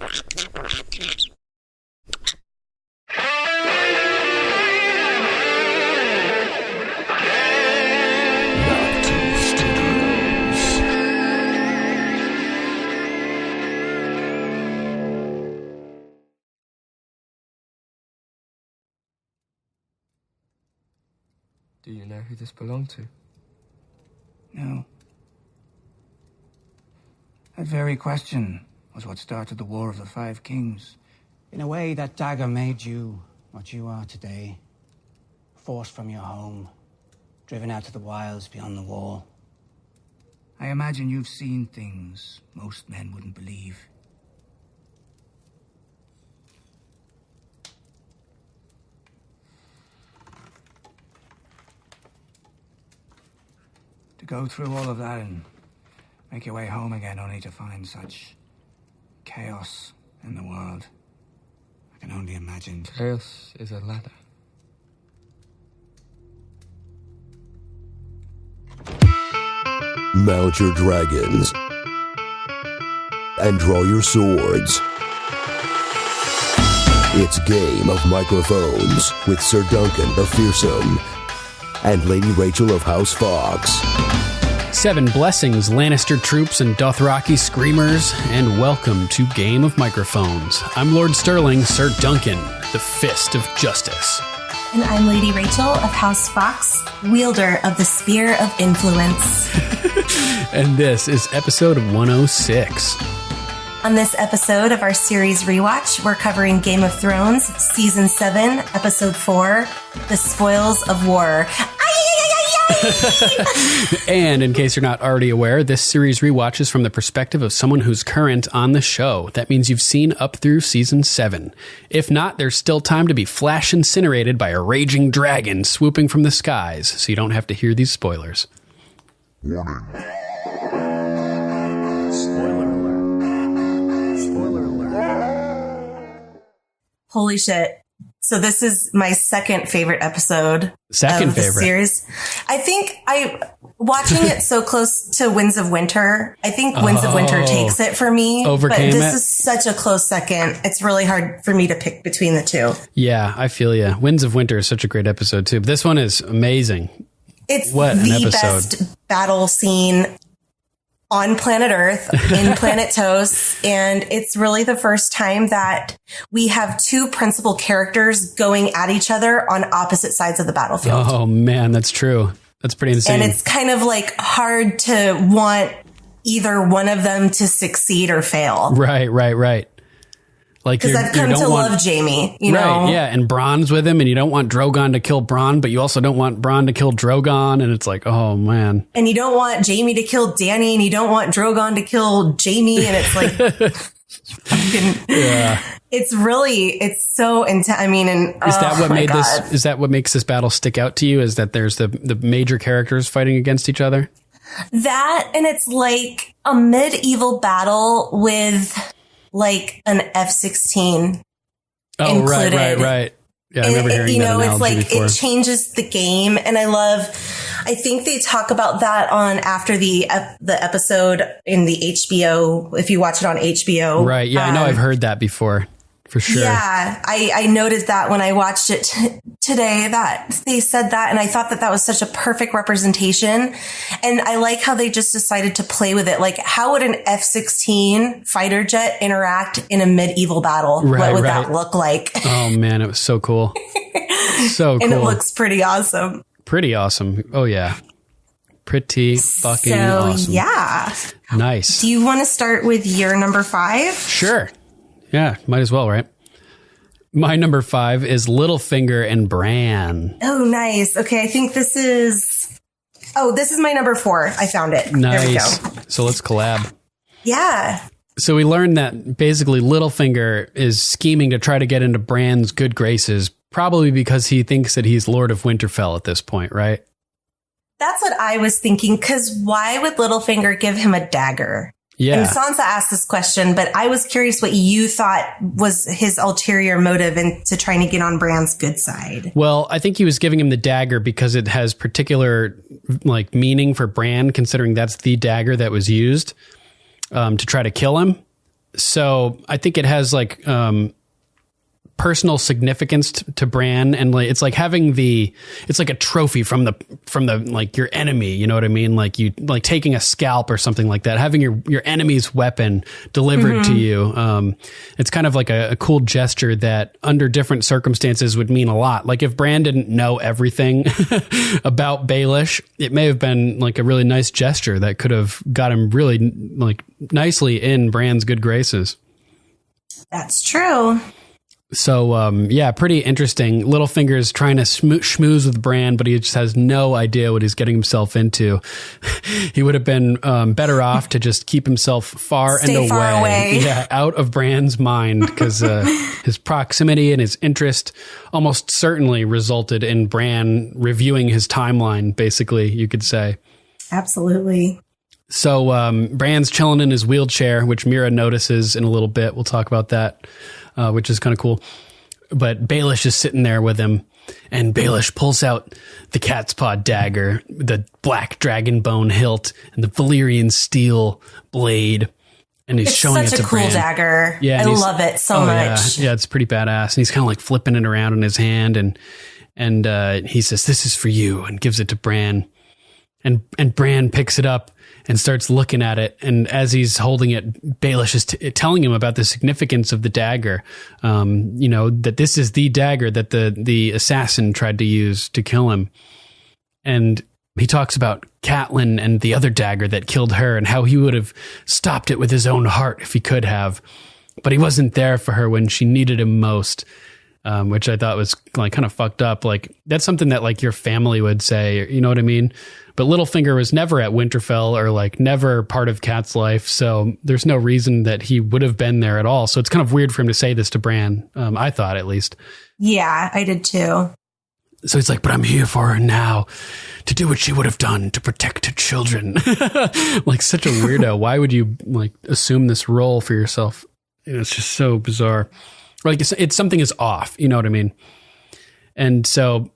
Do you know who this belonged to? No. That very question was what started the War of the Five Kings. In a way, that dagger made you what you are today. Forced from your home, driven out to the wilds beyond the wall. I imagine you've seen things most men wouldn't believe. To go through all of that and make your way home again only to find such chaos in the world. I can only imagine. Chaos is a ladder. Mount your dragons and draw your swords. It's Game of Microphones with Sir Duncan the Fearsome and Lady Rachel of House Fox. 7 blessings, Lannister troops and Dothraki screamers, and welcome to Game of Microphones. I'm Lord Sterling, Sir Duncan, the Fist of Justice. And I'm Lady Rachel of House Fox, wielder of the Spear of Influence. And this is episode 106. On this episode of our series Rewatch, we're covering Game of Thrones, Season 7, Episode 4, The Spoils of War. And in case you're not already aware, this series Rewatch is from the perspective of someone who's current on the show. That means you've seen up through Season 7. If not, there's still time to be flash incinerated by a raging dragon swooping from the skies, so you don't have to hear these spoilers. Warning. Spoiler alert. Spoiler alert. Holy shit. So this is my second favorite episode of the series. I think watching it so close to Winds of Winter, I think Winds of Winter takes it for me. But this is such a close second. It's really hard for me to pick between the two. Yeah, I feel you. Winds of Winter is such a great episode too. But this one is amazing. It's the best battle scene on planet Earth, in Planet Tews, and it's really the first time that we have two principal characters going at each other on opposite sides of the battlefield. Oh man, that's true. That's pretty insane. And it's kind of like hard to want either one of them to succeed or fail. Right. Like, because I've come to love Jaime, you know? Yeah, and Bronn's with him, and you don't want Drogon to kill Bronn, but you also don't want Bronn to kill Drogon, and it's like, oh, man. And you don't want Jaime to kill Dany, and you don't want Drogon to kill Jaime, and it's like... yeah. It's so intense. I mean, and is that what makes this battle stick out to you? Is that there's the major characters fighting against each other? That, and it's like a medieval battle with... like an F-16 included. Right. Yeah, I remember hearing that analogy it's like before. It changes the game, and I think they talk about that on after the episode in the HBO, if you watch it on HBO. Right, yeah, I know I've heard that before, for sure. Yeah, I noted that when I watched it today, that they said that, and I thought that was such a perfect representation. And I like how they just decided to play with it. Like, how would an F-16 fighter jet interact in a medieval battle? What would that look like? Oh man, it was so cool. So cool. And it looks pretty awesome. Pretty awesome. Oh yeah. Pretty fucking awesome. Yeah. Nice. Do you want to start with your number 5? Sure. Yeah, might as well, right? My number 5 is Littlefinger and Bran. Oh, nice. Okay, I think this is my number 4. I found it. Nice. There we go. So let's collab. Yeah. So we learned that basically Littlefinger is scheming to try to get into Bran's good graces, probably because he thinks that he's Lord of Winterfell at this point, right? That's what I was thinking, because why would Littlefinger give him a dagger? Yeah. And Sansa asked this question, but I was curious what you thought was his ulterior motive into trying to get on Bran's good side. Well, I think he was giving him the dagger because it has particular meaning for Bran, considering that's the dagger that was used to try to kill him. So I think it has like personal significance to Bran, and like it's like having it's like a trophy from the like your enemy, you know what I mean? Like you like taking a scalp or something like that, having your enemy's weapon delivered to you. It's kind of like a cool gesture that under different circumstances would mean a lot. Like if Bran didn't know everything about Baelish, it may have been like a really nice gesture that could have got him really like nicely in Bran's good graces. That's true. So, yeah, pretty interesting. Littlefinger's trying to schmooze with Bran, but he just has no idea what he's getting himself into. He would have been better off to just keep himself far away. Yeah, out of Bran's mind, because his proximity and his interest almost certainly resulted in Bran reviewing his timeline, basically, you could say. Absolutely. So Bran's chilling in his wheelchair, which Mira notices in a little bit. We'll talk about that. Which is kind of cool. But Baelish is sitting there with him, and Baelish pulls out the cat's paw dagger, the black dragon bone hilt, and the Valyrian steel blade. And he's showing it to Bran. It's such a cool dagger. Yeah, I love it so much. Yeah, it's pretty badass. And he's kind of like flipping it around in his hand, and he says, "This is for you," and gives it to Bran. And Bran picks it up and starts looking at it. And as he's holding it, Baelish is telling him about the significance of the dagger. You know, that this is the dagger that the assassin tried to use to kill him. And he talks about Catelyn and the other dagger that killed her, and how he would have stopped it with his own heart if he could have. But he wasn't there for her when she needed him most. Which I thought was like kind of fucked up. Like that's something that like your family would say, you know what I mean? But Littlefinger was never at Winterfell, or like never part of Cat's life. So there's no reason that he would have been there at all. So it's kind of weird for him to say this to Bran. I thought, at least. Yeah, I did too. So he's like, but I'm here for her now to do what she would have done to protect her children. Like such a weirdo. Why would you like assume this role for yourself? You know, it's just so bizarre. Like it's something is off, you know what I mean? And so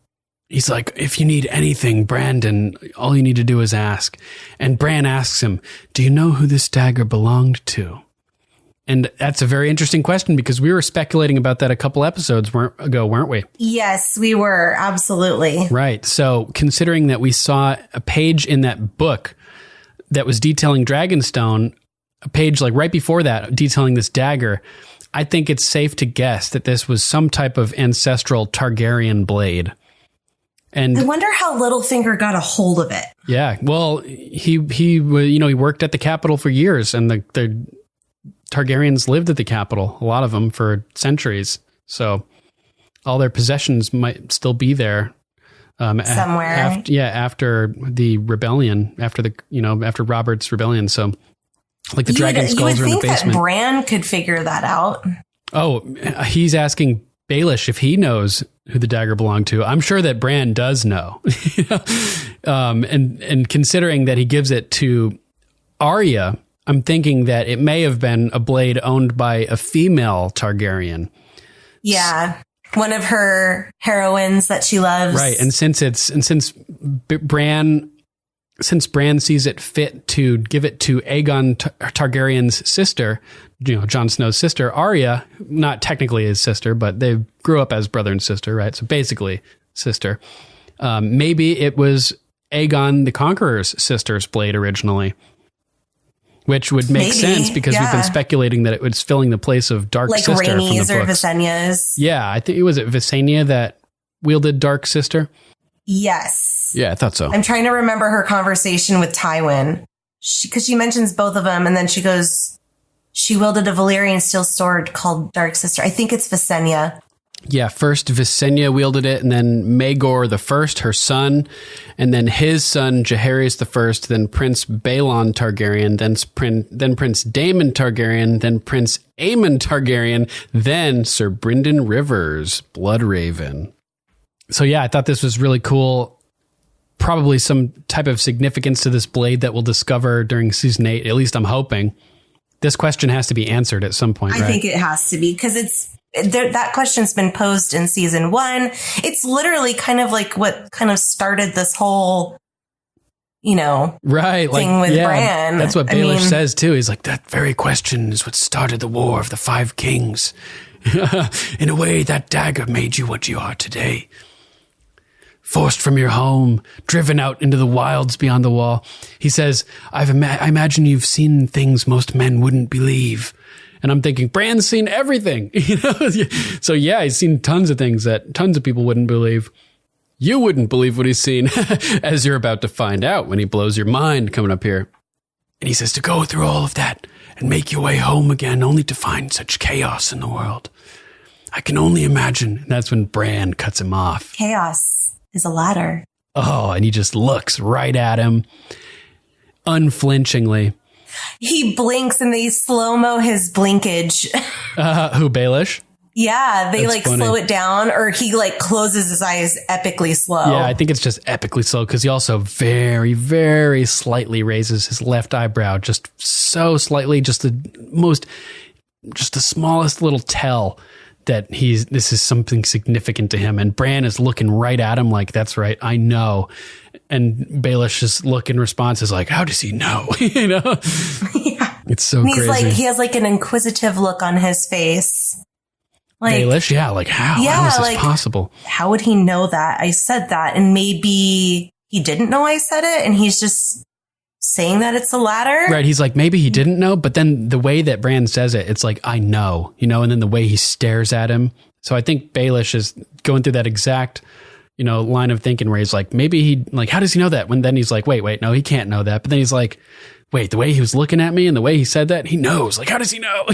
he's like, if you need anything, Brandon, all you need to do is ask. And Bran asks him, do you know who this dagger belonged to? And that's a very interesting question, because we were speculating about that a couple episodes ago, weren't we? Yes, we were. Absolutely. Right. So considering that we saw a page in that book that was detailing Dragonstone, a page like right before that detailing this dagger, I think it's safe to guess that this was some type of ancestral Targaryen blade. And I wonder how Littlefinger got a hold of it. Yeah, well, he worked at the capital for years, and the Targaryens lived at the capital, a lot of them, for centuries. So all their possessions might still be there somewhere. After the rebellion, after Robert's rebellion. So. Like the dragon skulls are in the basement. You would think that Bran could figure that out. Oh, he's asking Baelish if he knows who the dagger belonged to. I'm sure that Bran does know. And considering that he gives it to Arya, I'm thinking that it may have been a blade owned by a female Targaryen. Yeah. One of her heroines that she loves. Right. And since Bran sees it fit to give it to Aegon Targaryen's sister, Jon Snow's sister, Arya, not technically his sister, but they grew up as brother and sister, right? So basically sister. Maybe it was Aegon the Conqueror's sister's blade originally, which would make sense because we've been speculating that it was filling the place of Dark Sister from the books. Or Visenya's. Yeah, I think it was Visenya that wielded Dark Sister. Yes. Yeah, I thought so. I'm trying to remember her conversation with Tywin, because she mentions both of them, and then she goes, she wielded a Valyrian steel sword called Dark Sister. I think it's Visenya. Yeah, first Visenya wielded it, and then Maegor the First, her son, and then his son Jaehaerys the First, then Prince Baelon Targaryen, then Prince Daemon Targaryen, then Prince Aemon Targaryen, then Sir Brynden Rivers, Bloodraven. So yeah, I thought this was really cool. Probably some type of significance to this blade that we'll discover during season 8. At least I'm hoping. This question has to be answered at some point, right? I think it has to be, because that question's been posed in season 1. It's literally kind of like what kind of started this whole, right, thing with Bran. That's what Baelish says too. He's like, that very question is what started the War of the Five Kings. In a way, that dagger made you what you are today. Forced from your home, driven out into the wilds beyond the wall. He says, I imagine you've seen things most men wouldn't believe. And I'm thinking, Bran's seen everything. So yeah, he's seen tons of things that tons of people wouldn't believe. You wouldn't believe what he's seen, as you're about to find out when he blows your mind coming up here. And he says to go through all of that and make your way home again, only to find such chaos in the world. I can only imagine. And that's when Bran cuts him off. Chaos is a ladder. Oh, and he just looks right at him, unflinchingly. He blinks and they slow-mo his blinkage. Who, Baelish? Yeah, they That's funny. slow it down, or he closes his eyes epically slow. Yeah, I think it's just epically slow because he also very, very slightly raises his left eyebrow, just so slightly, just the smallest little tell that this is something significant to him. And Bran is looking right at him like, that's right, I know. And Baelish's look in response is like, how does he know? Yeah. It's so and crazy. He has an inquisitive look on his face. Baelish, yeah, how? Yeah, how is this possible? How would he know that I said that? And maybe he didn't know I said it, and he's just saying that it's a ladder. Right, he's like, maybe he didn't know, but then the way that Bran says it, it's like, I know, and then the way he stares at him. So I think Baelish is going through that exact, line of thinking where he's like, maybe he, how does he know that? When then he's like, wait, no, he can't know that. But then he's like, wait, the way he was looking at me and the way he said that, he knows. How does he know?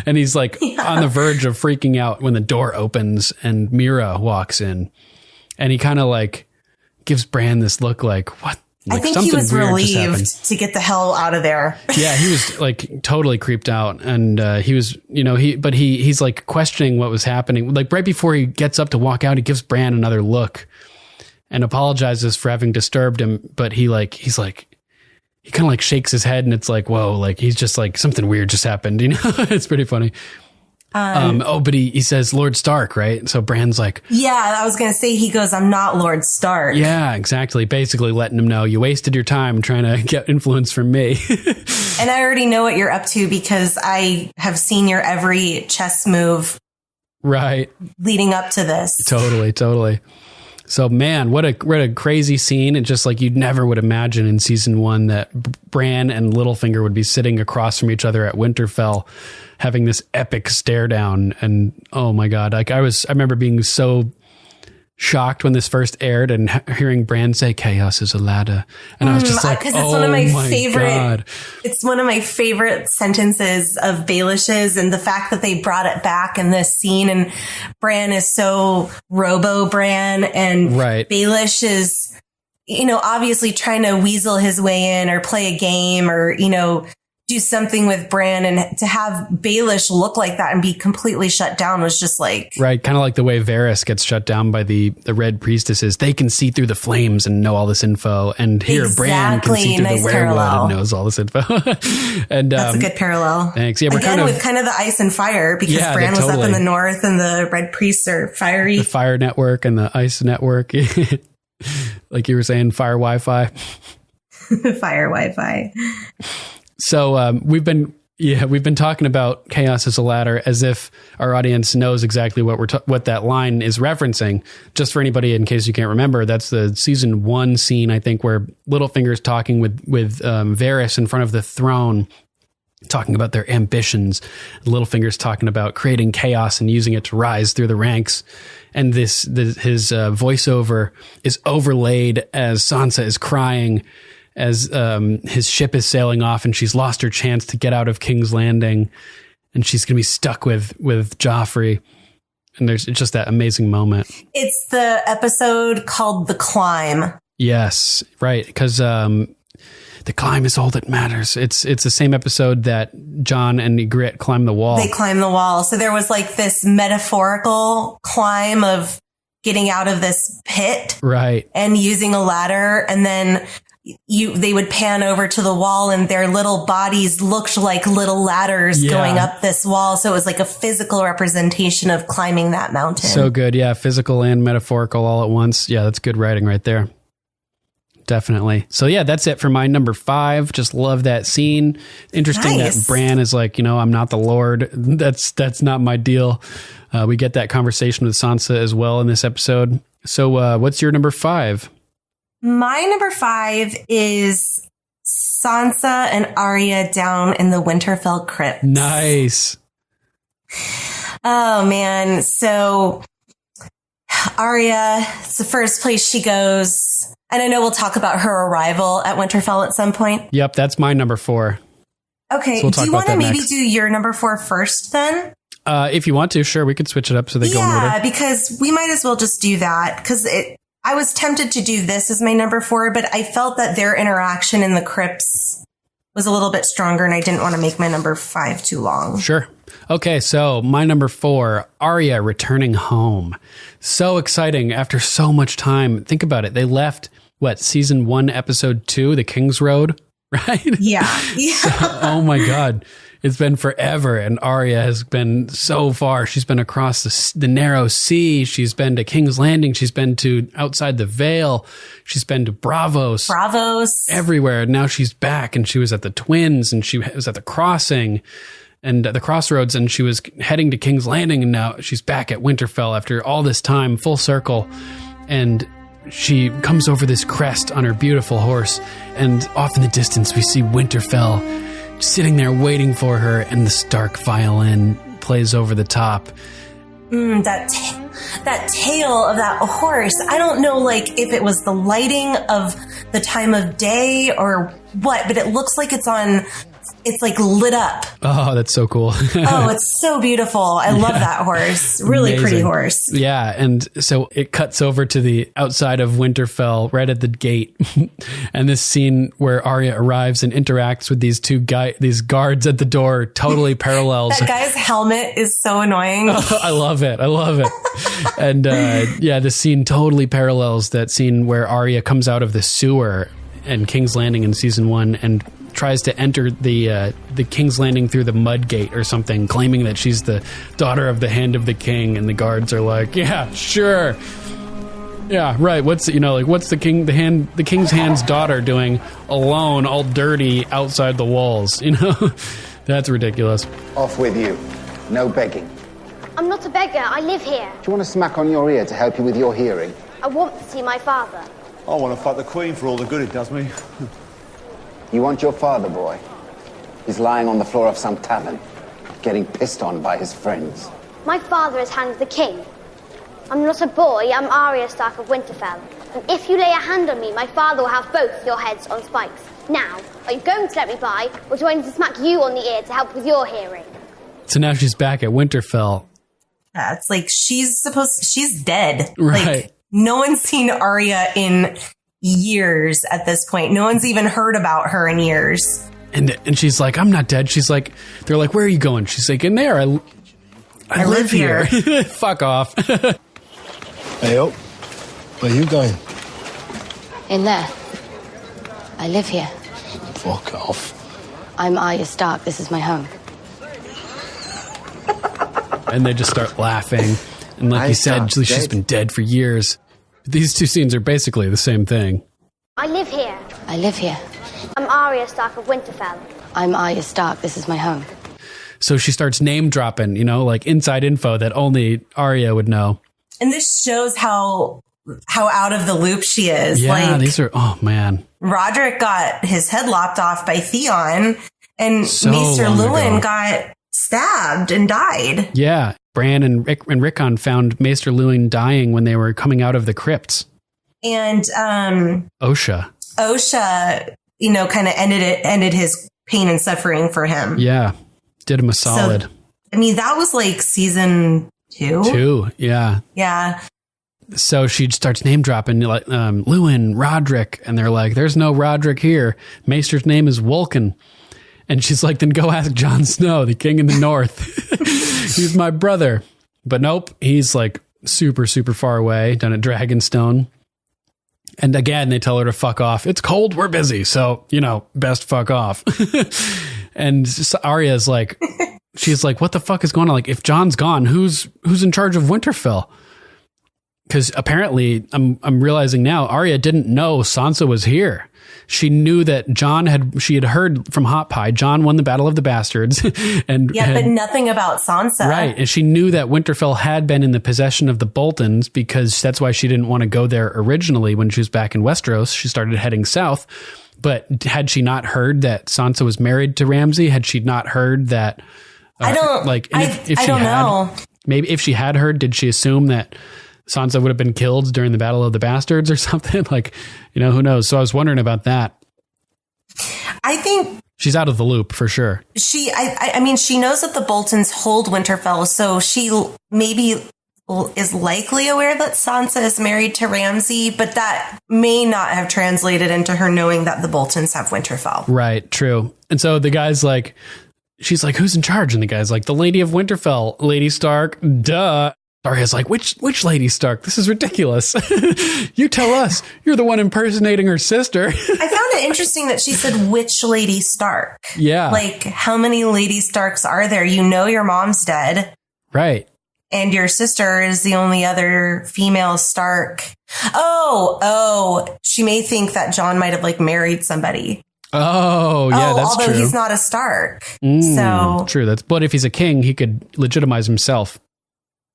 And he's on the verge of freaking out when the door opens and Mira walks in, and he kind of gives Bran this look like, what? I think he was relieved to get the hell out of there. Yeah, he was totally creeped out, and he was, he's questioning what was happening. Right before he gets up to walk out, he gives Bran another look and apologizes for having disturbed him. But he kind of shakes his head, and it's like, whoa, he's just something weird just happened. It's pretty funny. But he says Lord Stark, right? So Bran's like, yeah, I was going to say, he goes, I'm not Lord Stark. Yeah, exactly. Basically letting him know you wasted your time trying to get influence from me. And I already know what you're up to because I have seen your every chess move. Right. Leading up to this. Totally. So man, what a crazy scene. And just you'd never would imagine in season 1 that Bran and Littlefinger would be sitting across from each other at Winterfell, having this epic stare down. And oh my God, I remember being so shocked when this first aired and hearing Bran say chaos is a ladder. And I was just like, it's one of my favorite, it's one of my favorite sentences of Baelish's, and the fact that they brought it back in this scene, and Bran is so robo Bran, and right. Baelish is, obviously trying to weasel his way in or play a game or, do something with Bran, and to have Baelish look like that and be completely shut down was just right. Kind of like the way Varys gets shut down by the Red Priestesses. They can see through the flames and know all this info, and here Bran can see through the werewood and knows all this info. And that's a good parallel. Thanks. Yeah, we're with the ice and fire, because Bran was up in the north and the Red Priests are fiery. The fire network and the ice network. Like you were saying, fire Wi-Fi. Fire Wi-Fi. So we've been talking about chaos as a ladder as if our audience knows exactly what that line is referencing. Just for anybody, in case you can't remember, that's the season 1 scene, I think, where Littlefinger's talking with Varys in front of the throne, talking about their ambitions. Littlefinger's talking about creating chaos and using it to rise through the ranks. And his voiceover is overlaid as Sansa is crying, as his ship is sailing off and she's lost her chance to get out of King's Landing, and she's going to be stuck with Joffrey. And it's just that amazing moment. It's the episode called The Climb. Yes, right. Because the climb is all that matters. It's the same episode that Jon and Ygritte climb the wall. They climb the wall. So there was this metaphorical climb of getting out of this pit. Right. And using a ladder. And then they would pan over to the wall, and their little bodies looked like little ladders going up this wall. So it was a physical representation of climbing that mountain. So good. Yeah. Physical and metaphorical all at once. Yeah. That's good writing right there. definitely. So yeah, that's it for my number 5. Just love that scene. Interesting that Bran is like, I'm not the Lord. That's not my deal. We get that conversation with Sansa as well in this episode. So what's your number 5? My number 5 is Sansa and Arya down in the Winterfell crypt. Nice. Oh man. So Arya, it's the first place she goes. And I know we'll talk about her arrival at Winterfell at some point. Yep, that's my number 4. Okay, so do you want to maybe do your number 4 first then? If you want to, sure, we could switch it up so they go in order. Yeah, because we might as well just do that. Because I was tempted to do this as my number 4, but I felt that their interaction in the crypts was a little bit stronger, and I didn't want to make my number 5 too long. Sure. Okay, so my number 4, Arya returning home. So exciting after so much time. Think about it. They left, season 1, episode 2, the King's Road, right? Yeah. So, oh my God. It's been forever, and Arya has been so far. She's been across the narrow sea. She's been to King's Landing. She's been to outside the Vale. She's been to Bravos. Everywhere. Now she's back, and she was at the Twins, and she was at the Crossing and the Crossroads, and she was heading to King's Landing, and now she's back at Winterfell after all this time, full circle. And she comes over this crest on her beautiful horse, and off in the distance we see Winterfell sitting there waiting for her, and the Stark violin plays over the top. That tail of that horse. I don't know, if it was the lighting of the time of day or what, but it looks like it's lit up. Oh, that's so cool. Oh, it's so beautiful. I love that horse. Really amazing. Pretty horse. Yeah. And so it cuts over to the outside of Winterfell, right at the gate. And this scene where Arya arrives and interacts with these these guards at the door totally parallels. That guy's helmet is so annoying. Oh, I love it. And the scene totally parallels that scene where Arya comes out of the sewer in King's Landing in season 1 and tries to enter the King's Landing through the mud gate or something, claiming that she's the daughter of the Hand of the King, and the guards are like, "Yeah, sure, yeah, right. What's the King's Hand's daughter doing alone, all dirty outside the walls? That's ridiculous." Off with you. No begging. I'm not a beggar. I live here. Do you want a smack on your ear to help you with your hearing? I want to see my father. I want to fuck the Queen for all the good it does me. You want your father, boy? He's lying on the floor of some tavern, getting pissed on by his friends. My father is Hand of the King. I'm not a boy, I'm Arya Stark of Winterfell. And if you lay a hand on me, my father will have both your heads on spikes. Now, are you going to let me by, or do I need to smack you on the ear to help with your hearing? So now she's back at Winterfell. Yeah, it's like she's dead. Right. No one's seen Arya in years at this point. No one's even heard about her in years. And she's like, "I'm not dead." She's like, they're like, "Where are you going?" She's like, "In there. I live here." Fuck off. Hey, where are you going? In there. I live here. Fuck off. I'm Arya Stark. This is my home. And they just start laughing. And like you said, she's been dead for years. These two scenes are basically the same thing. I live here. I live here. I'm Arya Stark of Winterfell. I'm Arya Stark. This is my home. So she starts name dropping, inside info that only Arya would know. And this shows how out of the loop she is. Yeah, these are, oh man. Roderick got his head lopped off by Theon, and Maester Luwin got stabbed and died. Yeah. Bran and Rickon found Maester Luwin dying when they were coming out of the crypts. And Osha, kind of ended his pain and suffering for him. Yeah. Did him a solid. So, that was like season 2. 2, yeah. Yeah. So she starts name dropping like Luwin, Roderick, and they're like, "There's no Roderick here. Maester's name is Vulcan." And she's like, "Then go ask Jon Snow, the king in the north. He's my brother." But nope, he's like super, super far away down at Dragonstone. And again, they tell her to fuck off. It's cold, we're busy. So, best fuck off. And Arya's like, she's like, "What the fuck is going on? Like, if Jon's gone, who's in charge of Winterfell?" because apparently I'm realizing now Arya didn't know Sansa was here. She knew that she had heard from Hot Pie, Jon won the Battle of the Bastards. But nothing about Sansa. Right. And she knew that Winterfell had been in the possession of the Boltons because that's why she didn't want to go there originally when she was back in Westeros. She started heading south. But had she not heard that Sansa was married to Ramsay? Had she not heard that? I don't know. Maybe if she had heard, did she assume that Sansa would have been killed during the Battle of the Bastards or something? Like, who knows? So I was wondering about that. I think she's out of the loop for sure. I mean, she knows that the Boltons hold Winterfell, so she maybe is likely aware that Sansa is married to Ramsay, but that may not have translated into her knowing that the Boltons have Winterfell. Right, true. And so the guy's like, she's like, who's in charge? And the guy's like, the Lady of Winterfell, Lady Stark, duh. Arya's like, which Lady Stark? This is ridiculous. You tell us. You're the one impersonating her sister. I found it interesting that she said, which Lady Stark? Yeah. Like, how many Lady Starks are there? Your mom's dead. Right. And your sister is the only other female Stark. Oh, she may think that Jon might have married somebody. Oh, yeah, that's although true. He's not a Stark. So true. But if he's a king, he could legitimize himself.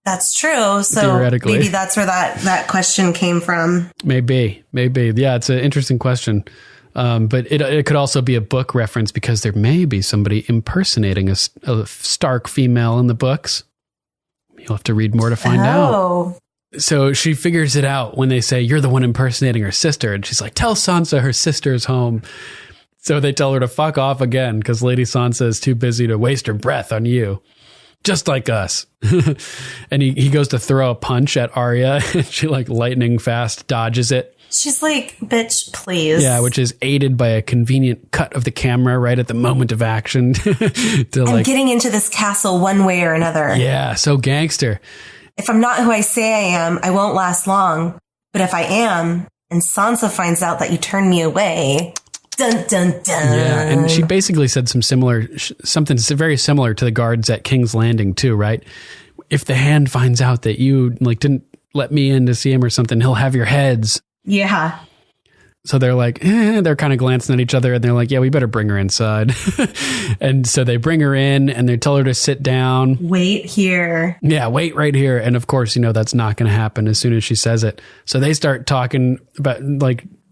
That's true. So maybe that's where that question came from. Maybe. Yeah, it's an interesting question. But it could also be a book reference because there may be somebody impersonating a Stark female in the books. You'll have to read more to find out. So she figures it out when they say, you're the one impersonating her sister. And she's like, tell Sansa her sister's home. So they tell her to fuck off again because Lady Sansa is too busy to waste her breath on you. Just like us. And he goes to throw a punch at Arya and she lightning fast dodges it. She's like, bitch, please. Yeah, which is aided by a convenient cut of the camera right at the moment of action. I'm getting into this castle one way or another. Yeah, so gangster. If I'm not who I say I am, I won't last long. But if I am, and Sansa finds out that you turned me away, dun, dun, dun. Yeah, and she basically said something very similar to the guards at King's Landing too, right? If the Hand finds out that you didn't let me in to see him or something, he'll have your heads. Yeah. So they're like, they're kind of glancing at each other and they're like, yeah, we better bring her inside. And so they bring her in and they tell her to sit down. Wait here. Yeah, wait right here. And of course, that's not going to happen as soon as she says it. So they start talking about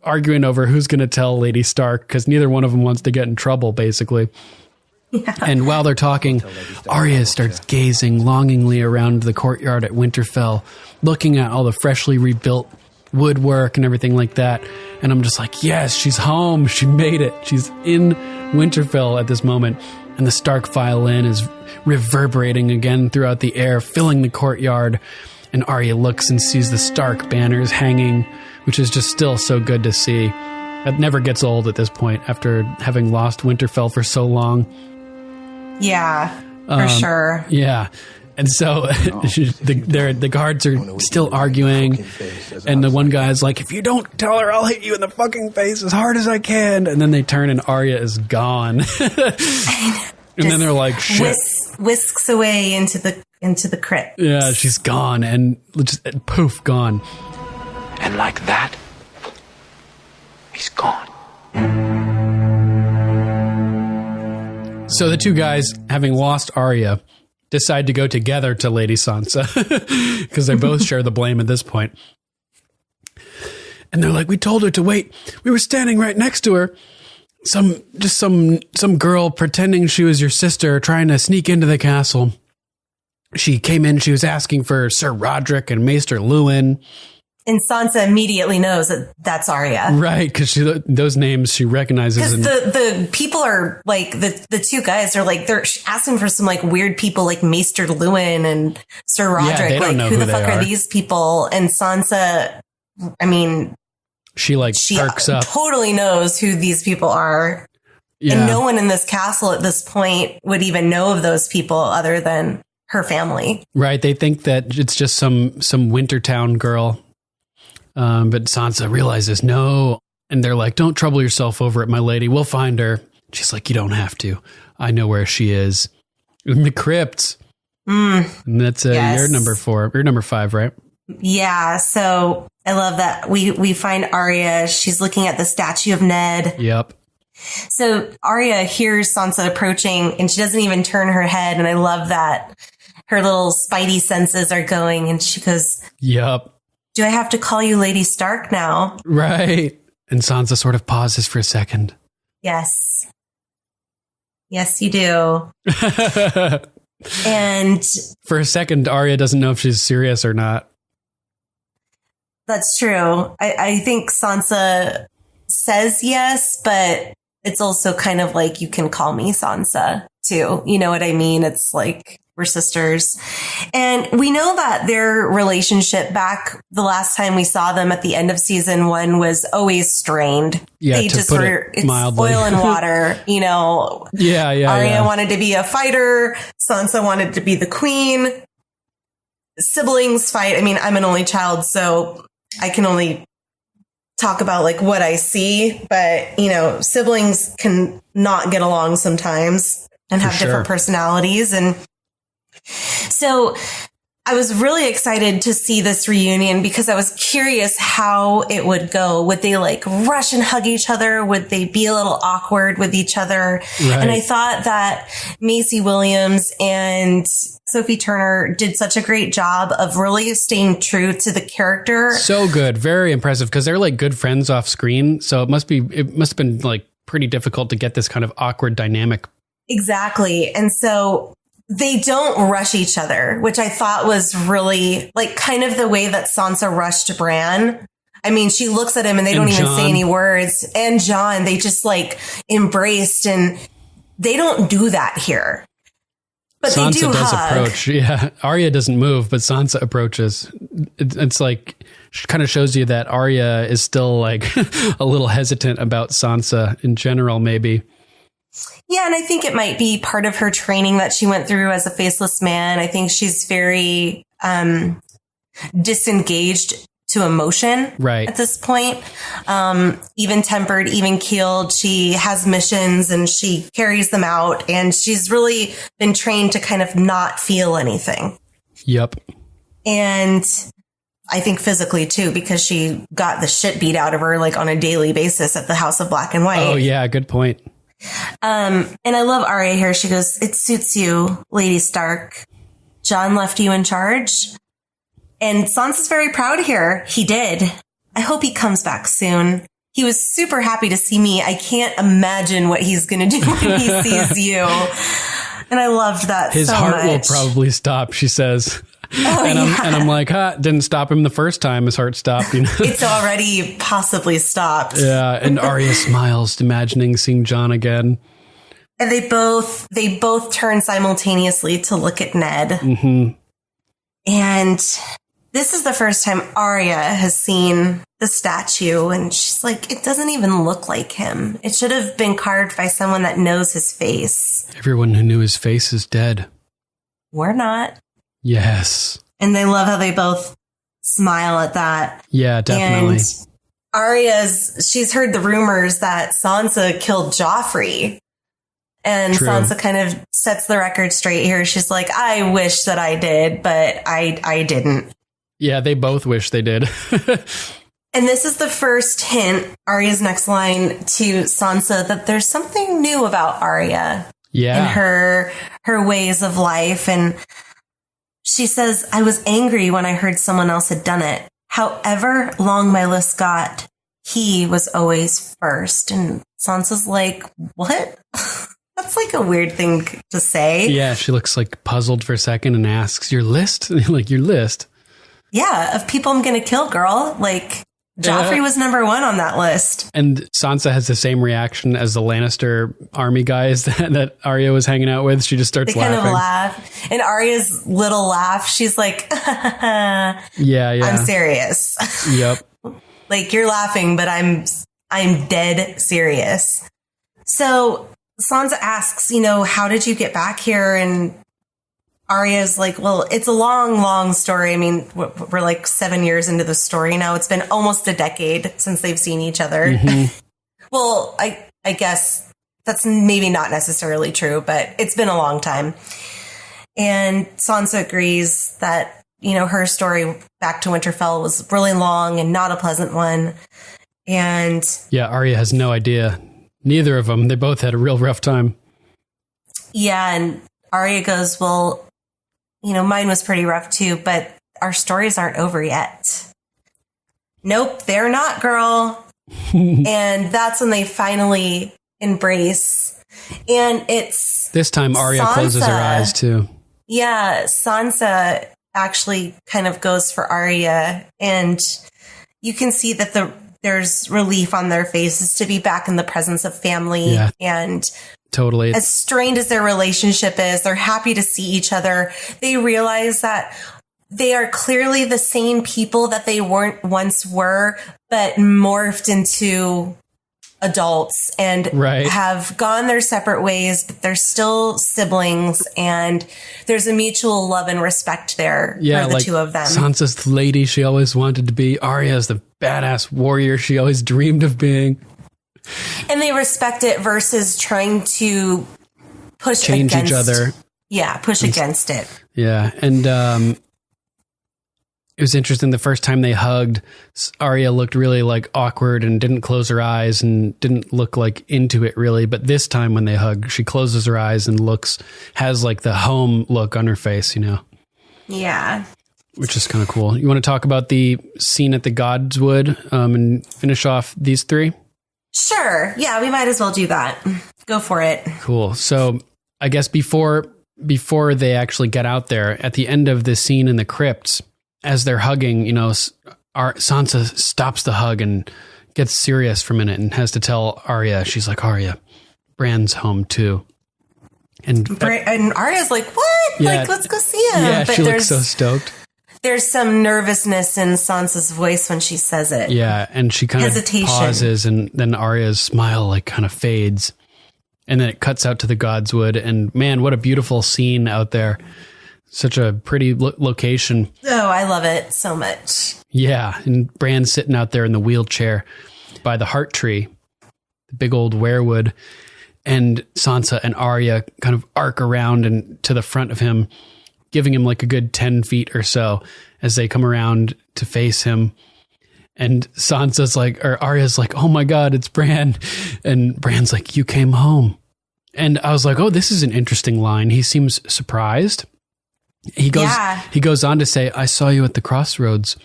arguing over who's going to tell Lady Stark because neither one of them wants to get in trouble, basically. Yeah. And while they're talking, Arya starts gazing longingly around the courtyard at Winterfell, looking at all the freshly rebuilt woodwork and everything like that. And I'm just like, yes, she's home. She made it. She's in Winterfell at this moment. And the Stark violin is reverberating again throughout the air, filling the courtyard. And Arya looks and sees the Stark banners hanging, which is just still so good to see. That never gets old at this point after having lost Winterfell for so long. Yeah, for sure. Yeah. And so the guards are still arguing. And the one guy's like, if you don't tell her, I'll hit you in the fucking face as hard as I can. And then they turn and Arya is gone. And then they're like, shit. Whisks away into the crypt. Yeah, she's gone. And just poof, gone. And like that, he's gone. So the two guys, having lost Arya, decide to go together to Lady Sansa because they both share the blame at this point. And they're like, we told her to wait. We were standing right next to her. Some girl pretending she was your sister trying to sneak into the castle. She came in. She was asking for Sir Roderick and Maester Luwin. And Sansa immediately knows that that's Arya. Right, because those names she recognizes. Because the people are the two guys are they're asking for some weird people like Maester Luwin and Sir Roderick. Yeah, they don't know who the fuck are these people? And Sansa, she perks up. Totally knows who these people are. Yeah. And no one in this castle at this point would even know of those people other than her family. Right, they think that it's just some Wintertown girl. But Sansa realizes no. And they're like, don't trouble yourself over it, my lady. We'll find her. She's like, you don't have to. I know where she is. In the crypts. And that's yes. You're number 4. You're number 5, right? Yeah, so I love that we find Arya. She's looking at the statue of Ned. Yep. So Arya hears Sansa approaching and she doesn't even turn her head. And I love that her little spidey senses are going and she goes, Yep. Do I have to call you Lady Stark now? Right. And Sansa sort of pauses for a second. Yes. Yes, you do. And for a second, Arya doesn't know if she's serious or not. That's true. I think Sansa says yes, but it's also kind of like, you can call me Sansa too. You know what I mean? It's like, we're sisters. And we know that their relationship back the last time we saw them at the end of season 1 was always strained. Yeah, they just were, it's mildly. oil and water, you know. Yeah. Arya wanted to be a fighter. Sansa wanted to be the queen. Siblings fight. I mean, I'm an only child, so I can only talk about like what I see, but you know, siblings can not get along sometimes and have different personalities. And so I was really excited to see this reunion because I was curious how it would go. Would they like rush and hug each other? Would they be a little awkward with each other? Right. And I thought that Maisie Williams and Sophie Turner did such a great job of really staying true to the character. So good. Very impressive because they're like good friends off screen. So it must have been like pretty difficult to get this kind of awkward dynamic. Exactly. And so they don't rush each other, which I thought was really like kind of the way that Sansa rushed Bran. I mean, she looks at him and they don't even say any words. And Jon, they just like embraced, and they don't do that here. But Sansa they do does hug. approach. Yeah. Arya doesn't move, but Sansa approaches. It's like, she kind of shows you that Arya is still like a little hesitant about Sansa in general, maybe. Yeah, and I think it might be part of her training that she went through as a faceless man. I think she's very disengaged to emotion at this point. Even tempered, even keeled. She has missions and she carries them out. And she's really been trained to kind of not feel anything. Yep. And I think physically too, because she got the shit beat out of her like on a daily basis at the House of Black and White. Oh, yeah. Good point. And I love Arya here. She goes, "It suits you, Lady Stark. Jon left you in charge." And Sansa's very proud here. He did. I hope he comes back soon. He was super happy to see me. I can't imagine what he's going to do when he sees you. And I loved that His so much. heart will probably stop, she says. I'm like, didn't stop him the first time his heart stopped. You know? It's already possibly stopped. Yeah, and Arya smiles, imagining seeing Jon again. And they both turn simultaneously to look at Ned. Mm-hmm. And this is the first time Arya has seen the statue, and she's like, it doesn't even look like him. It should have been carved by someone that knows his face. Everyone who knew his face is dead. We're not. Yes. And they love how they both smile at that. Yeah, definitely. And she's heard the rumors that Sansa killed Joffrey. And True. Sansa kind of sets the record straight here. She's like, I wish that I did, but I didn't. Yeah, they both wish they did. And this is the first hint, Arya's next line to Sansa, that there's something new about Arya. Yeah. In her ways of life. And she says, I was angry when I heard someone else had done it. However long my list got, he was always first. And Sansa's like, what? That's like a weird thing to say. Yeah, she looks like puzzled for a second and asks, your list? Like, your list? Yeah, of people I'm going to kill, girl. Like, Joffrey was number one on that list. And Sansa has the same reaction as the Lannister army guys that Arya was hanging out with. She just starts laughing. They kind of laugh. And Arya's little laugh, she's like, yeah, I'm serious. Yep. Like, you're laughing, but I'm dead serious. So Sansa asks, how did you get back here? And Arya's like, well, it's a long, long story. I mean, we're like 7 years into the story now. It's been almost a decade since they've seen each other. Mm-hmm. Well, I guess that's maybe not necessarily true, but it's been a long time. And Sansa agrees that her story back to Winterfell was really long and not a pleasant one. And yeah, Arya has no idea. Neither of them. They both had a real rough time. Yeah. And Arya goes, well, mine was pretty rough too, but our stories aren't over yet. Nope, they're not, girl. And that's when they finally embrace. And it's this time Arya Sansa, closes her eyes too. Yeah, Sansa actually kind of goes for Arya, and you can see that there's relief on their faces to be back in the presence of family. Yeah, and totally. As strained as their relationship is, they're happy to see each other. They realize that they are clearly the same people that they once were, but morphed into adults and have gone their separate ways, but they're still siblings, and there's a mutual love and respect there for the two of them. Sansa's the lady she always wanted to be. Arya's the badass warrior she always dreamed of being. And they respect it versus trying to change each other. Yeah, push against it. Yeah, and it was interesting. The first time they hugged, Arya looked really like awkward and didn't close her eyes and didn't look like into it really. But this time when they hug, she closes her eyes and has like the home look on her face, Yeah. Which is kind of cool. You want to talk about the scene at the Godswood and finish off these three? Sure. Yeah, we might as well do that. Go for it. Cool. So I guess before they actually get out there, at the end of the scene in the crypts, as they're hugging, Sansa stops the hug and gets serious for a minute and has to tell Arya, she's like, Arya, Bran's home too. And Arya's like, what? Yeah, like, let's go see him. Yeah, but she looks so stoked. There's some nervousness in Sansa's voice when she says it. Yeah, and she kind of pauses, and then Arya's smile like kind of fades. And then it cuts out to the Godswood, and man, what a beautiful scene out there. Such a pretty location. Oh, I love it so much. Yeah, and Bran's sitting out there in the wheelchair by the heart tree, the big old weirwood, and Sansa and Arya kind of arc around and to the front of him, giving him like a good 10 feet or so as they come around to face him. And Arya's like, oh my God, it's Bran. And Bran's like, you came home. And I was like, oh, this is an interesting line. He seems surprised. He goes on to say, I saw you at the crossroads.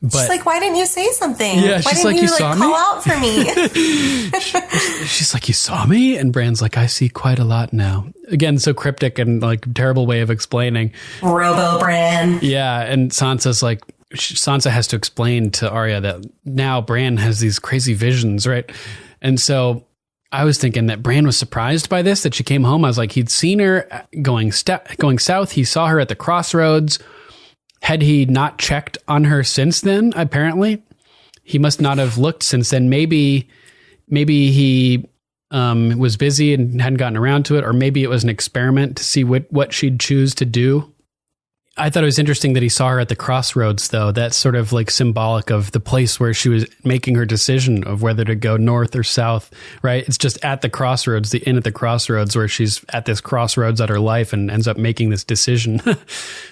But she's like, why didn't you say something? Yeah, why she's like, you saw me? Call out for me? She's like, you saw me? And Bran's like, I see quite a lot now. Again, so cryptic and like terrible way of explaining. Robo Bran. Yeah, and Sansa has to explain to Arya that now Bran has these crazy visions, right? And so I was thinking that Bran was surprised by this, that she came home. I was like, he'd seen her going south. He saw her at the crossroads. Had he not checked on her since then? Apparently, he must not have looked since then. Maybe he was busy and hadn't gotten around to it, or maybe it was an experiment to see what she'd choose to do. I thought it was interesting that he saw her at the crossroads, though. That's sort of like symbolic of the place where she was making her decision of whether to go north or south, right? It's just at the crossroads, the inn at the crossroads, where she's at this crossroads at her life and ends up making this decision.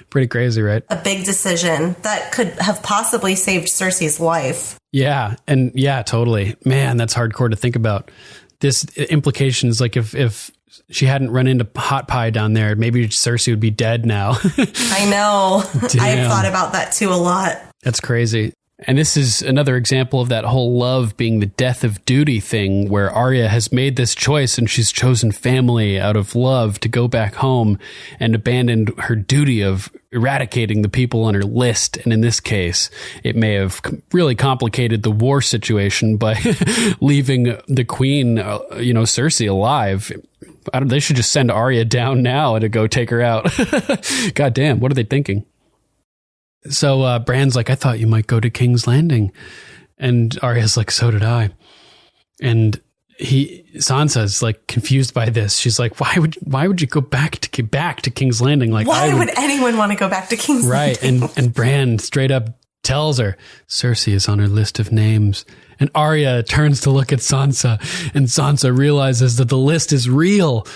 Pretty crazy, right? A big decision that could have possibly saved Cersei's life. Yeah. And yeah, totally. Man, that's hardcore to think about. This implications, like if she hadn't run into Hot Pie down there, maybe Cersei would be dead now. I know. I've thought about that too a lot. That's crazy. And this is another example of that whole love being the death of duty thing, where Arya has made this choice and she's chosen family out of love to go back home and abandoned her duty of eradicating the people on her list. And in this case, it may have really complicated the war situation by leaving the queen, Cersei, alive. They should just send Arya down now to go take her out. God damn, what are they thinking? So Bran's like, I thought you might go to King's Landing. And Arya's like, so did I. And Sansa's like confused by this. She's like, why would you go back to King's Landing? Like, why would anyone want to go back to King's Landing? Right. And Bran straight up tells her, Cersei is on her list of names. And Arya turns to look at Sansa, and Sansa realizes that the list is real.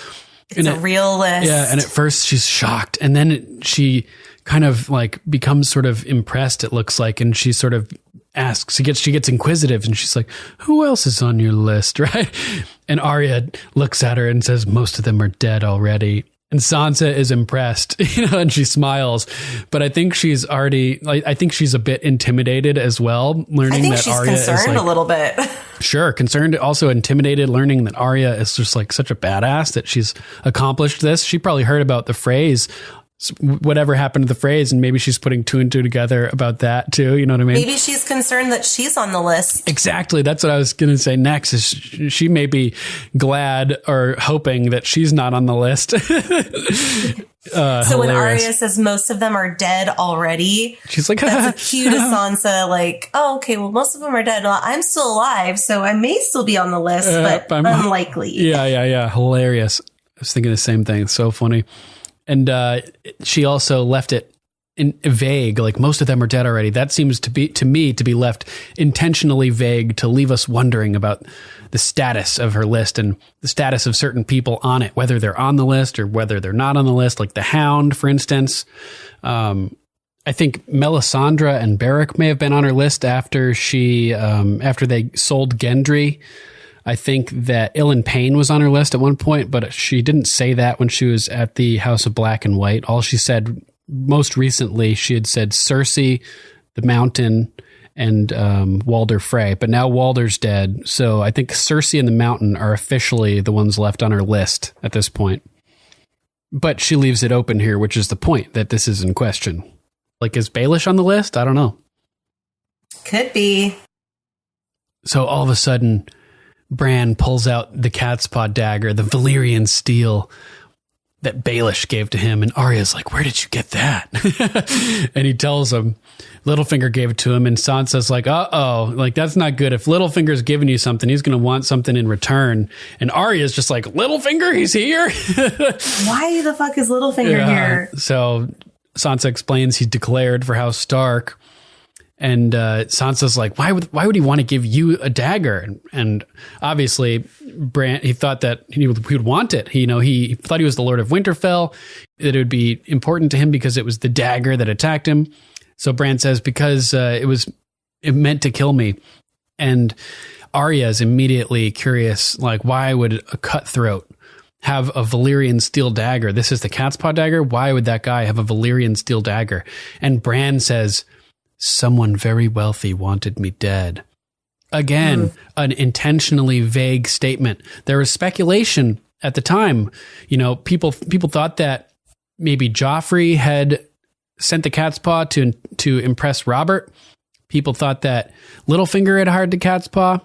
It's a real list. Yeah. And at first she's shocked. And then she kind of like becomes sort of impressed, it looks like, and she sort of asks, she gets inquisitive, and she's like, who else is on your list, right? And Arya looks at her and says, most of them are dead already. And Sansa is impressed, and she smiles. But I think she's already, I think she's a bit intimidated as well, learning that Arya is concerned like, a little bit. Sure, concerned, also intimidated, learning that Arya is just like such a badass that she's accomplished this. She probably heard about the phrase, whatever happened to the phrase, and maybe she's putting two and two together about that too. You know what I mean? Maybe she's concerned that she's on the list. Exactly. That's what I was going to say next, is she may be glad or hoping that she's not on the list. So when Arya says most of them are dead already, she's like, that's a cue to Sansa, like, oh, okay, well, most of them are dead. Well, I'm still alive, so I may still be on the list, but unlikely. Yeah. Hilarious. I was thinking the same thing. It's so funny. And she also left it vague, like most of them are dead already. That seems to me to be left intentionally vague to leave us wondering about the status of her list and the status of certain people on it, whether they're on the list or whether they're not on the list, like the Hound, for instance. I think Melisandre and Beric may have been on her list after after they sold Gendry. I think that Ilyn Payne was on her list at one point, but she didn't say that when she was at the House of Black and White. All she said most recently, she had said Cersei, the Mountain, and Walder Frey. But now Walder's dead, so I think Cersei and the Mountain are officially the ones left on her list at this point. But she leaves it open here, which is the point, that this is in question. Like, is Baelish on the list? I don't know. Could be. So all of a sudden, Bran pulls out the cat's paw dagger, the Valyrian steel that Baelish gave to him, and Arya's like, where did you get that? And he tells him Littlefinger gave it to him, and Sansa's like, uh-oh, like, that's not good. If Littlefinger's giving you something, he's going to want something in return. And Arya's just like, Littlefinger, he's here? Why the fuck is Littlefinger here? So Sansa explains he's declared for House Stark. And Sansa's like, why would he want to give you a dagger? And obviously, Bran, he thought that he would want it. He thought he was the Lord of Winterfell, that it would be important to him because it was the dagger that attacked him. So Bran says, because it meant to kill me. And Arya is immediately curious, like, why would a cutthroat have a Valyrian steel dagger? This is the cat's paw dagger. Why would that guy have a Valyrian steel dagger? And Bran says, someone very wealthy wanted me dead. Again, an intentionally vague statement. There was speculation at the time. People thought that maybe Joffrey had sent the cat's paw to impress Robert. People thought that Littlefinger had hired the cat's paw.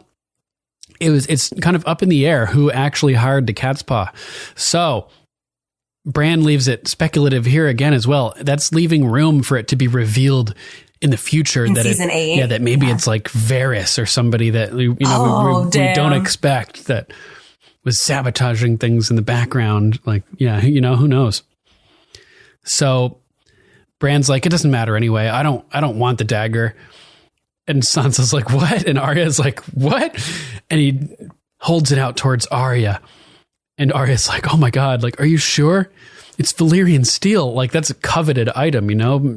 It's kind of up in the air who actually hired the cat's paw. So Bran leaves it speculative here again as well. That's leaving room for it to be revealed in the future, in season 8. Yeah, that maybe it's like Varys or somebody that we don't expect, that was sabotaging things in the background. Like, who knows? So Bran's like, it doesn't matter anyway. I don't want the dagger. And Sansa's like, what? And Arya's like, what? And he holds it out towards Arya. And Arya's like, oh my God, like, are you sure? It's Valyrian steel. Like, that's a coveted item,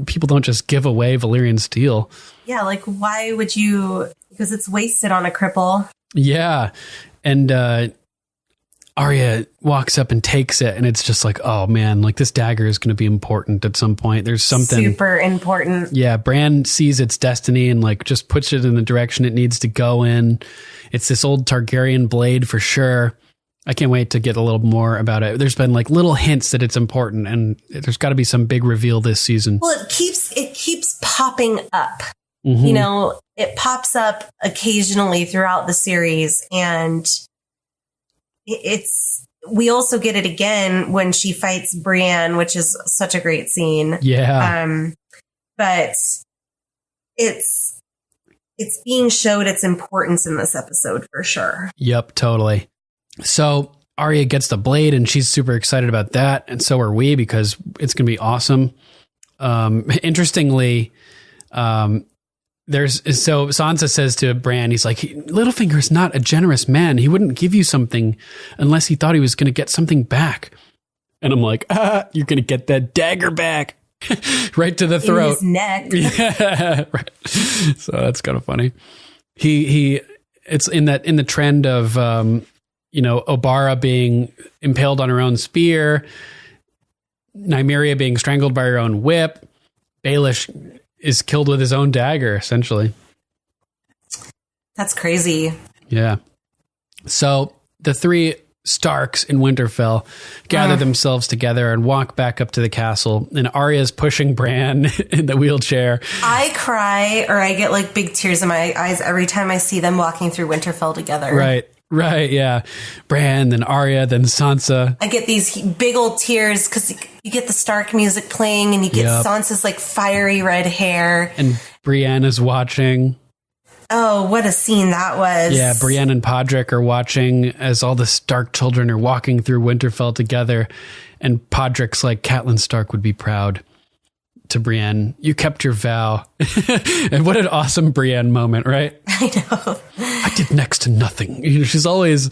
People don't just give away Valyrian steel. Yeah, like, why would you? Because it's wasted on a cripple. Yeah. And Arya walks up and takes it, and it's just like, oh man, like, this dagger is going to be important at some point. There's something super important. Yeah, Bran sees its destiny and like just puts it in the direction it needs to go in. It's this old Targaryen blade for sure. I can't wait to get a little more about it. There's been like little hints that it's important, and there's got to be some big reveal this season. Well, it keeps popping up. Mm-hmm. It pops up occasionally throughout the series, and we also get it again when she fights Brienne, which is such a great scene. Yeah. But it's being showed its importance in this episode for sure. Yep, totally. So Arya gets the blade, and she's super excited about that, and so are we, because it's going to be awesome. Interestingly, so Sansa says to Bran, he's like, Littlefinger is not a generous man. He wouldn't give you something unless he thought he was going to get something back. And I'm like, you're going to get that dagger back. right to the throat. In his neck. Yeah, right. So that's kind of funny. It's in the trend of, Obara being impaled on her own spear, Nymeria being strangled by her own whip. Baelish is killed with his own dagger, essentially. That's crazy. Yeah. So the three Starks in Winterfell gather themselves together and walk back up to the castle, and Arya's pushing Bran in the wheelchair. I cry, or I get like big tears in my eyes every time I see them walking through Winterfell together. Right, yeah. Bran, then Arya, then Sansa. I get these big old tears because you get the Stark music playing and you get Sansa's like fiery red hair. And Brienne is watching. Oh, what a scene that was. Yeah, Brienne and Podrick are watching as all the Stark children are walking through Winterfell together. And Podrick's like, Catelyn Stark would be proud. To Brienne, you kept your vow. And what an awesome Brienne moment, right? I know. I did next to nothing. She's always,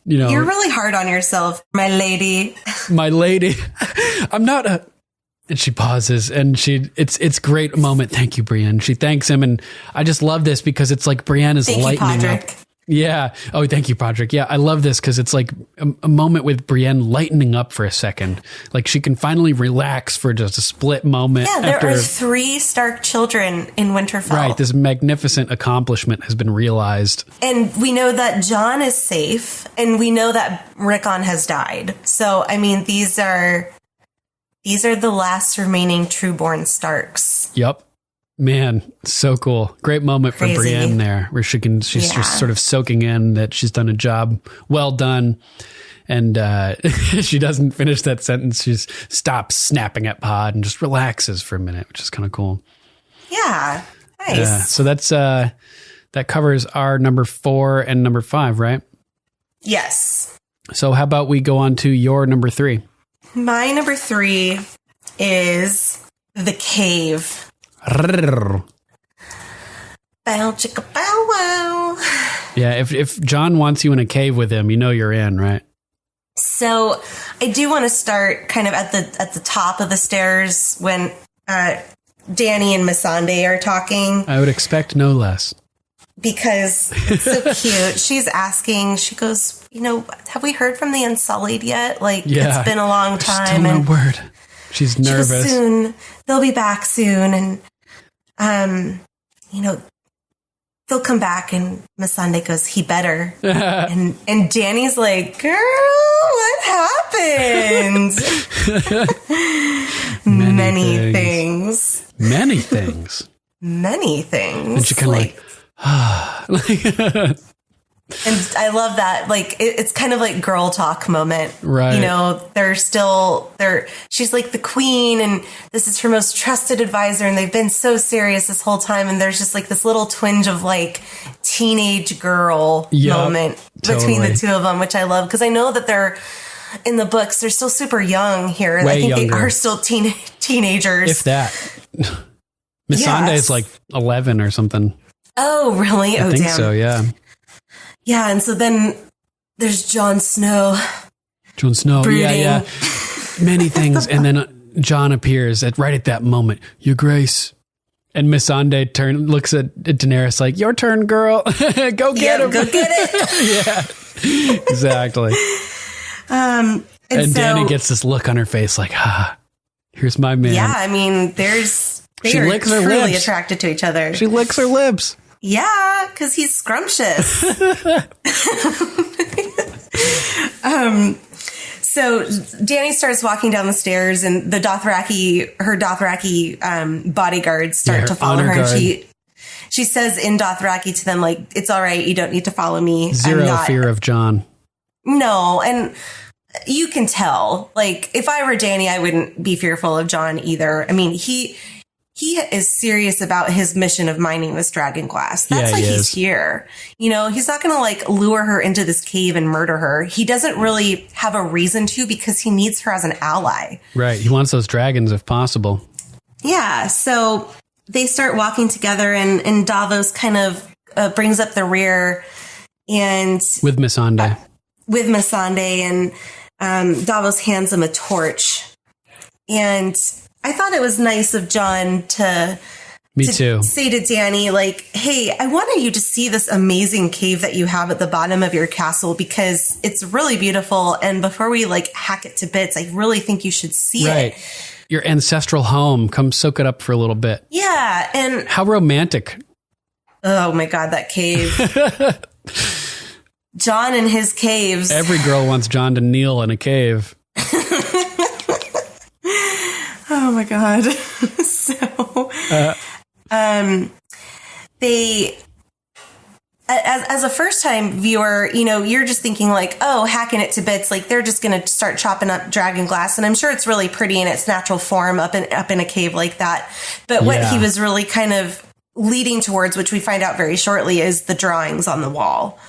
You're really hard on yourself, my lady. My lady. I'm not a... And she pauses, and it's great moment. Thank you, Brienne. She thanks him, and I just love this because it's like Brienne is lightening up. Yeah. Oh, thank you, Podrick. Yeah, I love this because it's like a moment with Brienne lightening up for a second. Like she can finally relax for just a split moment. Yeah, there are 3 Stark children in Winterfell. Right. This magnificent accomplishment has been realized. And we know that Jon is safe, and we know that Rickon has died. So, I mean, these are the last remaining trueborn Starks. Yep. Man, so cool. Great moment for Brienne there, where she's just sort of soaking in that she's done a job well done. And she doesn't finish that sentence. She stops snapping at Pod and just relaxes for a minute, which is kind of cool. Yeah. Nice. Yeah. So that's that covers our number 4 and number 5, right? Yes. So how about we go on to your number 3? My number 3 is The Cave. Bow chicka bow wow. Yeah, if Jon wants you in a cave with him, you're in, right? So I do want to start kind of at the top of the stairs when Dany and Missandei are talking. I would expect no less. Because it's so cute. She's asking, she goes, have we heard from the Unsullied yet? Like, it's been a long time. Still no word. She's nervous. She goes, soon. They'll be back soon. And, they'll come back. And Missandei goes, he better. and Dany's like, girl, what happened? Many things. Many things. Many things. And she kind of like and I love that. Like, it's kind of like girl talk moment. Right. She's like the queen and this is her most trusted advisor. And they've been so serious this whole time. And there's just like this little twinge of like teenage girl moment between the two of them, which I love. Cause I know that they're in the books. They're still super young here. Way I think younger. They are still teenagers. If that. Missandei is like 11 or something. Oh, really? I think so, yeah. Yeah, and so then there's Jon Snow. Jon Snow, brooding. yeah. Many things. And then Jon appears right at that moment. Your Grace. And Missandei looks at Daenerys like, your turn, girl. Go get him. Go get it. Yeah, exactly. And Dany gets this look on her face like, here's my man. Yeah, I mean, they are licks her truly lips. attracted to each other. She licks her lips. Yeah, because he's scrumptious. So Dany starts walking down the stairs, and her Dothraki bodyguards start to follow her. And she says in Dothraki to them, like, it's all right, you don't need to follow me. Zero fear of Jon. No, and you can tell. Like, if I were Dany, I wouldn't be fearful of Jon either. I mean, he is serious about his mission of mining this dragon glass. That's why he's here. He's not going to like lure her into this cave and murder her. He doesn't really have a reason to because he needs her as an ally. Right. He wants those dragons if possible. Yeah. So they start walking together and Davos kind of brings up the rear and with Missandei. And Davos hands him a torch. And I thought it was nice of Jon to say to Dany, like, hey, I wanted you to see this amazing cave that you have at the bottom of your castle because it's really beautiful. And before we like hack it to bits, I really think you should see it. Your ancestral home. Come soak it up for a little bit. Yeah. And how romantic. Oh my God, that cave. Jon and his caves. Every girl wants Jon to kneel in a cave. Oh my God. So, they, as a first time viewer, you know, you're just thinking like, oh, hacking it to bits. Like they're just going to start chopping up dragon glass. And I'm sure it's really pretty in its natural form up in a cave like that. But what he was really kind of leading towards, which we find out very shortly, is the drawings on the wall,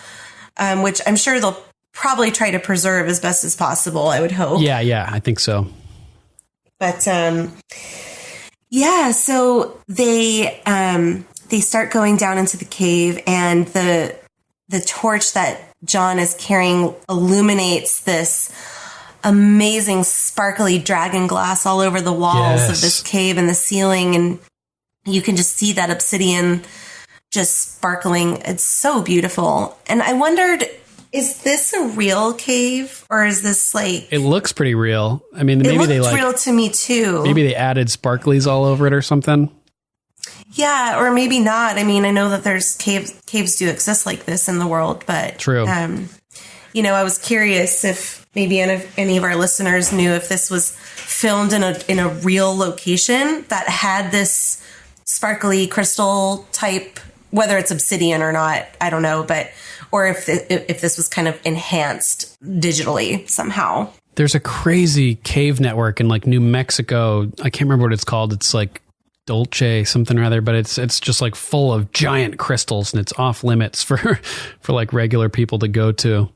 which I'm sure they'll probably try to preserve as best as possible. I would hope. Yeah, I think so. But, so they start going down into the cave, and the torch that Jon is carrying illuminates this amazing sparkly dragon glass all over the walls of this cave and the ceiling. And you can just see that obsidian just sparkling. It's so beautiful. And I wondered, is this a real cave, or is this like... It looks pretty real. I mean, maybe they like... real to me too. Maybe they added sparklies all over it or something. Yeah, or maybe not. I mean, I know that there's caves do exist like this in the world, but... True. You know, I was curious if maybe any of our listeners knew if this was filmed in a real location that had this sparkly crystal type, whether it's obsidian or not, I don't know, but... Or if this was kind of enhanced digitally somehow. There's a crazy cave network in like New Mexico. I can't remember what it's called. It's like Dolce something or other, but it's just like full of giant crystals, and it's off limits for like regular people to go to.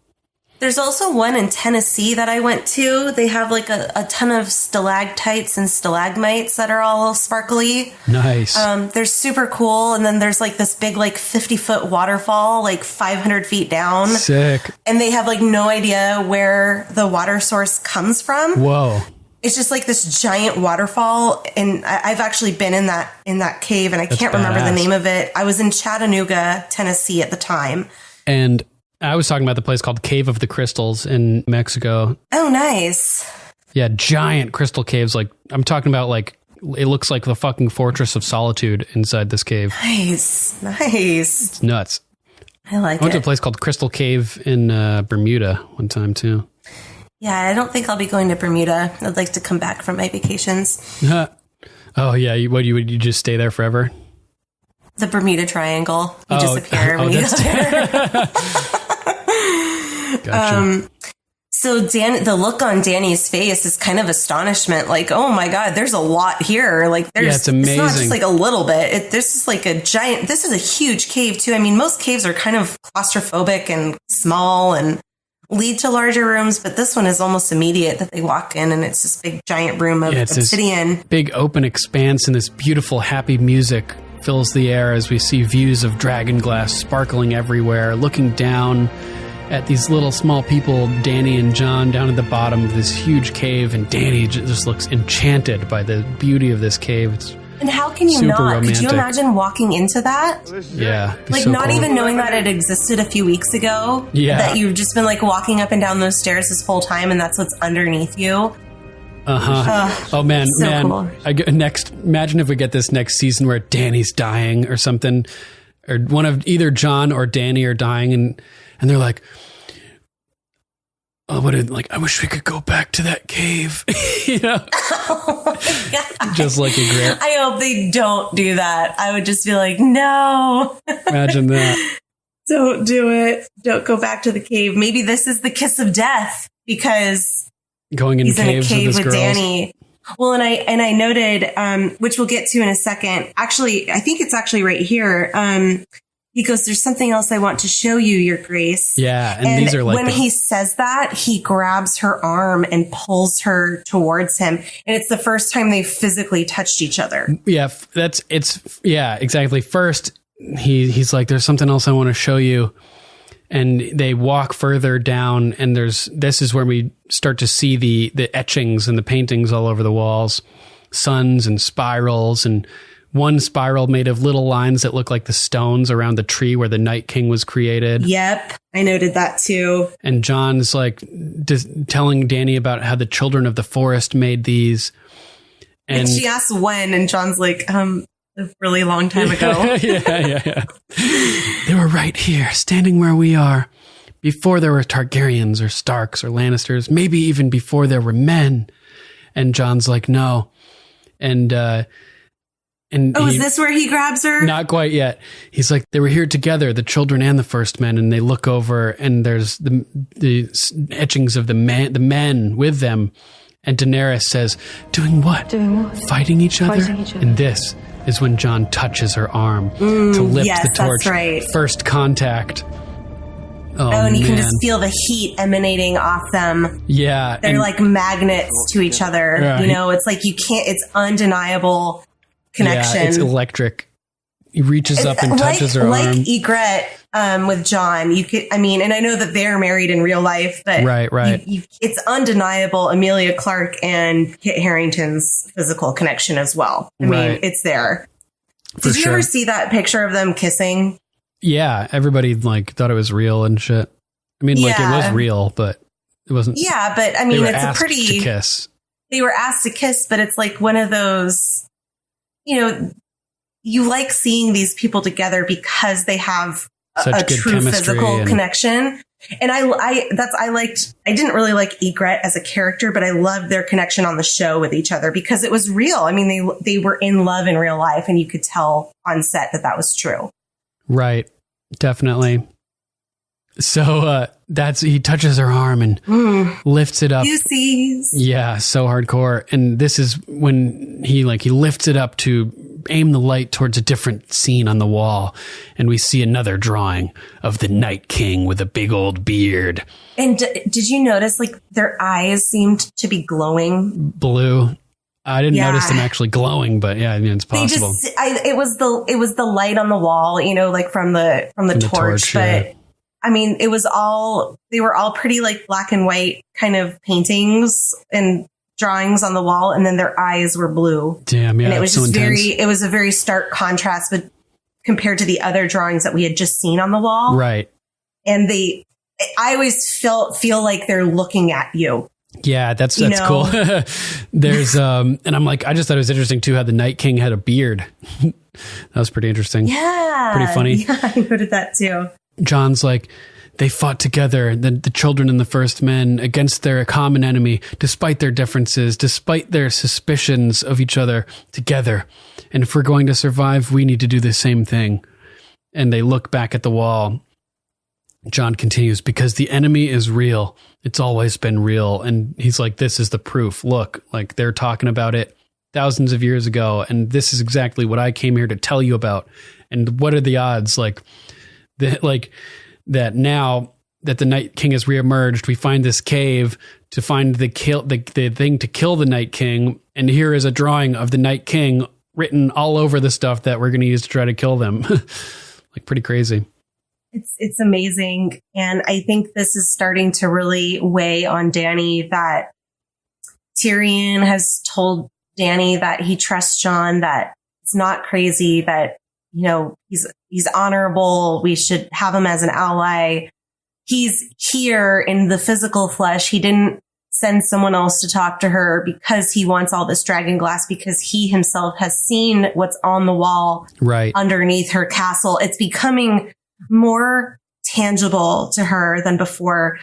There's also one in Tennessee that I went to. They have like a ton of stalactites and stalagmites that are all sparkly. Nice. They're super cool. And then there's like this big, like 50-foot waterfall, like 500 feet down. Sick. And they have like no idea where the water source comes from. Whoa. It's just like this giant waterfall. And I've actually been in that cave, and I can't remember the name of it. I was in Chattanooga, Tennessee at the time. And I was talking about the place called Cave of the Crystals in Mexico. Oh, nice. Yeah, giant crystal caves. Like, I'm talking about, like, it looks like the fucking Fortress of Solitude inside this cave. Nice. It's nuts. I like it. I went to a place called Crystal Cave in Bermuda one time, too. Yeah, I don't think I'll be going to Bermuda. I'd like to come back from my vacations. Oh, yeah. Would you just stay there forever? The Bermuda Triangle. You disappear when you go there. Gotcha. So the look on Dany's face is kind of astonishment. Like, oh my God, there's a lot here. Like, it's amazing. It's not just like a little bit. This is like this is a huge cave too. I mean, most caves are kind of claustrophobic and small and lead to larger rooms, but this one is almost immediate that they walk in, and it's this big giant room of obsidian. Big open expanse, and this beautiful happy music fills the air as we see views of dragon glass sparkling everywhere, looking down at these little small people, Dany and Jon, down at the bottom of this huge cave, and Dany just looks enchanted by the beauty of this cave. And how can you not? Romantic. Could you imagine walking into that? Yeah. Like, so not cool. even knowing that it existed a few weeks ago. Yeah. That you've just been like walking up and down those stairs this whole time, and that's what's underneath you. Oh man, so cool. Imagine if we get this next season where Dany's dying or something, or one of either Jon or Dany are dying, and they're like, "Oh, I wish we could go back to that cave," you know? Oh my God. Just like a grip. I hope they don't do that. I would just be like, no. Imagine that. Don't do it. Don't go back to the cave. Maybe this is the kiss of death because going in he's caves in a cave with girls. Dany. Well, and I noted, which we'll get to in a second. Actually, I think it's actually right here. He goes, "There's something else I want to show you, Your Grace." Yeah, and these are like when he says that, he grabs her arm and pulls her towards him, and it's the first time they've physically touched each other. Yeah, exactly. First, he's like, "There's something else I want to show you." And they walk further down, and this is where we start to see the etchings and the paintings all over the walls. suns and spirals, and one spiral made of little lines that look like the stones around the tree where the Night King was created. Yep, I noted that too. And Jon's like telling Dany about how the children of the forest made these. And she asks when, and Jon's like, a really long time ago. Yeah. They were right here, standing where we are. Before there were Targaryens or Starks or Lannisters, maybe even before there were men. And Jon's like, no. And is this where he grabs her? Not quite yet. He's like, they were here together, the children and the first men. And they look over and there's the etchings of the men with them. And Daenerys says, doing what? Doing what? Fighting each other? And this is when Jon touches her arm to lift the torch. That's right. First contact. And you can just feel the heat emanating off them. Yeah. They're like magnets to each other. Right. You know, it's like it's undeniable connection. Yeah, it's electric. He reaches up and touches her arm. Like Ygritte with Jon. And I know that they're married in real life, but right. It's undeniable Emilia Clarke and Kit Harington's physical connection as well. I mean, it's there. Did you ever see that picture of them kissing? Yeah, everybody thought it was real and shit. I mean, it was real, but it wasn't. Yeah, but I mean, it's a pretty to kiss. They were asked to kiss, but it's like one of those, you like seeing these people together because they have a true physical connection. And I didn't really like Ygritte as a character, but I loved their connection on the show with each other because it was real. I mean, they were in love in real life, and you could tell on set that was true. Right. Definitely. So he touches her arm and lifts it up. Juicies. Yeah, so hardcore. And this is when he lifts it up to aim the light towards a different scene on the wall. And we see another drawing of the Night King with a big old beard. And did you notice their eyes seemed to be glowing? Blue. I didn't notice them actually glowing, but yeah, I mean, it's possible. It was the light on the wall, from the torch. But I mean, they were all pretty black and white kind of paintings and drawings on the wall, and then their eyes were blue. Damn, yeah, and it was just it was a very stark contrast, but compared to the other drawings that we had just seen on the wall, right? And I always feel like they're looking at you. Yeah, that's cool. There's and I'm like, I just thought it was interesting too how the Night King had a beard. That was pretty interesting. Yeah, pretty funny. Yeah, I noted that too. Jon's like, they fought together, the children and the first men, against their common enemy, despite their differences, despite their suspicions of each other, together. And if we're going to survive, we need to do the same thing. And they look back at the wall. Jon continues, because the enemy is real. It's always been real. And he's like, this is the proof. Look, they're talking about it thousands of years ago. And this is exactly what I came here to tell you about. And what are the odds? That now that the Night King has reemerged, we find this cave to find the thing to kill the Night King. And here is a drawing of the Night King written all over the stuff that we're going to use to try to kill them. Pretty crazy. It's amazing. And I think this is starting to really weigh on Dany, that Tyrion has told Dany that he trusts Jon, that it's not crazy, that, he's honorable. We should have him as an ally. He's here in the physical flesh. He didn't send someone else to talk to her because he wants all this dragon glass, because he himself has seen what's on the wall underneath her castle. It's becoming more tangible to her than before.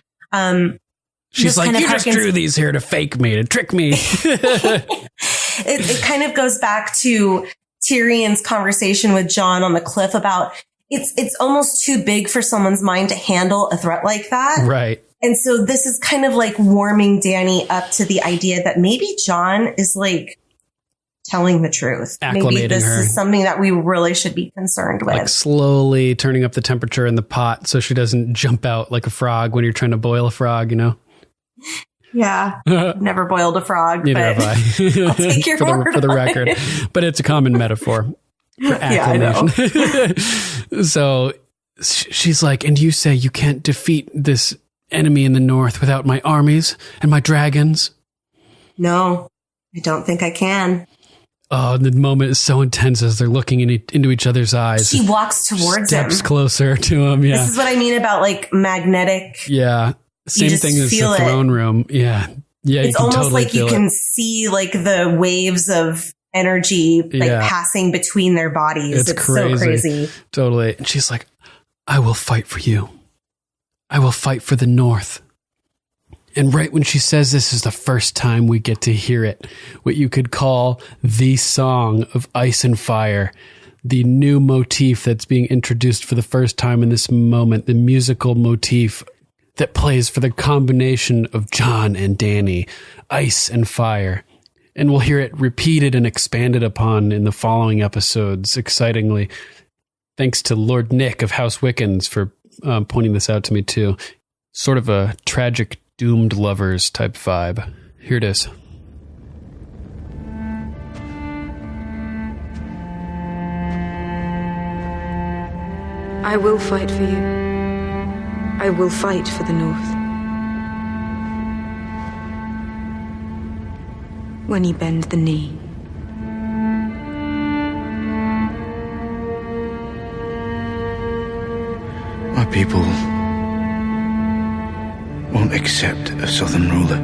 She's like, you just drew these here to fake me, to trick me. It kind of goes back to Tyrion's conversation with Jon on the cliff about it's almost too big for someone's mind to handle a threat like that. Right. And so this is kind of warming Dany up to the idea that maybe Jon is telling the truth. Maybe this is something that we really should be concerned with. Slowly turning up the temperature in the pot so she doesn't jump out like a frog when you're trying to boil a frog, Yeah. Never boiled a frog. Neither have I. I'll take your word for the record. But it's a common metaphor for acclimation. Yeah, I know. So she's like, and you say you can't defeat this enemy in the north without my armies and my dragons? No, I don't think I can. Oh, the moment is so intense as they're looking into each other's eyes. She walks towards him. Steps closer to him, yeah. This is what I mean about like magnetic. Yeah. Same thing as the throne room. Yeah. Yeah. It's almost totally like you can see like the waves of energy like passing between their bodies. It's crazy. So crazy. Totally. And she's like, I will fight for you. I will fight for the North. And right when she says this is the first time we get to hear it, what you could call the song of Ice and Fire, the new motif that's being introduced for the first time in this moment, the musical motif that plays for the combination of Jon and Dany, Ice and Fire. And we'll hear it repeated and expanded upon in the following episodes, excitingly. Thanks to Lord Nick of House Wiccans for pointing this out to me too. Sort of a tragic doomed lovers type vibe. Here it is. I will fight for you. I will fight for the North. When you bend the knee. My people won't accept a southern ruler.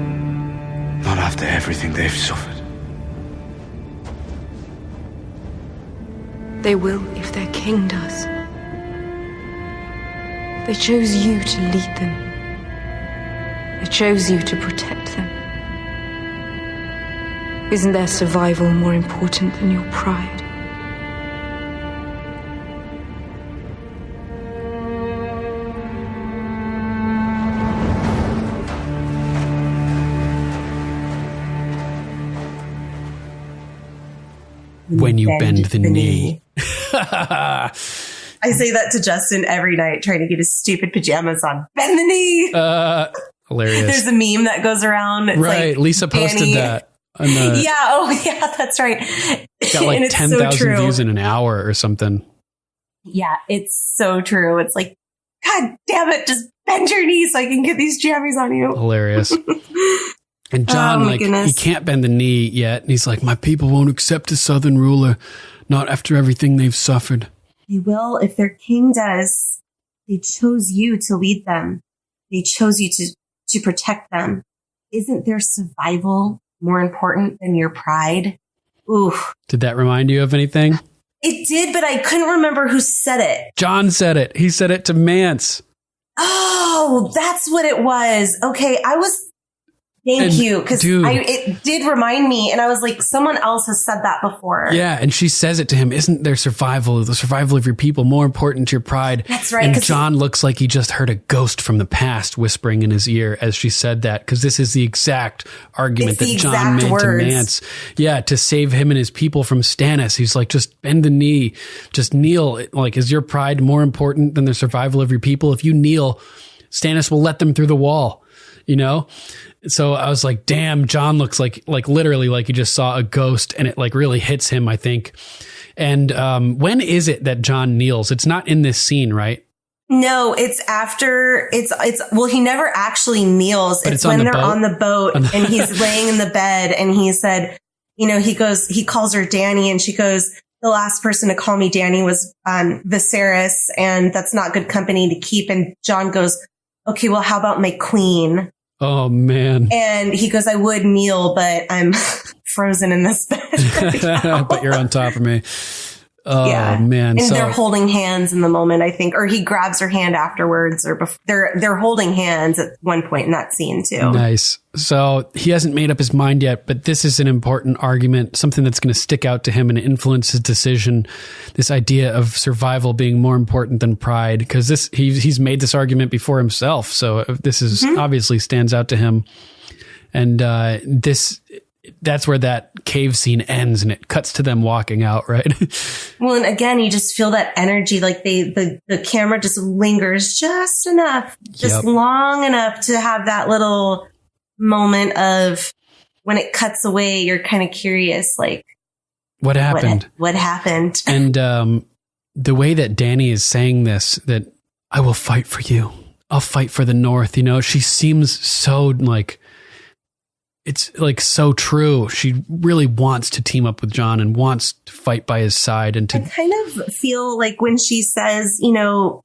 Not after everything they've suffered. They will if their king does. They chose you to lead them. They chose you to protect them. Isn't their survival more important than your pride? When you bend the knee. I say that to Justin every night, trying to get his stupid pajamas on. Bend the knee. Hilarious. There's a meme that goes around. It's right. Like Lisa posted Dany. that. Yeah. Oh, yeah. That's right. Got like 10,000 views in an hour or something. Yeah. It's so true. It's like, God damn it. Just bend your knee so I can get these jammies on you. Hilarious. And Jon, he can't bend the knee yet. And he's like, my people won't accept a southern ruler. Not after everything they've suffered. They will if their king does. They chose you to lead them. They chose you to protect them. Isn't their survival more important than your pride? Ooh. Did that remind you of anything? It did, but I couldn't remember who said it. Jon said it. He said it to Mance. Oh, that's what it was. Okay, Thank you, because it did remind me, and I was like, someone else has said that before. Yeah, and she says it to him, isn't their survival, the survival of your people, more important to your pride? That's right. And Jon looks like he just heard a ghost from the past whispering in his ear as she said that, because this is the exact argument that Jon made to Mance. Yeah, to save him and his people from Stannis. He's like, just bend the knee, just kneel. Like, is your pride more important than the survival of your people? If you kneel, Stannis will let them through the wall, you know? So I was like, damn, Jon looks like literally like he just saw a ghost, and it like really hits him, I think. And when is it that Jon kneels? It's not in this scene, right? No, it's after well, he never actually kneels. It's when they're on the boat and he's laying in the bed, and he said, you know, he calls her Dany, and she goes, the last person to call me Dany was Viserys, and that's not good company to keep. And Jon goes, okay, well, how about my queen? Oh, man. And he goes, I would kneel, but I'm frozen in this bed right but you're on top of me. Oh, yeah. Man. And they're holding hands in the moment, I think. Or he grabs her hand afterwards. Or they're holding hands at one point in that scene, too. Nice. So he hasn't made up his mind yet, but this is an important argument, something that's going to stick out to him and influence his decision. This idea of survival being more important than pride, because he's made this argument before himself. So this is obviously stands out to him. And that's where that cave scene ends, and it cuts to them walking out, right? Well, and again, you just feel that energy, like the camera just lingers just enough, long enough to have that little moment of when it cuts away, you're kind of curious, like, what happened? What happened? And the way that Dany is saying this, that I will fight for you. I'll fight for the North. You know, she seems so like it's like so true. She really wants to team up with Jon and wants to fight by his side. And I kind of feel like when she says, you know,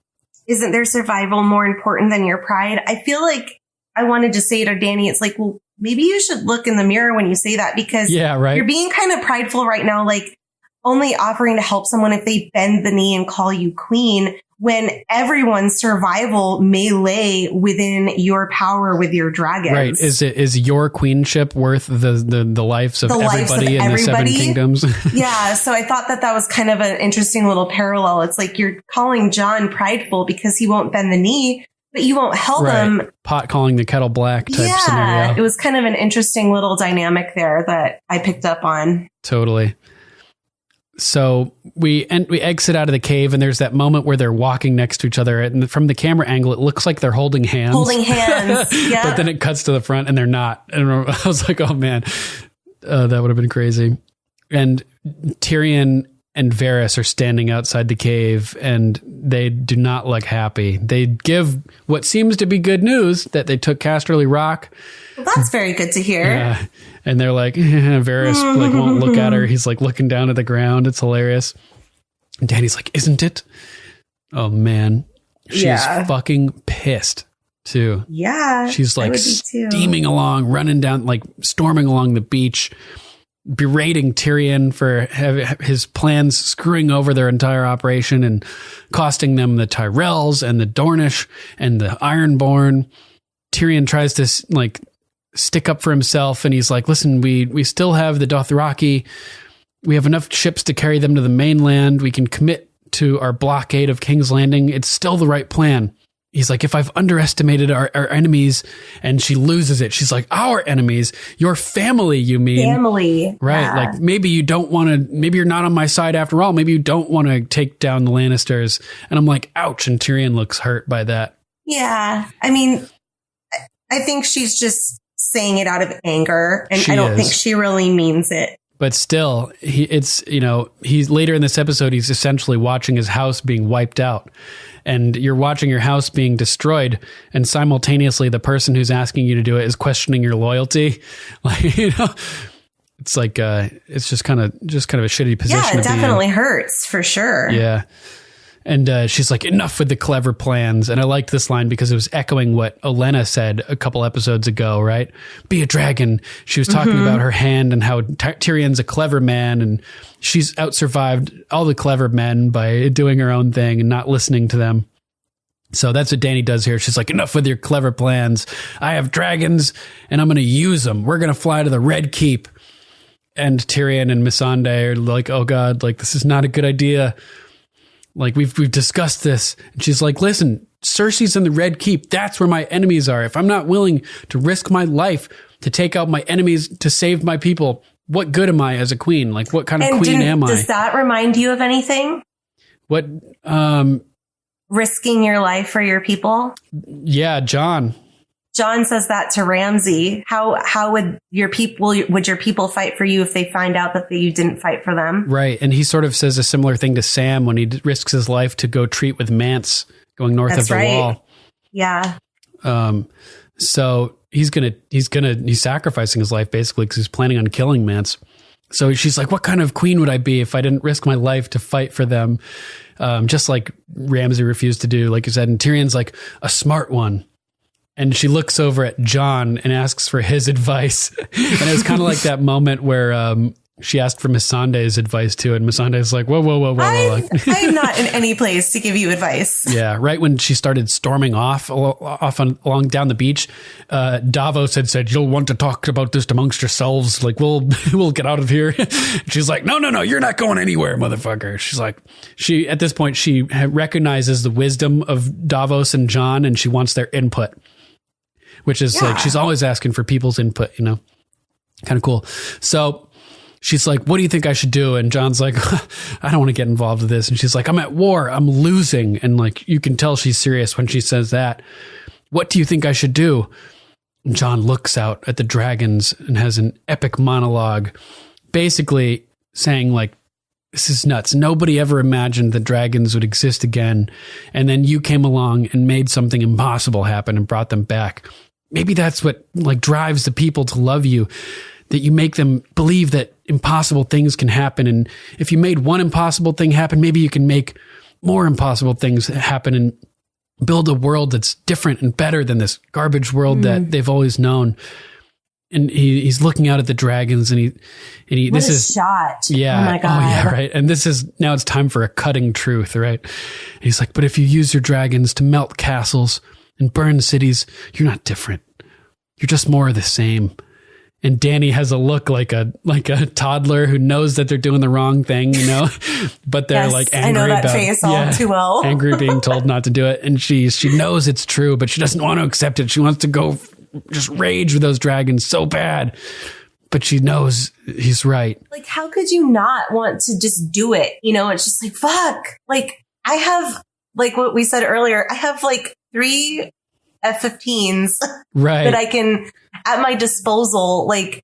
isn't their survival more important than your pride? I feel like I wanted to say to Dany, it's like, well, maybe you should look in the mirror when you say that, because you're being kind of prideful right now, like only offering to help someone if they bend the knee and call you queen, when everyone's survival may lay within your power with your dragons. Right. Is your queenship worth the lives of everybody in the Seven Kingdoms? Yeah. So I thought that was kind of an interesting little parallel. It's like you're calling Jon prideful because he won't bend the knee, but you won't help him. Pot calling the kettle black type scenario. It was kind of an interesting little dynamic there that I picked up on. Totally. So we exit out of the cave, and there's that moment where they're walking next to each other, and from the camera angle, it looks like they're holding hands. Yeah. But then it cuts to the front, and they're not. And I was like, oh man, that would have been crazy. And Tyrion and Varys are standing outside the cave, and they do not look happy. They give what seems to be good news that they took Casterly Rock. Well, that's very good to hear. Yeah. And they're like, Varys like won't look at her. He's like looking down at the ground. It's hilarious. And Dany's like, isn't it? Oh man. She's fucking pissed too. Yeah. She's like steaming along, running down, like storming along the beach, berating Tyrion for his plans screwing over their entire operation and costing them the Tyrells and the Dornish and the Ironborn. Tyrion tries to like stick up for himself, and he's like, listen, we still have the Dothraki. We have enough ships to carry them to the mainland. We can commit to our blockade of King's Landing. It's still the right plan. He's like, if I've underestimated our enemies, and she loses it. She's like, our enemies, your family, you mean? Family. Right. Yeah. Like maybe you don't want to, maybe you're not on my side after all. Maybe you don't want to take down the Lannisters. And I'm like, ouch. And Tyrion looks hurt by that. Yeah. I mean, I think she's just saying it out of anger, and I don't think she really means it. But still, he's later in this episode, he's essentially watching his house being wiped out, and you're watching your house being destroyed, and simultaneously the person who's asking you to do it is questioning your loyalty. Like, you know, it's like, it's just kind of a shitty position. Yeah, it definitely hurts for sure. Yeah. And she's like, enough with the clever plans. And I liked this line because it was echoing what Olenna said a couple episodes ago, right? Be a dragon. She was talking about her hand and how Tyrion's a clever man, and she's out-survived all the clever men by doing her own thing and not listening to them. So that's what Dany does here. She's like, enough with your clever plans. I have dragons, and I'm going to use them. We're going to fly to the Red Keep. And Tyrion and Missandei are like, oh God, like this is not a good idea. Like we've discussed this. And she's like, listen, Cersei's in the Red Keep. That's where my enemies are. If I'm not willing to risk my life to take out my enemies to save my people, what good am I as a queen? Like what kind of queen am I? Does that remind you of anything? What? Risking your life for your people? Yeah, Jon says that to Ramsay. How would your people fight for you if they find out that you didn't fight for them? Right. And he sort of says a similar thing to Sam when he risks his life to go treat with Mance going north of the wall. Yeah. So he's sacrificing his life basically because he's planning on killing Mance. So she's like, what kind of queen would I be if I didn't risk my life to fight for them? Just like Ramsay refused to do, like you said. And Tyrion's like, a smart one. And she looks over at Jon and asks for his advice. And it was kind of like that moment where she asked for Missandei's advice too. And Missandei's like, whoa. I'm not in any place to give you advice. Yeah. Right when she started storming off along down the beach, Davos had said, you'll want to talk about this amongst yourselves. Like, we'll get out of here. She's like, no, you're not going anywhere, motherfucker. She's like, at this point, she recognizes the wisdom of Davos and Jon, and she wants their input. Which is like, she's always asking for people's input, you know, kind of cool. So she's like, what do you think I should do? And Jon's like, I don't want to get involved with this. And she's like, I'm at war. I'm losing. And like, you can tell she's serious when she says that. What do you think I should do? And Jon looks out at the dragons and has an epic monologue, basically saying like, this is nuts. Nobody ever imagined the dragons would exist again. And then you came along and made something impossible happen and brought them back. maybe that's what like drives the people to love you, that you make them believe that impossible things can happen. And if you made one impossible thing happen, maybe you can make more impossible things happen and build a world that's different and better than this garbage world that they've always known. And he's looking out at the dragons and he what this a is shot. Yeah. Oh my God. Oh yeah. Right. And now it's time for a cutting truth. Right. And he's like, but if you use your dragons to melt castles and burn cities, you're not different. You're just more of the same. And Dany has a look like a toddler who knows that they're doing the wrong thing, you know, but they're like angry I know that about face all too well. angry being told not to do it. And she knows it's true, but she doesn't want to accept it. She wants to go just rage with those dragons so bad, but she knows he's right. Like, how could you not want to just do it? You know, it's just like, fuck. Like, I have, like what we said earlier, I have like 3 F-15s that I can, at my disposal. Like,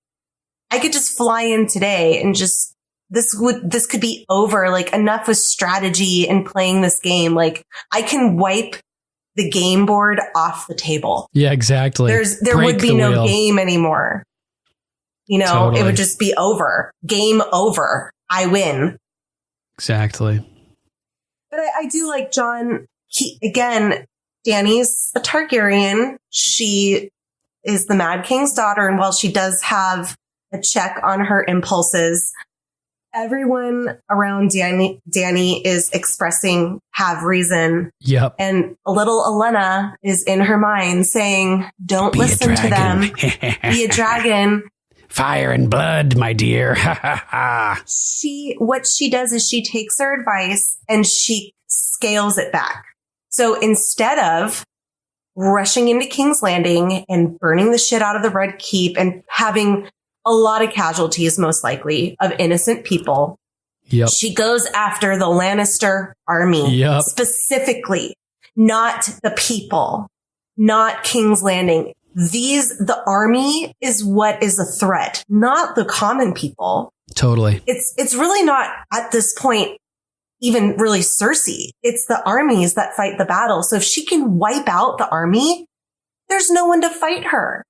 I could just fly in today and just, this could be over. Like, enough with strategy and playing this game. Like, I can wipe the game board off the table. Yeah, exactly. There would be no game anymore. You know, Totally. It would just be over. Game over. I win. Exactly. But I do like Jon. Dany's a Targaryen. She is the Mad King's daughter. And while she does have a check on her impulses, everyone around Dany is expressing have reason. Yep. And little Olenna is in her mind saying, don't listen to them. Be a dragon. Fire and blood, my dear. What she does is she takes her advice and she scales it back. So instead of rushing into King's Landing and burning the shit out of the Red Keep and having a lot of casualties, most likely, of innocent people, she goes after the Lannister army, specifically, not the people, not King's Landing. The army is what is a threat, not the common people. Totally. It's really not at this point even really Cersei. It's the armies that fight the battle. So if she can wipe out the army, there's no one to fight her.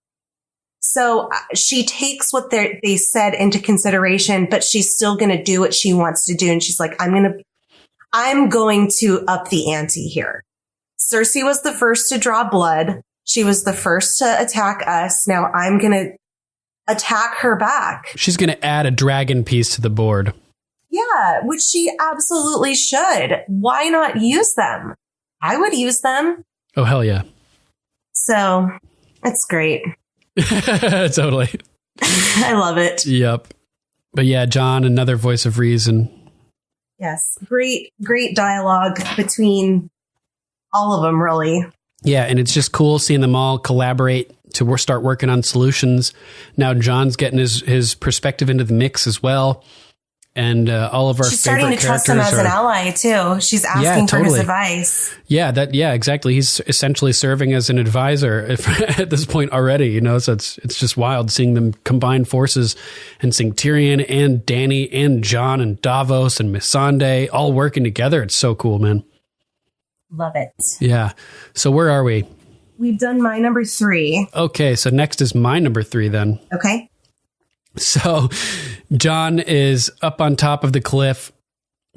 So she takes what they said into consideration, but she's still going to do what she wants to do. And she's like, I'm going to up the ante here. Cersei was the first to draw blood. She was the first to attack us. Now I'm going to attack her back. She's going to add a dragon piece to the board. Yeah, which she absolutely should. Why not use them? I would use them. Oh, hell yeah. So it's great. Totally. I love it. Yep. But yeah, Jon, another voice of reason. Yes. Great dialogue between all of them, really. Yeah, and it's just cool seeing them all collaborate to start working on solutions. Now Jon's getting his perspective into the mix as well. And all of our She's favorite characters. She's starting to trust him as an ally, too. She's asking for his advice. Yeah, exactly. He's essentially serving as an advisor at this point already, you know, so it's just wild seeing them combine forces and seeing Tyrion and Dany and Jon and Davos and Missandei all working together. It's so cool, man. Love it. Yeah. So where are we? We've done my number 3. Okay, so next is my number 3 then. Okay. So Jon is up on top of the cliff.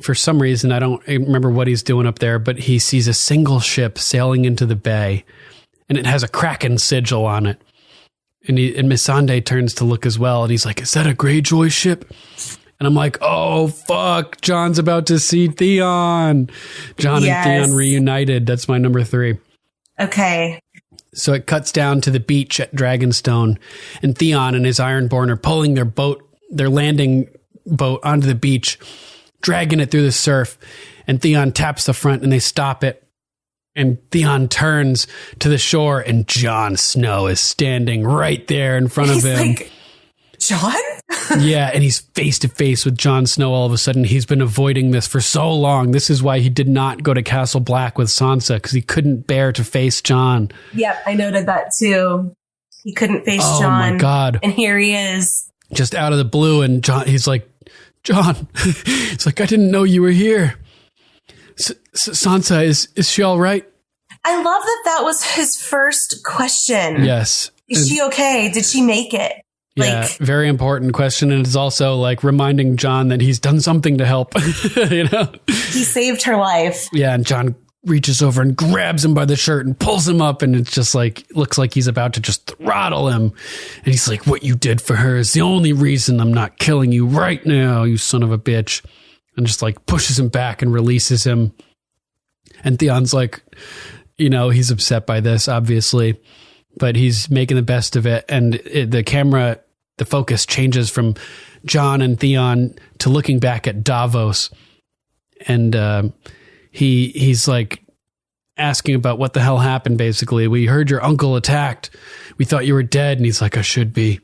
For some reason, I don't remember what he's doing up there, but he sees a single ship sailing into the bay, and it has a Kraken sigil on it. And Missandei turns to look as well, and he's like, "Is that a Greyjoy ship?" And I'm like, "Oh fuck! Jon's about to see Theon." Jon and Theon reunited. That's my number 3. Okay. So it cuts down to the beach at Dragonstone, and Theon and his Ironborn are pulling their landing boat onto the beach, dragging it through the surf, and Theon taps the front and they stop it. And Theon turns to the shore and Jon Snow is standing right there in front of him. Like, Jon? Yeah, and he's face to face with Jon Snow all of a sudden. He's been avoiding this for so long. This is why he did not go to Castle Black with Sansa, because he couldn't bear to face Jon. Yep, I noted that too. He couldn't face Jon. Oh my God. And here he is. Just out of the blue, and he's like, Jon, it's like, I didn't know you were here. Sansa, is she all right? I love that was his first question. Yes. Is she okay? Did she make it? Yeah, very important question. And it's also like reminding Jon that he's done something to help, you know? He saved her life. Yeah. And Jon reaches over and grabs him by the shirt and pulls him up. And it's just like, looks like he's about to just throttle him. And he's like, what you did for her is the only reason I'm not killing you right now, you son of a bitch. And just like pushes him back and releases him. And Theon's like, you know, he's upset by this, obviously, but he's making the best of it. And the focus changes from Jon and Theon to looking back at Davos. And he's like asking about what the hell happened, basically. We heard your uncle attacked. We thought you were dead. And he's like, I should be.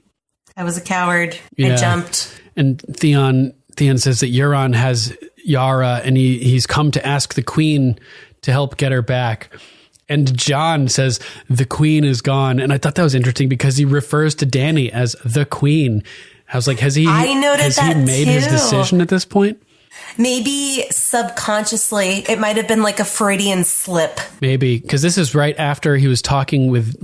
I was a coward. Yeah. I jumped. And Theon says that Euron has Yara and he's come to ask the queen to help get her back. And Jon says, the queen is gone. And I thought that was interesting because he refers to Dany as the queen. I was like, has he made his decision at this point? Maybe subconsciously. It might have been like a Freudian slip. Maybe, because this is right after he was talking with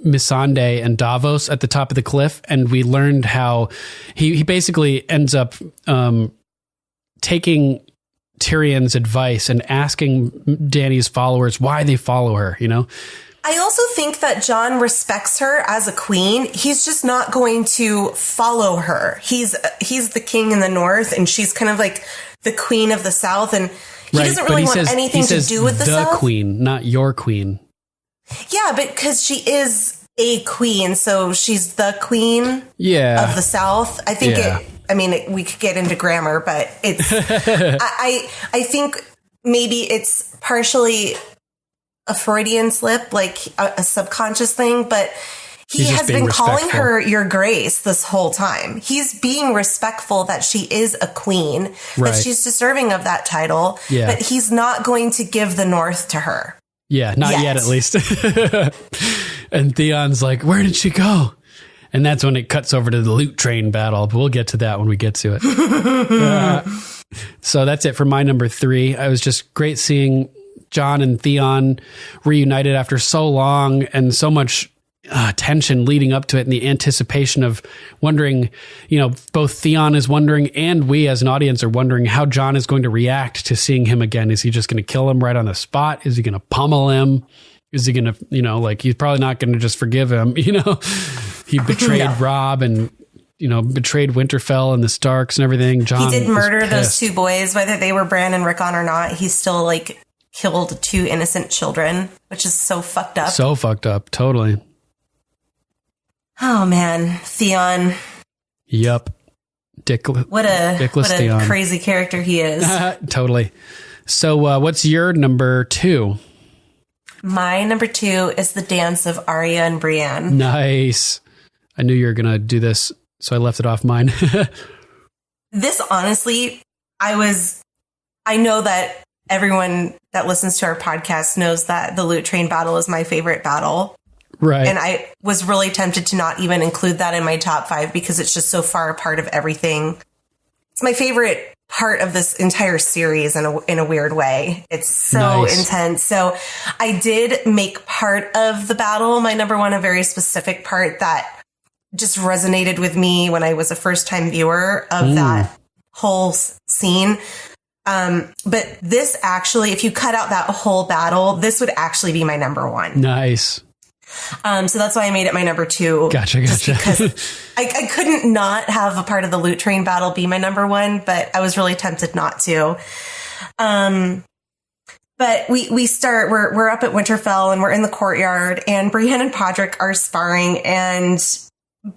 Missandei and Davos at the top of the cliff. And we learned how he basically ends up taking Tyrion's advice and asking Dany's followers why they follow her, you know? I also think that Jon respects her as a queen. He's just not going to follow her. He's the king in the north and she's kind of like the queen of the south. And he doesn't really want anything to do with the south. The queen, not your queen. Yeah, but because she is a queen, so she's the queen of the south. I think we could get into grammar, but it's, I think maybe it's partially a Freudian slip, like a subconscious thing, but he has been calling her your grace this whole time. He's being respectful that she is a queen, that she's deserving of that title, but he's not going to give the North to her. Yeah, not yet at least. And Theon's like, where did she go? And that's when it cuts over to the loot train battle. But we'll get to that when we get to it. So that's it for my number 3. I was just great seeing Jon and Theon reunited after so long and so much tension leading up to it and the anticipation of wondering, you know, both Theon is wondering and we as an audience are wondering how Jon is going to react to seeing him again. Is he just going to kill him right on the spot? Is he going to pummel him? Is he going to, you know, like he's probably not going to just forgive him, you know? He betrayed Robb and, you know, betrayed Winterfell and the Starks and everything. Jon he did murder those 2 boys, whether they were Bran and Rickon or not. He still like killed 2 innocent children, which is so fucked up. So fucked up. Totally. Oh man, Theon. Yep. What a crazy character he is. Totally. So what's your number 2? My number 2 is the dance of Arya and Brienne. Nice. I knew you were going to do this, so I left it off mine. This, honestly, I know that everyone that listens to our podcast knows that the loot train battle is my favorite battle. Right. And I was really tempted to not even include that in my top 5 because it's just so far apart of everything. It's my favorite part of this entire series in a weird way. It's so intense. So I did make part of the battle, my number 1, a very specific part that just resonated with me when I was a first time viewer of that whole scene. But this actually, if you cut out that whole battle, this would actually be my number 1. Nice. So that's why I made it my number 2. Gotcha. Because I couldn't not have a part of the loot train battle be my number 1, but I was really tempted not to. But we're up at Winterfell and we're in the courtyard and Brienne and Podrick are sparring and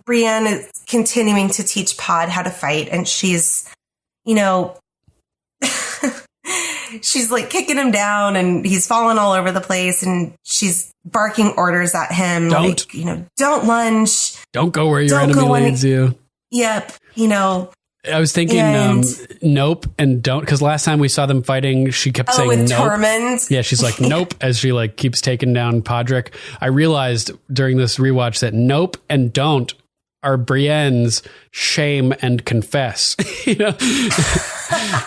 Brienne is continuing to teach Pod how to fight. And she's, you know, she's like kicking him down and he's falling all over the place and she's barking orders at him. Like, you know, don't lunge. Don't go where your enemy leads you. Yep. You know, I was thinking, nope and don't, because last time we saw them fighting, she kept saying with nope. Tormund. Yeah, she's like, nope, as she like keeps taking down Podrick. I realized during this rewatch that nope and don't are Brienne's shame and confess. You know?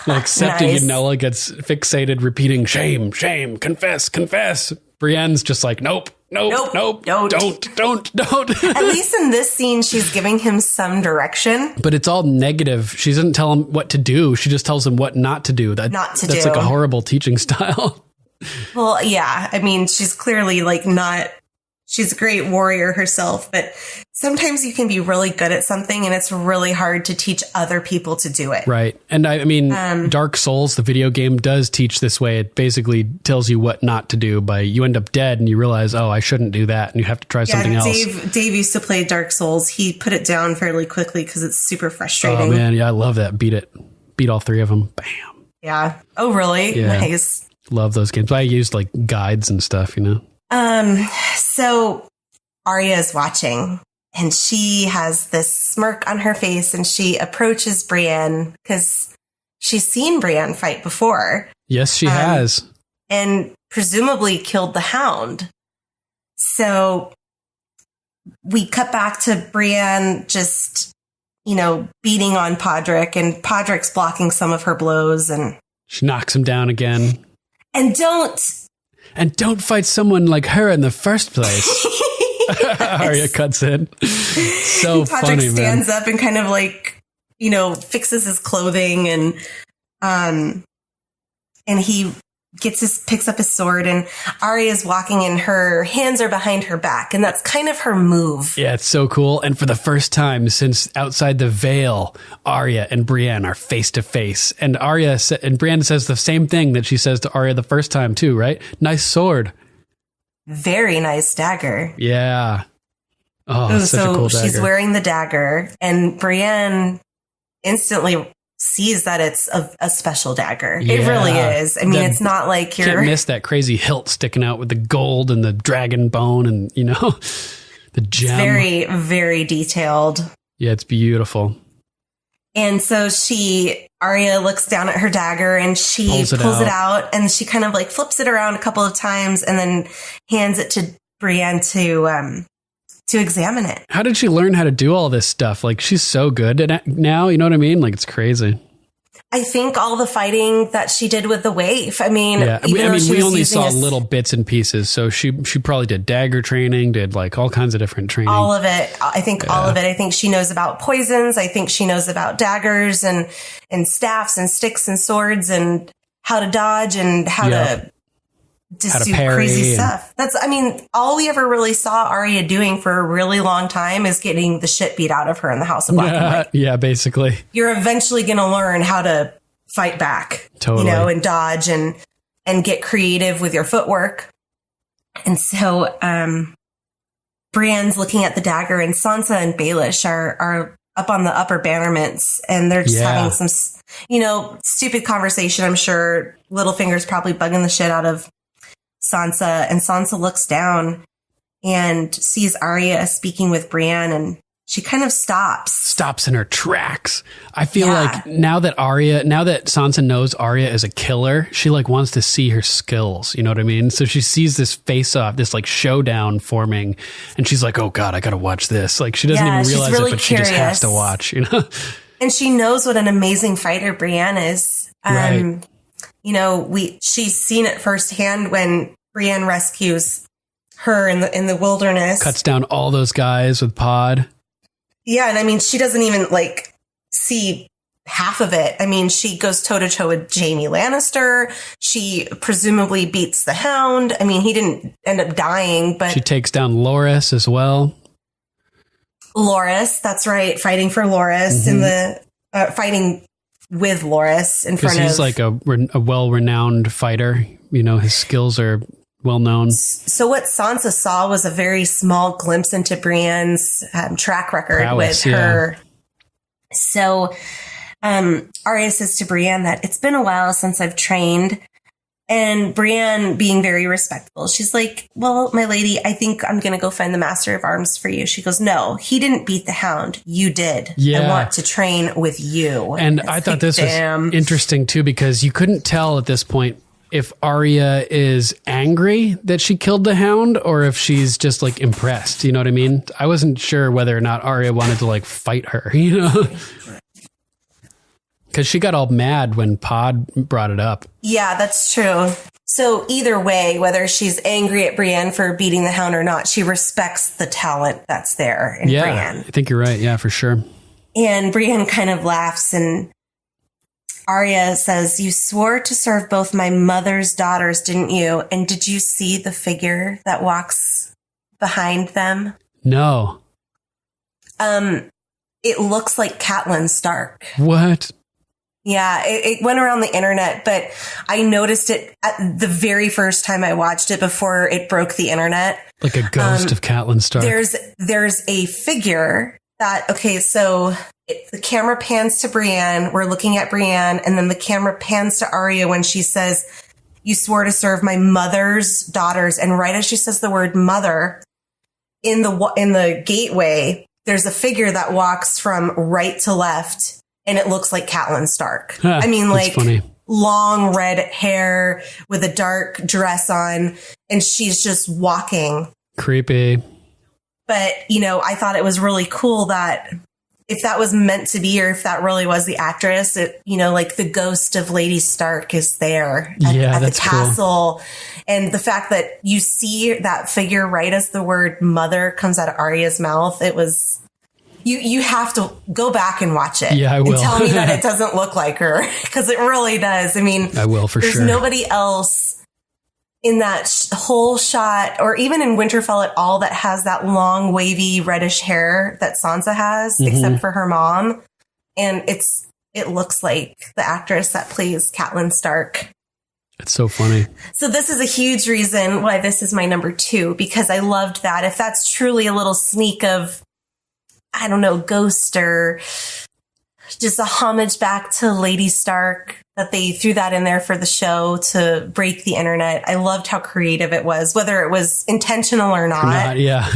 Like Septa Unella gets fixated repeating shame, shame, confess, confess. Brienne's just like, nope, don't. At least in this scene, she's giving him some direction. But it's all negative. She doesn't tell him what to do. She just tells him what not to do. That's like a horrible teaching style. Well, yeah. I mean, she's clearly like she's a great warrior herself, but sometimes you can be really good at something and it's really hard to teach other people to do it. Right. And I mean, Dark Souls, the video game, does teach this way. It basically tells you what not to do by you end up dead and you realize, oh, I shouldn't do that. And you have to try something else. Dave used to play Dark Souls. He put it down fairly quickly because it's super frustrating. Oh, man. Yeah, I love that. Beat all three of them. Bam. Yeah. Oh, really? Yeah. Nice. Love those games. I used like guides and stuff, you know? So Arya is watching and she has this smirk on her face and she approaches Brienne because she's seen Brienne fight before. Yes, she has. And presumably killed the Hound. So we cut back to Brienne just, beating on Podrick and Podrick's blocking some of her blows and she knocks him down again. And don't fight someone like her in the first place. Yes. Arya cuts in. So Podrick funny, man. stands up and kind of like, fixes his clothing and he picks up his sword and Arya's walking and her hands are behind her back. And that's kind of her move. Yeah, it's so cool. And for the first time since outside the Vale, Arya and Brienne are face to face. And Brienne says the same thing that she says to Arya the first time too, right? Nice sword. Very nice dagger. Yeah. Oh, such a cool dagger. She's wearing the dagger and Brienne instantly sees that it's a special dagger. Yeah. It really is. I mean, it's not like you're... Can't miss that crazy hilt sticking out with the gold and the dragon bone and, the gem. It's very, very detailed. Yeah, it's beautiful. And so Arya looks down at her dagger and she pulls it out and she kind of like flips it around a couple of times and then hands it to Brienne to examine it. How did she learn how to do all this stuff? Like, she's so good at it now, you know what I mean? Like, it's crazy. I think all the fighting that she did with the waif. I mean, yeah. We only saw little bits and pieces. So she probably did dagger training, did like all kinds of different training. All of it. I think all of it. I think she knows about poisons. I think she knows about daggers and staffs and sticks and swords and how to dodge and how to just do crazy stuff. All we ever really saw Arya doing for a really long time is getting the shit beat out of her in the House of Black and White. Yeah, basically. You're eventually going to learn how to fight back, totally. And dodge and get creative with your footwork. And so, Brienne's looking at the dagger and Sansa and Baelish are up on the upper bannerments and they're just having some, stupid conversation. I'm sure Littlefinger's probably bugging the shit out of Sansa, and Sansa looks down and sees Arya speaking with Brienne and she kind of stops in her tracks. I feel like now that Sansa knows Arya is a killer, she like wants to see her skills. You know what I mean? So she sees this face off, this like showdown forming and she's like, oh God, I got to watch this. Like she doesn't even realize it, but she just has to watch, And she knows what an amazing fighter Brienne is. Right. She's seen it firsthand when Brienne rescues her in the wilderness. Cuts down all those guys with Pod. Yeah, and she doesn't even like see half of it. She goes toe to toe with Jaime Lannister. She presumably beats the Hound. He didn't end up dying, but she takes down Loras as well. Loras, that's right, fighting for Loras in the fighting with Loras in front of... Because he's like a well-renowned fighter. His skills are well-known. So what Sansa saw was a very small glimpse into Brienne's track record with her. So Arya says to Brienne that it's been a while since I've trained. And Brienne, being very respectful, she's like, well, my lady, I think I'm going to go find the Master of Arms for you. She goes, no, he didn't beat the Hound. You did. Yeah. I want to train with you. And I thought this was interesting, too, because you couldn't tell at this point if Arya is angry that she killed the Hound or if she's just like impressed. You know what I mean? I wasn't sure whether or not Arya wanted to like fight her, Because she got all mad when Pod brought it up. Yeah, that's true. So either way, whether she's angry at Brienne for beating the Hound or not, she respects the talent that's there in Brienne. I think you're right. Yeah, for sure. And Brienne kind of laughs, and Arya says, "You swore to serve both my mother's daughters, didn't you? And did you see the figure that walks behind them?" No. It looks like Catelyn Stark. What? Yeah, it went around the internet, but I noticed it at the very first time I watched it before it broke the internet. Like a ghost of Catelyn Stark. There's a figure that, okay, so the camera pans to Brienne. We're looking at Brienne, and then the camera pans to Arya when she says, "You swore to serve my mother's daughters." And right as she says the word mother, in the gateway, there's a figure that walks from right to left. And it looks like Catelyn Stark. I mean, like long red hair with a dark dress on, and she's just walking. Creepy. But, I thought it was really cool that if that was meant to be, or if that really was the actress, like the ghost of Lady Stark is there at the castle. Cool. And the fact that you see that figure right as the word mother comes out of Arya's mouth, it was... You have to go back and watch it. Yeah, I will. And tell me that it doesn't look like her, because it really does. I mean, I will for sure. There's nobody else in that whole shot, or even in Winterfell at all, that has that long, wavy, reddish hair that Sansa has, except for her mom. And it looks like the actress that plays Catelyn Stark. It's so funny. So this is a huge reason why this is my number 2, because I loved that. If that's truly a little sneak of, I don't know, ghost or just a homage back to Lady Stark, that they threw that in there for the show to break the internet. I loved how creative it was, whether it was intentional or not. Yeah.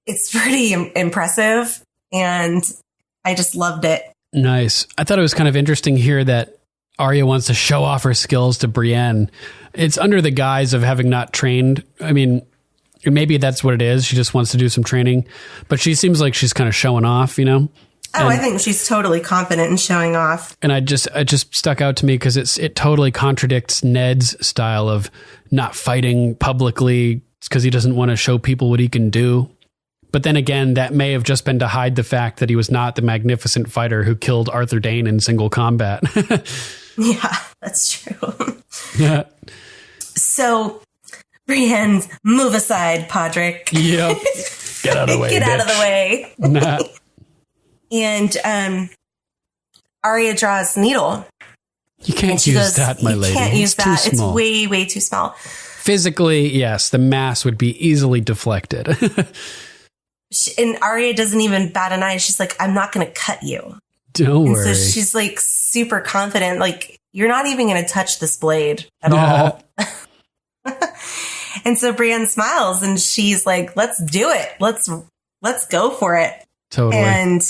It's pretty impressive, and I just loved it. Nice. I thought it was kind of interesting here that Arya wants to show off her skills to Brienne. It's under the guise of having not trained. I mean, maybe that's what it is. She just wants to do some training, but she seems like she's kind of showing off, Oh, I think she's totally confident in showing off. And it just stuck out to me because it totally contradicts Ned's style of not fighting publicly because he doesn't want to show people what he can do. But then again, that may have just been to hide the fact that he was not the magnificent fighter who killed Arthur Dayne in single combat. Yeah, that's true. Yeah. So Brienne's move aside, Podrick. Yep. Get out of the way. Get out of the way. Nah. And Arya draws needle. You can't use that, my lady. You can't use that. It's small. way, way too small. Physically, yes, the mass would be easily deflected. And Arya doesn't even bat an eye. She's like, "I'm not going to cut you." Don't worry. So she's like super confident. Like, you're not even going to touch this blade at all. And so Brienne smiles and she's like, "Let's do it. Let's go for it." Totally. And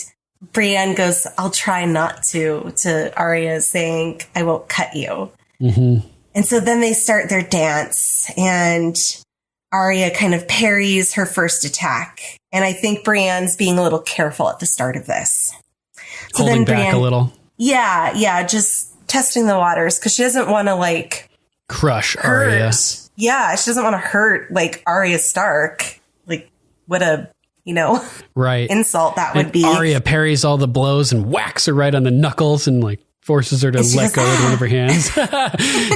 Brienne goes, "I'll try not to Arya, saying, "I won't cut you." Mm-hmm. And so then they start their dance, and Arya kind of parries her first attack. And I think Brienne's being a little careful at the start of this. So holding back a little. Yeah, just testing the waters, because she doesn't want to like crush Arya. Yeah, she doesn't want to hurt like Arya Stark. Like, what a right insult that would be. Arya parries all the blows and whacks her right on the knuckles and like forces her to let go with one of her hands.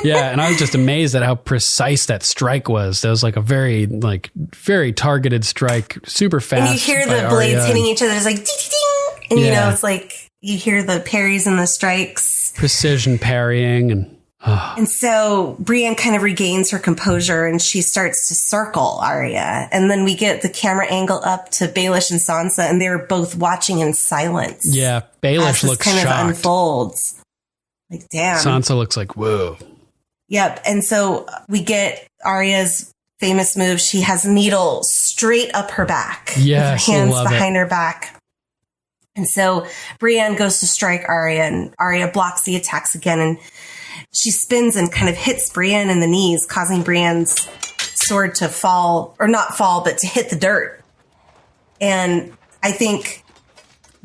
Yeah, and I was just amazed at how precise that strike was. That was like a very targeted strike, super fast. And you hear the blades hitting each other. It's like ding, ding, ding. And it's like you hear the parries and the strikes, precision parrying, and and so Brienne kind of regains her composure and she starts to circle Arya. And then we get the camera angle up to Baelish and Sansa, and they're both watching in silence. Yeah, Baelish looks kind shocked. of unfolds. Like, damn. Sansa looks like, whoa. Yep. And so we get Arya's famous move. She has needle straight up her back. Yes, with her hands behind her back. And so Brienne goes to strike Arya, and Arya blocks the attacks again, and she spins and kind of hits Brienne in the knees, causing Brienne's sword to fall, or not fall, but to hit the dirt. And I think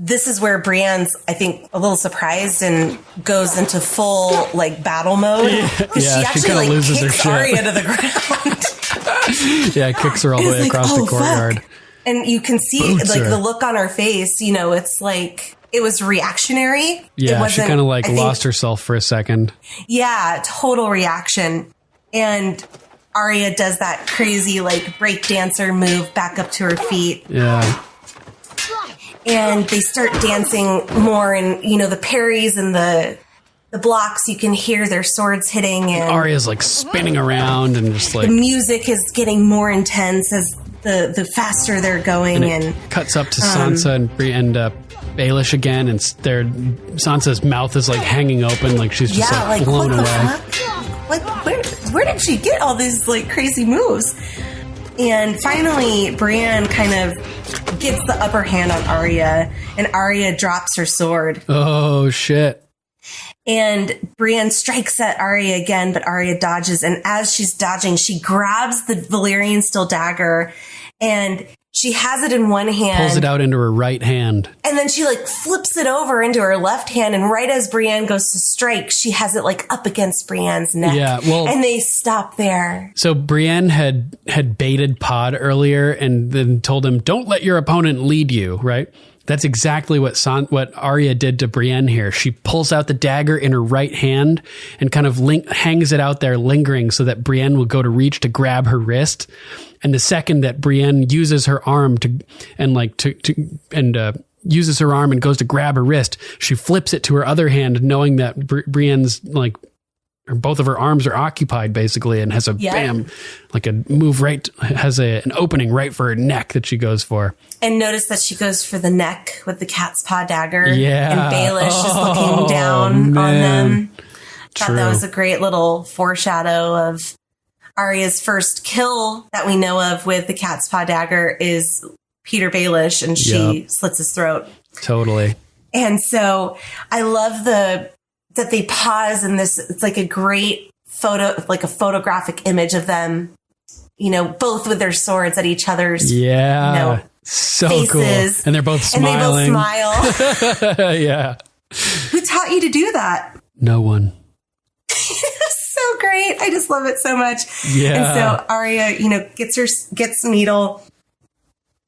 this is where Brienne's, I think, a little surprised and goes into full like battle mode. She actually like loses kicks her shit. Arya to the ground. Yeah, kicks her all the way across the courtyard. Fuck. And you can see Boots like her. the look on her face, you know, it's like it was reactionary. Yeah, she kind of like lost herself for a second. Yeah, total reaction. And Arya does that crazy like breakdancer move back up to her feet. Yeah. And they start dancing more, and you know, the parries and the blocks, you can hear their swords hitting, and Arya's like spinning around and just like the music is getting more intense as the faster they're going, and cuts up to Sansa and Baelish again, and Sansa's mouth is like hanging open, like she's just like blown what the away. fuck? Like where did she get all these like crazy moves? And finally, Brienne kind of gets the upper hand on Arya, and Arya drops her sword. Oh shit! And Brienne strikes at Arya again, but Arya dodges. And as she's dodging, she grabs the Valyrian steel dagger, and she has it in one hand. Pulls it out into her right hand. And then she like flips it over into her left hand. And right as Brienne goes to strike, she has it like up against Brienne's neck. Yeah, well, and they stop there. So Brienne had baited Pod earlier and then told him, "Don't let your opponent lead you," right? That's exactly what Arya did to Brienne here. She pulls out the dagger in her right hand and kind of hangs it out there lingering so that Brienne will go to reach to grab her wrist. And the second that Brienne uses her arm uses her arm and goes to grab her wrist, she flips it to her other hand, knowing that Brienne's like, or both of her arms are occupied basically, and has a bam, like a move right, has an opening right for her neck that she goes for. And notice that she goes for the neck with the cat's paw dagger. Yeah. And Baelish is looking down on them. Thought that was a great little foreshadow of Arya's first kill that we know of with the cat's paw dagger is Peter Baelish, and she slits his throat. Totally. And so I love that they pause in this. It's like a great photo, like a photographic image of them, you know, both with their swords at each other's, so faces. Cool. And they're both smiling. And they both smile. Yeah. Who taught you to do that? No one. So great. I just love it so much. Yeah. And so Arya, you know, gets Needle,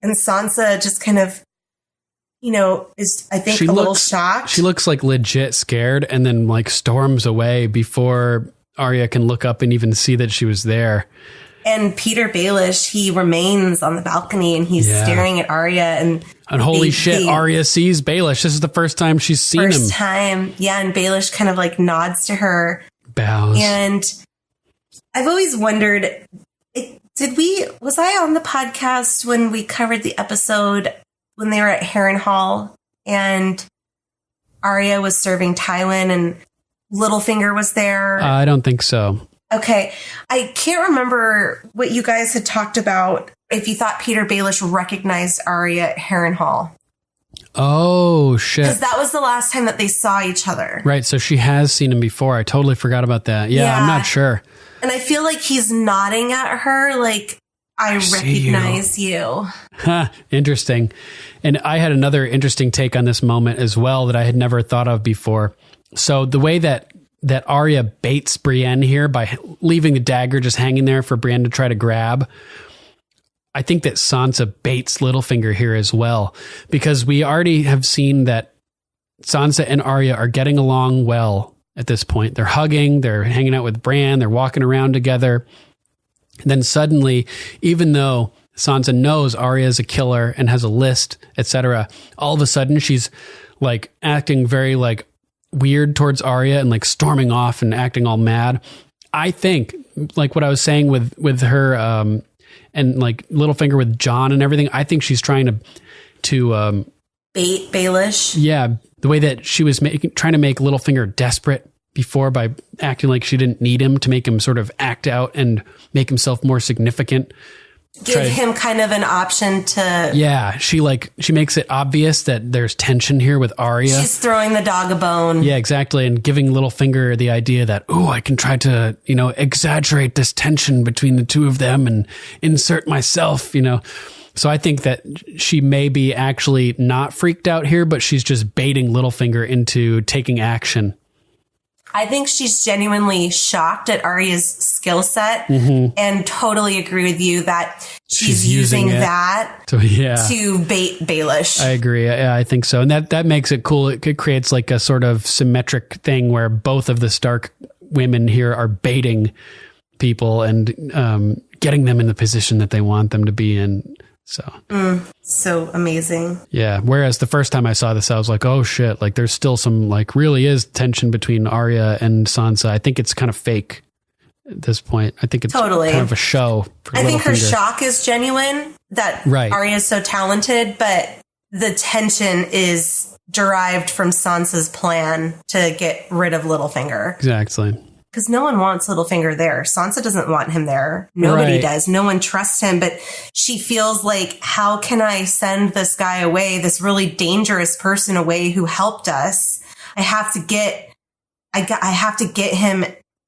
and Sansa just kind of, you know, is, I think, little shocked. She looks like legit scared, and then like storms away before Arya can look up and even see that she was there. And Peter Baelish, he remains on the balcony, and he's staring at Arya, and holy shit, Arya sees Baelish. This is the first time she's seen him. First time. Yeah. And Baelish kind of like nods to her. Bows. And I've always wondered, was I on the podcast when we covered the episode when they were at Harrenhal and Arya was serving Tywin and Littlefinger was there? I don't think so. Okay. I can't remember what you guys had talked about, if you thought Peter Baelish recognized Arya at Harrenhal. Oh, shit. Because that was the last time that they saw each other. Right. So she has seen him before. I totally forgot about that. Yeah. I'm not sure. And I feel like he's nodding at her like, I recognize you. Huh, interesting. And I had another interesting take on this moment as well that I had never thought of before. So the way that Arya baits Brienne here by leaving the dagger just hanging there for Brienne to try to grab, I think that Sansa baits Littlefinger here as well, because we already have seen that Sansa and Arya are getting along well at this point. They're hugging, they're hanging out with Bran, they're walking around together. And then suddenly, even though Sansa knows Arya is a killer and has a list, etc., all of a sudden she's like acting very like weird towards Arya and like storming off and acting all mad. I think, like what I was saying with her and like Littlefinger with Jon and everything, I think she's trying to bait Baelish. Yeah, the way that she was trying to make Littlefinger desperate before by acting like she didn't need him, to make him sort of act out and make himself more significant. Give him kind of an option to... Yeah, she makes it obvious that there's tension here with Arya. She's throwing the dog a bone. Yeah, exactly. And giving Littlefinger the idea that, I can try to, exaggerate this tension between the two of them and insert myself, So I think that she may be actually not freaked out here, but she's just baiting Littlefinger into taking action. I think she's genuinely shocked at Arya's skill set and totally agree with you that she's using that to bait Baelish. I agree. Yeah, I think so. And that makes it cool. It creates like a sort of symmetric thing where both of the Stark women here are baiting people and getting them in the position that they want them to be in. So amazing. Yeah. Whereas the first time I saw this, I was like, oh shit, like there's still some like really is tension between Arya and Sansa. I think it's kind of fake at this point. I think it's kind of a show. I think her shock is genuine that Arya is so talented, but the tension is derived from Sansa's plan to get rid of Littlefinger. Exactly. Because no one wants Littlefinger there. Sansa doesn't want him there. Nobody does. No one trusts him. But she feels like, how can I send this guy away, this really dangerous person away who helped us? I have to get him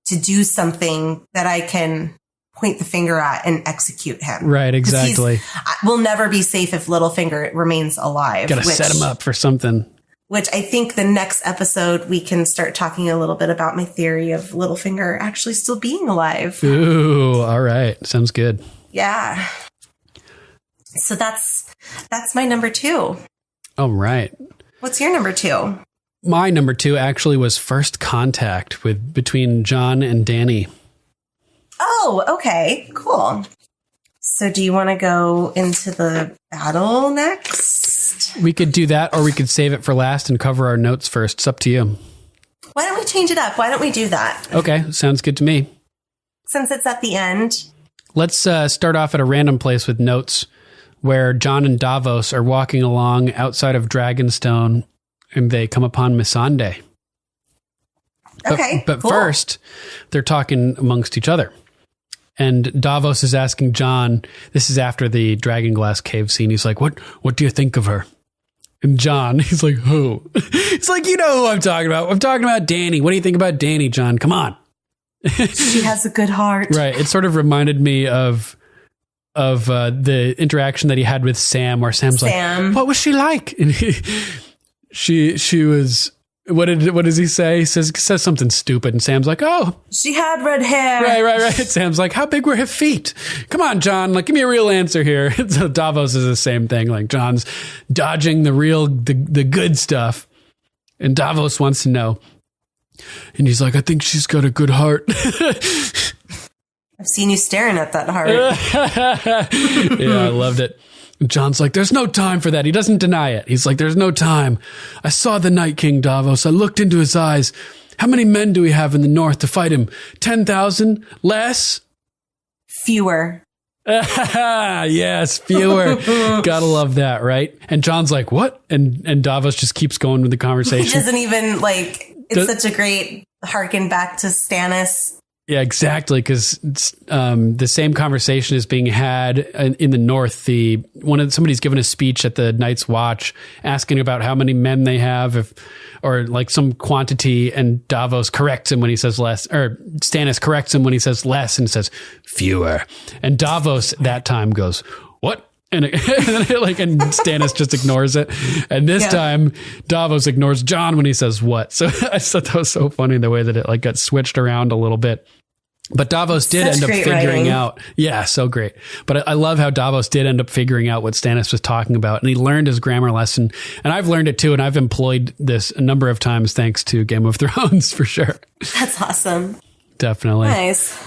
to do something that I can point the finger at and execute him. Right, exactly. We'll never be safe if Littlefinger remains alive. Gotta set him up for something. Which I think the next episode we can start talking a little bit about my theory of Littlefinger actually still being alive. Ooh, all right. Sounds good. Yeah. So that's my number 2. All right. What's your number 2? My number 2 actually was First Contact between Jon and Dany. Oh, okay. Cool. So do you want to go into the battle next? We could do that, or we could save it for last and cover our notes first. It's up to you. Why don't we change it up? Why don't we do that? Okay, sounds good to me. Since it's at the end. Let's start off at a random place with notes where Jon and Davos are walking along outside of Dragonstone, and they come upon Missandei. Okay, But cool. First, they're talking amongst each other. And Davos is asking Jon, this is after the Dragonglass cave scene. He's like, what do you think of her? And Jon, he's like, who? It's like, you know who I'm talking about. I'm talking about Dany. What do you think about Dany, Jon? Come on. She has a good heart. Right. It sort of reminded me of the interaction that he had with Sam, where Sam's like, what was she like? And she was... What does he say? He says something stupid, and Sam's like, "Oh, she had red hair." Right. Sam's like, "How big were her feet?" Come on, Jon, like give me a real answer here. So Davos is the same thing. Like Jon's dodging the good stuff, and Davos wants to know, and he's like, "I think she's got a good heart." I've seen you staring at that heart. Yeah, I loved it. Jon's like, there's no time for that. He doesn't deny it. He's like, there's no time. I saw the Night King, Davos. I looked into his eyes. How many men do we have in the north to fight him? 10,000? Less? Fewer. Yes, fewer. Gotta love that, right? And Jon's like, what? And Davos just keeps going with the conversation. He doesn't even it's such a great harken back to Stannis. Yeah, exactly. Because the same conversation is being had in the north. Somebody's given a speech at the Night's Watch asking about how many men they have, or like some quantity, and Davos corrects him when he says less, or Stannis corrects him when he says less and says fewer. And Davos that time goes, what? And Stannis just ignores it. And this time Davos ignores Jon when he says what. So I thought that was so funny, the way that it got switched around a little bit. But Davos did end up figuring out. Yeah, so great. But I love how Davos did end up figuring out what Stannis was talking about. And he learned his grammar lesson. And I've learned it too. And I've employed this a number of times thanks to Game of Thrones, for sure. That's awesome. Definitely. Nice.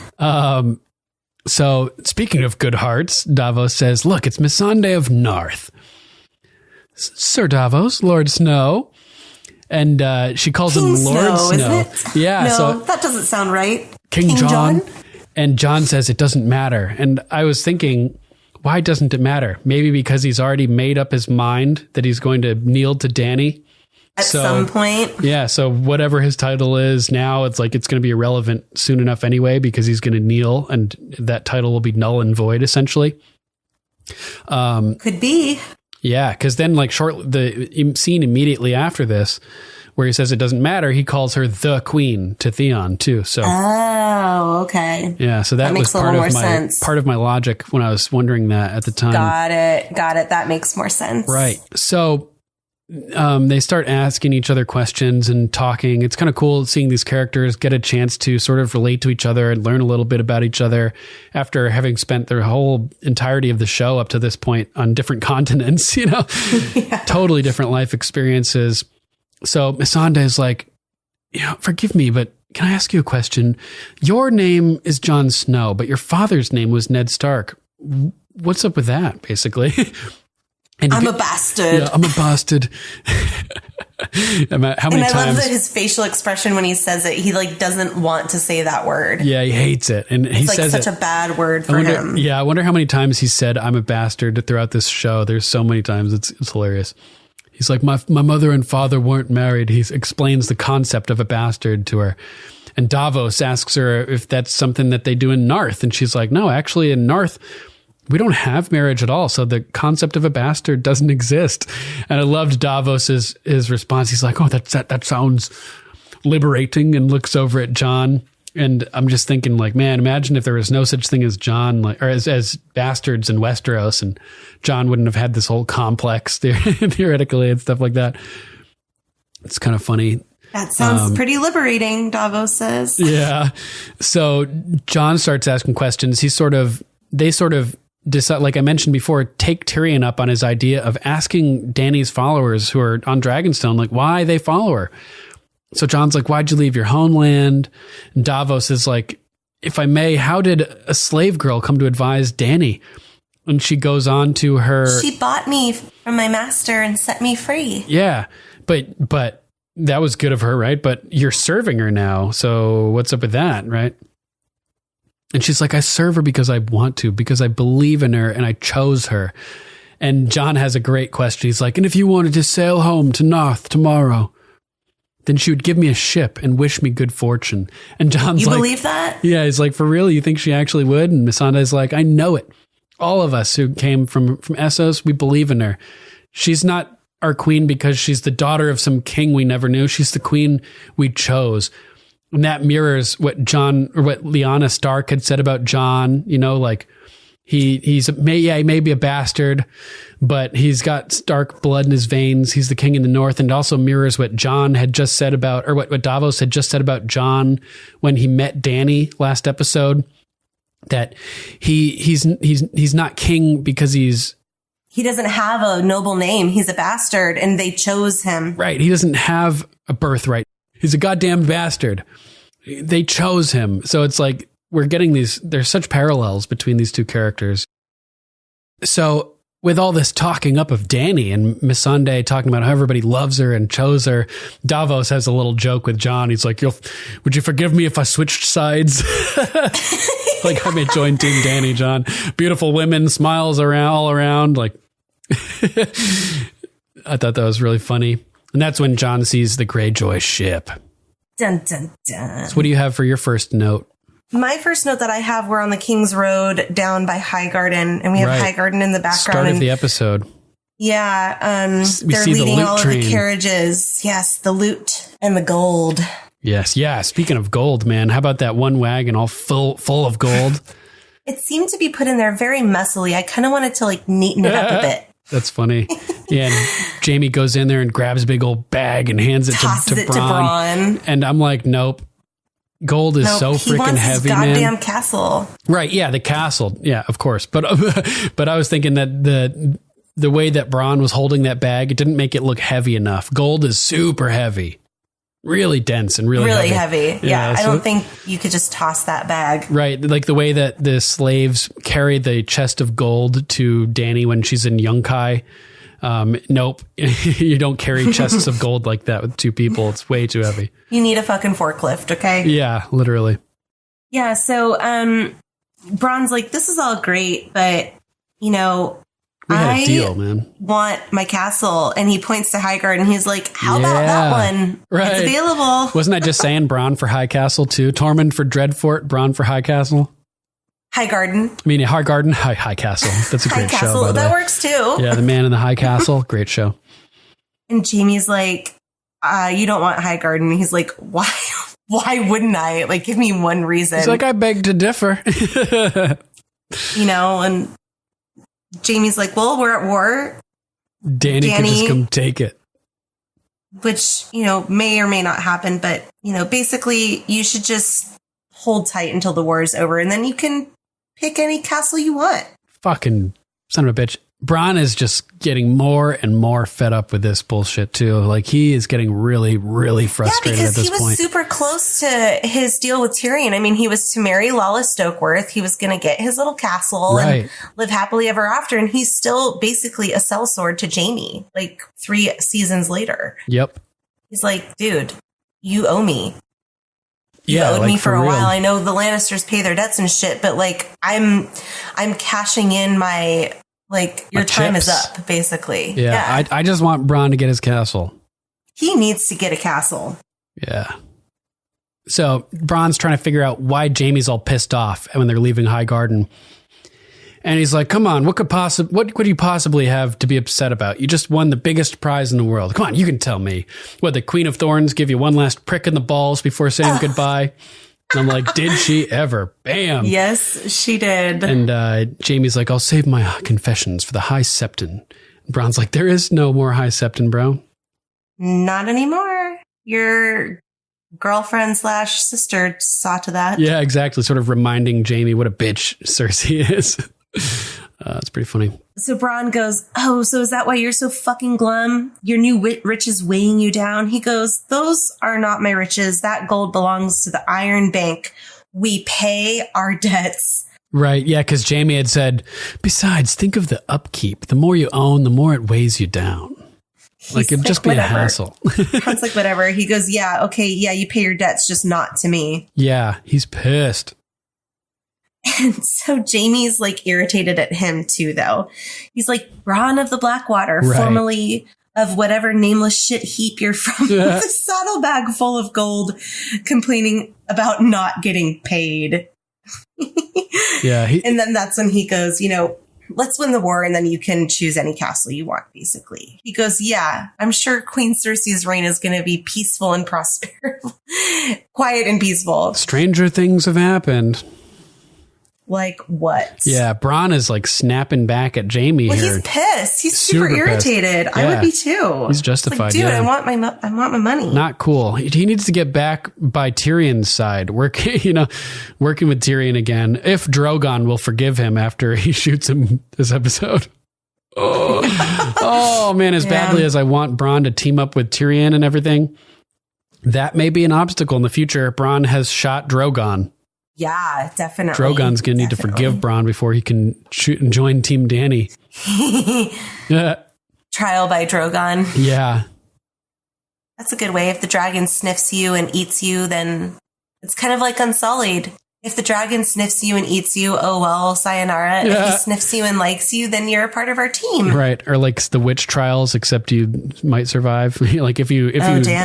So speaking of good hearts, Davos says, look, it's Missandei of Narth. Sir Davos, Lord Snow. And she calls him Lord Snow. Isn't it? Yeah. No, so that doesn't sound right. King Jon. And Jon says it doesn't matter. And I was thinking, why doesn't it matter? Maybe because he's already made up his mind that he's going to kneel to Dany. At some point. Yeah. So whatever his title is now, it's going to be irrelevant soon enough anyway, because he's going to kneel and that title will be null and void essentially. Could be. Yeah. Cause then the scene immediately after this, where he says it doesn't matter, he calls her the queen to Theon too. So, oh, okay. Yeah, so that was part of my logic when I was wondering that at the time. Got it. That makes more sense. Right. So they start asking each other questions and talking. It's kind of cool seeing these characters get a chance to sort of relate to each other and learn a little bit about each other after having spent their whole entirety of the show up to this point on different continents, totally different life experiences. So Missandei is like, forgive me, but can I ask you a question? Your name is Jon Snow, but your father's name was Ned Stark. What's up with that, basically? And I'm a bastard. Yeah, I'm a bastard. How many times? I love that his facial expression when he says it. He doesn't want to say that word. Yeah, he hates it, and he says such a bad word for him. Yeah, I wonder how many times he said "I'm a bastard" throughout this show. There's so many times. It's hilarious. He's like, my mother and father weren't married. He explains the concept of a bastard to her. And Davos asks her if that's something that they do in Narth. And she's like, no, actually in Narth, we don't have marriage at all. So the concept of a bastard doesn't exist. And I loved Davos's his response. He's like, oh, that sounds liberating, and looks over at Jon. And I'm just thinking, like, man, imagine if there was no such thing as Jon, or as bastards in Westeros, and Jon wouldn't have had this whole complex theoretically and stuff like that. It's kind of funny. That sounds pretty liberating, Davos says. Yeah. So Jon starts asking questions. They sort of decide, like I mentioned before, take Tyrion up on his idea of asking Dany's followers who are on Dragonstone, like, why they follow her. So Jon's like, why'd you leave your homeland? And Davos is like, if I may, how did a slave girl come to advise Dany? And she goes on to her... She bought me from my master and set me free. Yeah, but that was good of her, right? But you're serving her now, so what's up with that, right? And she's like, I serve her because I want to, because I believe in her and I chose her. And Jon has a great question. He's like, and if you wanted to sail home to Narth tomorrow, then she would give me a ship and wish me good fortune. And Jon's like... You believe that? Yeah, he's like, for real? You think she actually would? And Missandei's like, I know it. All of us who came from Essos, we believe in her. She's not our queen because she's the daughter of some king we never knew. She's the queen we chose. And that mirrors what Lyanna Stark had said about Jon, like... He may be a bastard, but he's got Stark blood in his veins. He's the king in the north, and it also mirrors what Jon had just said about, or what Davos had just said about Jon when he met Dany last episode. That he's not king because he doesn't have a noble name. He's a bastard, and they chose him. Right. He doesn't have a birthright. He's a goddamn bastard. They chose him. So it's like, we're getting there's such parallels between these two characters. So with all this talking up of Dany and Missandei talking about how everybody loves her and chose her, Davos has a little joke with Jon. He's like, would you forgive me if I switched sides? Like, I may join Team Dany, Jon. Beautiful women, smiles all around. Like, I thought that was really funny. And that's when Jon sees the Greyjoy ship. Dun, dun, dun. So what do you have for your first note? My first note that I have, we're on the King's Road down by Highgarden, and we have Highgarden in the background. Start of the episode. Yeah, they're leading all of the carriages. Yes, the loot and the gold. Yes, yeah. Speaking of gold, man, how about that one wagon all full of gold? It seemed to be put in there very messily. I kind of wanted to neaten it up a bit. That's funny. Yeah, and Jaime goes in there and grabs a big old bag and hands it to Bronn. And I'm like, nope. Gold is so freaking heavy, man. Goddamn castle. Right, yeah, the castle. Yeah, of course. But I was thinking that the way that Bronn was holding that bag, it didn't make it look heavy enough. Gold is super heavy. Really dense and really heavy. Yeah, I don't think you could just toss that bag. Right, like the way that the slaves carry the chest of gold to Dany when she's in Yunkai. Nope, you don't carry chests of gold like that with two people. It's way too heavy. You need a fucking forklift, okay? Yeah, literally. Yeah, so Bronn's like, this is all great, but, we had a deal, man. Want my castle. And he points to Highgarden. He's like, how about that one? Right. It's available. Wasn't I just saying Bronn for High Castle too? Tormund for Dreadfort, Bronn for High Castle? Highgarden. I mean, Highgarden, High Castle. That's a great show. By the that way. Works too. Yeah, The Man in the High Castle. Great show. And Jaime's like, you don't want Highgarden. He's like, why why wouldn't I? Like, give me one reason. He's like, I beg to differ. And Jaime's like, well, we're at war. Dany can just come take it. Which, may or may not happen. But, basically, you should just hold tight until the war is over. And then you can pick any castle you want. Fucking son of a bitch. Bronn is just getting more and more fed up with this bullshit too. Like, he is getting really, really frustrated at this point. He was super close to his deal with Tyrion. I mean, he was to marry Lala Stokeworth. He was going to get his little castle and live happily ever after. And he's still basically a sellsword to Jaime, like 3 seasons later. Yep. He's like, dude, you owe me. You owed me for a while. I know the Lannisters pay their debts and shit, but like, I'm cashing in my... Like, your time is up, basically. Yeah. I just want Bronn to get his castle. He needs to get a castle. Yeah. So Bronn's trying to figure out why Jaime's all pissed off when they're leaving High Garden. And he's like, come on, what could you possibly have to be upset about? You just won the biggest prize in the world. Come on, you can tell me. What, the Queen of Thorns give you one last prick in the balls before saying goodbye? And I'm like, did she ever? Bam. Yes, she did. And Jaime's like, I'll save my confessions for the High Septon. And Bronn's like, there is no more High Septon, bro. Not anymore. Your girlfriend / sister saw to that. Yeah, exactly. Sort of reminding Jaime what a bitch Cersei is. It's pretty funny. So Bronn goes, oh, so is that why you're so fucking glum? Your new riches weighing you down? He goes, those are not my riches. That gold belongs to the Iron Bank. We pay our debts. Right. Yeah. Because Jaime had said, besides, think of the upkeep. The more you own, the more it weighs you down. Like, it'd just be a hassle. Bron's like, whatever. He goes, yeah, okay. Yeah, you pay your debts, just not to me. Yeah. He's pissed. And so Jaime's like irritated at him too, though. He's like, Bronn of the Blackwater, formerly of whatever nameless shit heap you're from, with a saddlebag full of gold, complaining about not getting paid. Yeah. And then that's when he goes, let's win the war and then you can choose any castle you want, basically. He goes, yeah, I'm sure Queen Cersei's reign is going to be peaceful and prosperous. Quiet and peaceful. Stranger things have happened. Like what? Yeah, Bronn is like snapping back at Jaime here. He's pissed. He's super irritated. Yeah. I would be too. He's justified. Like, dude, I want my money. Not cool. He needs to get back by Tyrion's side, working with Tyrion again. If Drogon will forgive him after he shoots him this episode. Oh man, as badly as I want Bronn to team up with Tyrion and everything, that may be an obstacle in the future. Bronn has shot Drogon. Yeah, definitely. Drogon's going to need to forgive Bronn before he can shoot and join Team Dany. Trial by Drogon. Yeah. That's a good way. If the dragon sniffs you and eats you, then it's kind of like Unsullied. If the dragon sniffs you and eats you, oh well, sayonara. Yeah. If he sniffs you and likes you, then you're a part of our team. Right. Or like the witch trials, except you might survive. Like if you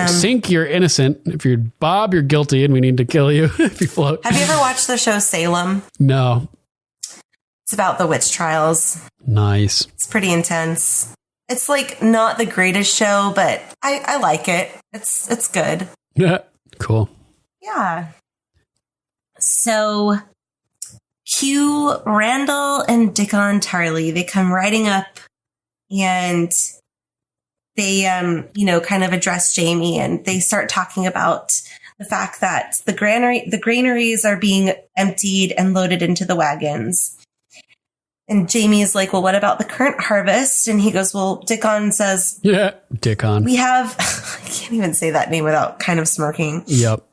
sink, you're innocent. If you bob, you're guilty and we need to kill you if you float. Have you ever watched the show Salem? No. It's about the witch trials. Nice. It's pretty intense. It's like not the greatest show, but I like it. It's good. Yeah. Cool. Yeah. So cue Randall and Dickon Tarly. They come riding up and they, kind of address Jaime and they start talking about the fact that the granaries are being emptied and loaded into the wagons. And Jaime is like, well, what about the current harvest? And he goes, well, Dickon says, yeah, Dickon. We have, I can't even say that name without kind of smirking. Yep.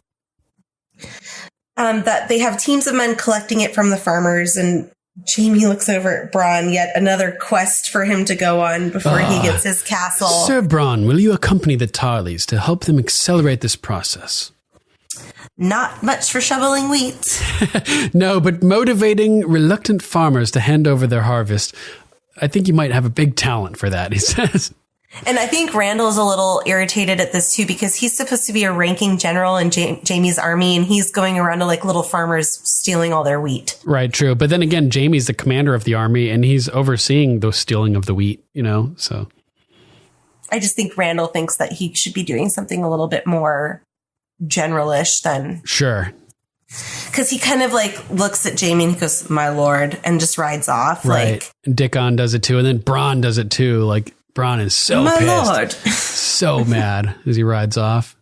That they have teams of men collecting it from the farmers, and Jaime looks over at Bronn, yet another quest for him to go on before he gets his castle. Sir Bronn, will you accompany the Tarleys to help them accelerate this process? Not much for shoveling wheat. No, but motivating reluctant farmers to hand over their harvest. I think you might have a big talent for that, he says. And I think Randall's a little irritated at this too, because he's supposed to be a ranking general in Jaime's army, and he's going around to like little farmers stealing all their wheat. Right, true. But then again, Jaime's the commander of the army, and he's overseeing the stealing of the wheat, so. I just think Randall thinks that he should be doing something a little bit more generalish than. Sure. Because he kind of like looks at Jaime and he goes, "My lord," and just rides off. Right. Like, and Dickon does it too. And then Bronn does it too. Like Bronn is so "My pissed. lord." So mad as he rides off.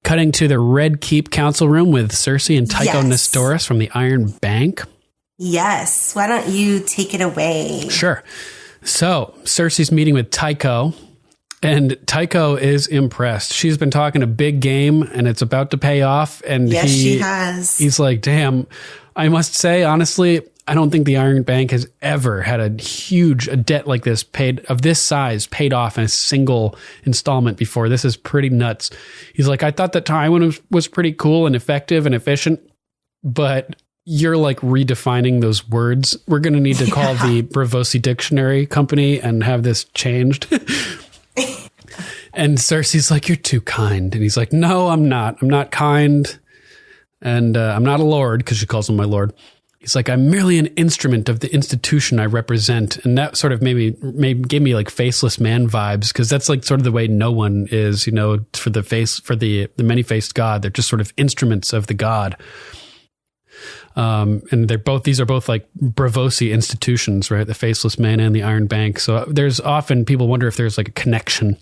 Cutting to the Red Keep council room with Cersei and Tycho Nestoris from the Iron Bank. Yes. Why don't you take it away? Sure. So Cersei's meeting with Tycho, and Tycho is impressed. She's been talking a big game, and it's about to pay off. And yes, she has. He's like, damn, I must say, honestly, I don't think the Iron Bank has ever had a debt like this of this size paid off in a single installment before. This is pretty nuts. He's like, I thought that Tywin was pretty cool and effective and efficient, but you're like redefining those words. We're going to need to call the Bravosi Dictionary Company and have this changed. And Cersei's like, you're too kind. And he's like, no, I'm not. I'm not kind. And I'm not a lord, because she calls him my lord. He's like, I'm merely an instrument of the institution I represent. And that sort of gave me like Faceless Man vibes, because that's like sort of the way no one is, for the many-faced god. They're just sort of instruments of the god. And these are both like Bravosi institutions, right? The Faceless Man and the Iron Bank. So there's often people wonder if there's like a connection.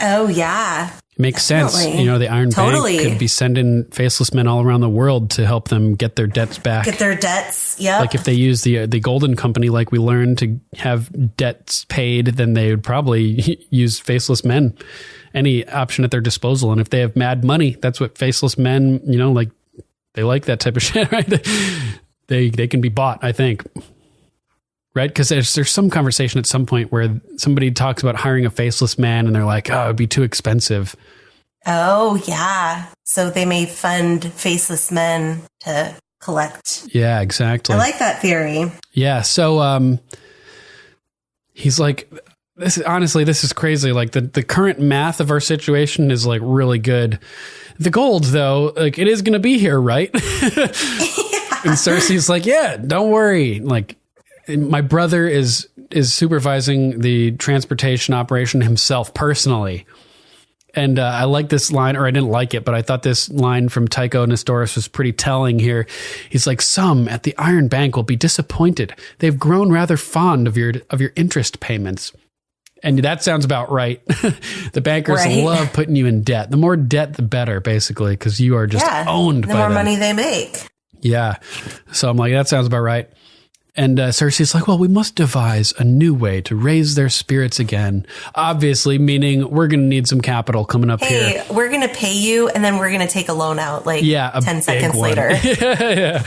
Oh, yeah. It makes sense. The Iron Bank could be sending faceless men all around the world to help them get their debts back. Get their debts, yeah. Like if they use the Golden Company, like we learned, to have debts paid, then they would probably use faceless men, any option at their disposal. And if they have mad money, that's what faceless men, like they like that type of shit, right? They can be bought, I think. Right? Because there's some conversation at some point where somebody talks about hiring a faceless man and they're like, oh, it'd be too expensive. Oh, yeah. So they may fund faceless men to collect. Yeah, exactly. I like that theory. Yeah. So he's like, this is crazy. Like the current math of our situation is like really good. The gold, though, like it is going to be here, right? And Cersei's like, yeah, don't worry. Like, my brother is supervising the transportation operation himself personally. And I like this line, or I didn't like it, but I thought this line from Tycho Nestoris was pretty telling here. He's like, some at the Iron Bank will be disappointed. They've grown rather fond of your interest payments. And that sounds about right. The bankers love putting you in debt. The more debt, the better, basically, because you are just owned by them. The more money they make. Yeah. So I'm like, that sounds about right. And Cersei's like, well, we must devise a new way to raise their spirits again. Obviously, meaning we're going to need some capital coming up here. Hey, we're going to pay you, and then we're going to take a loan out 10 seconds later. Yeah.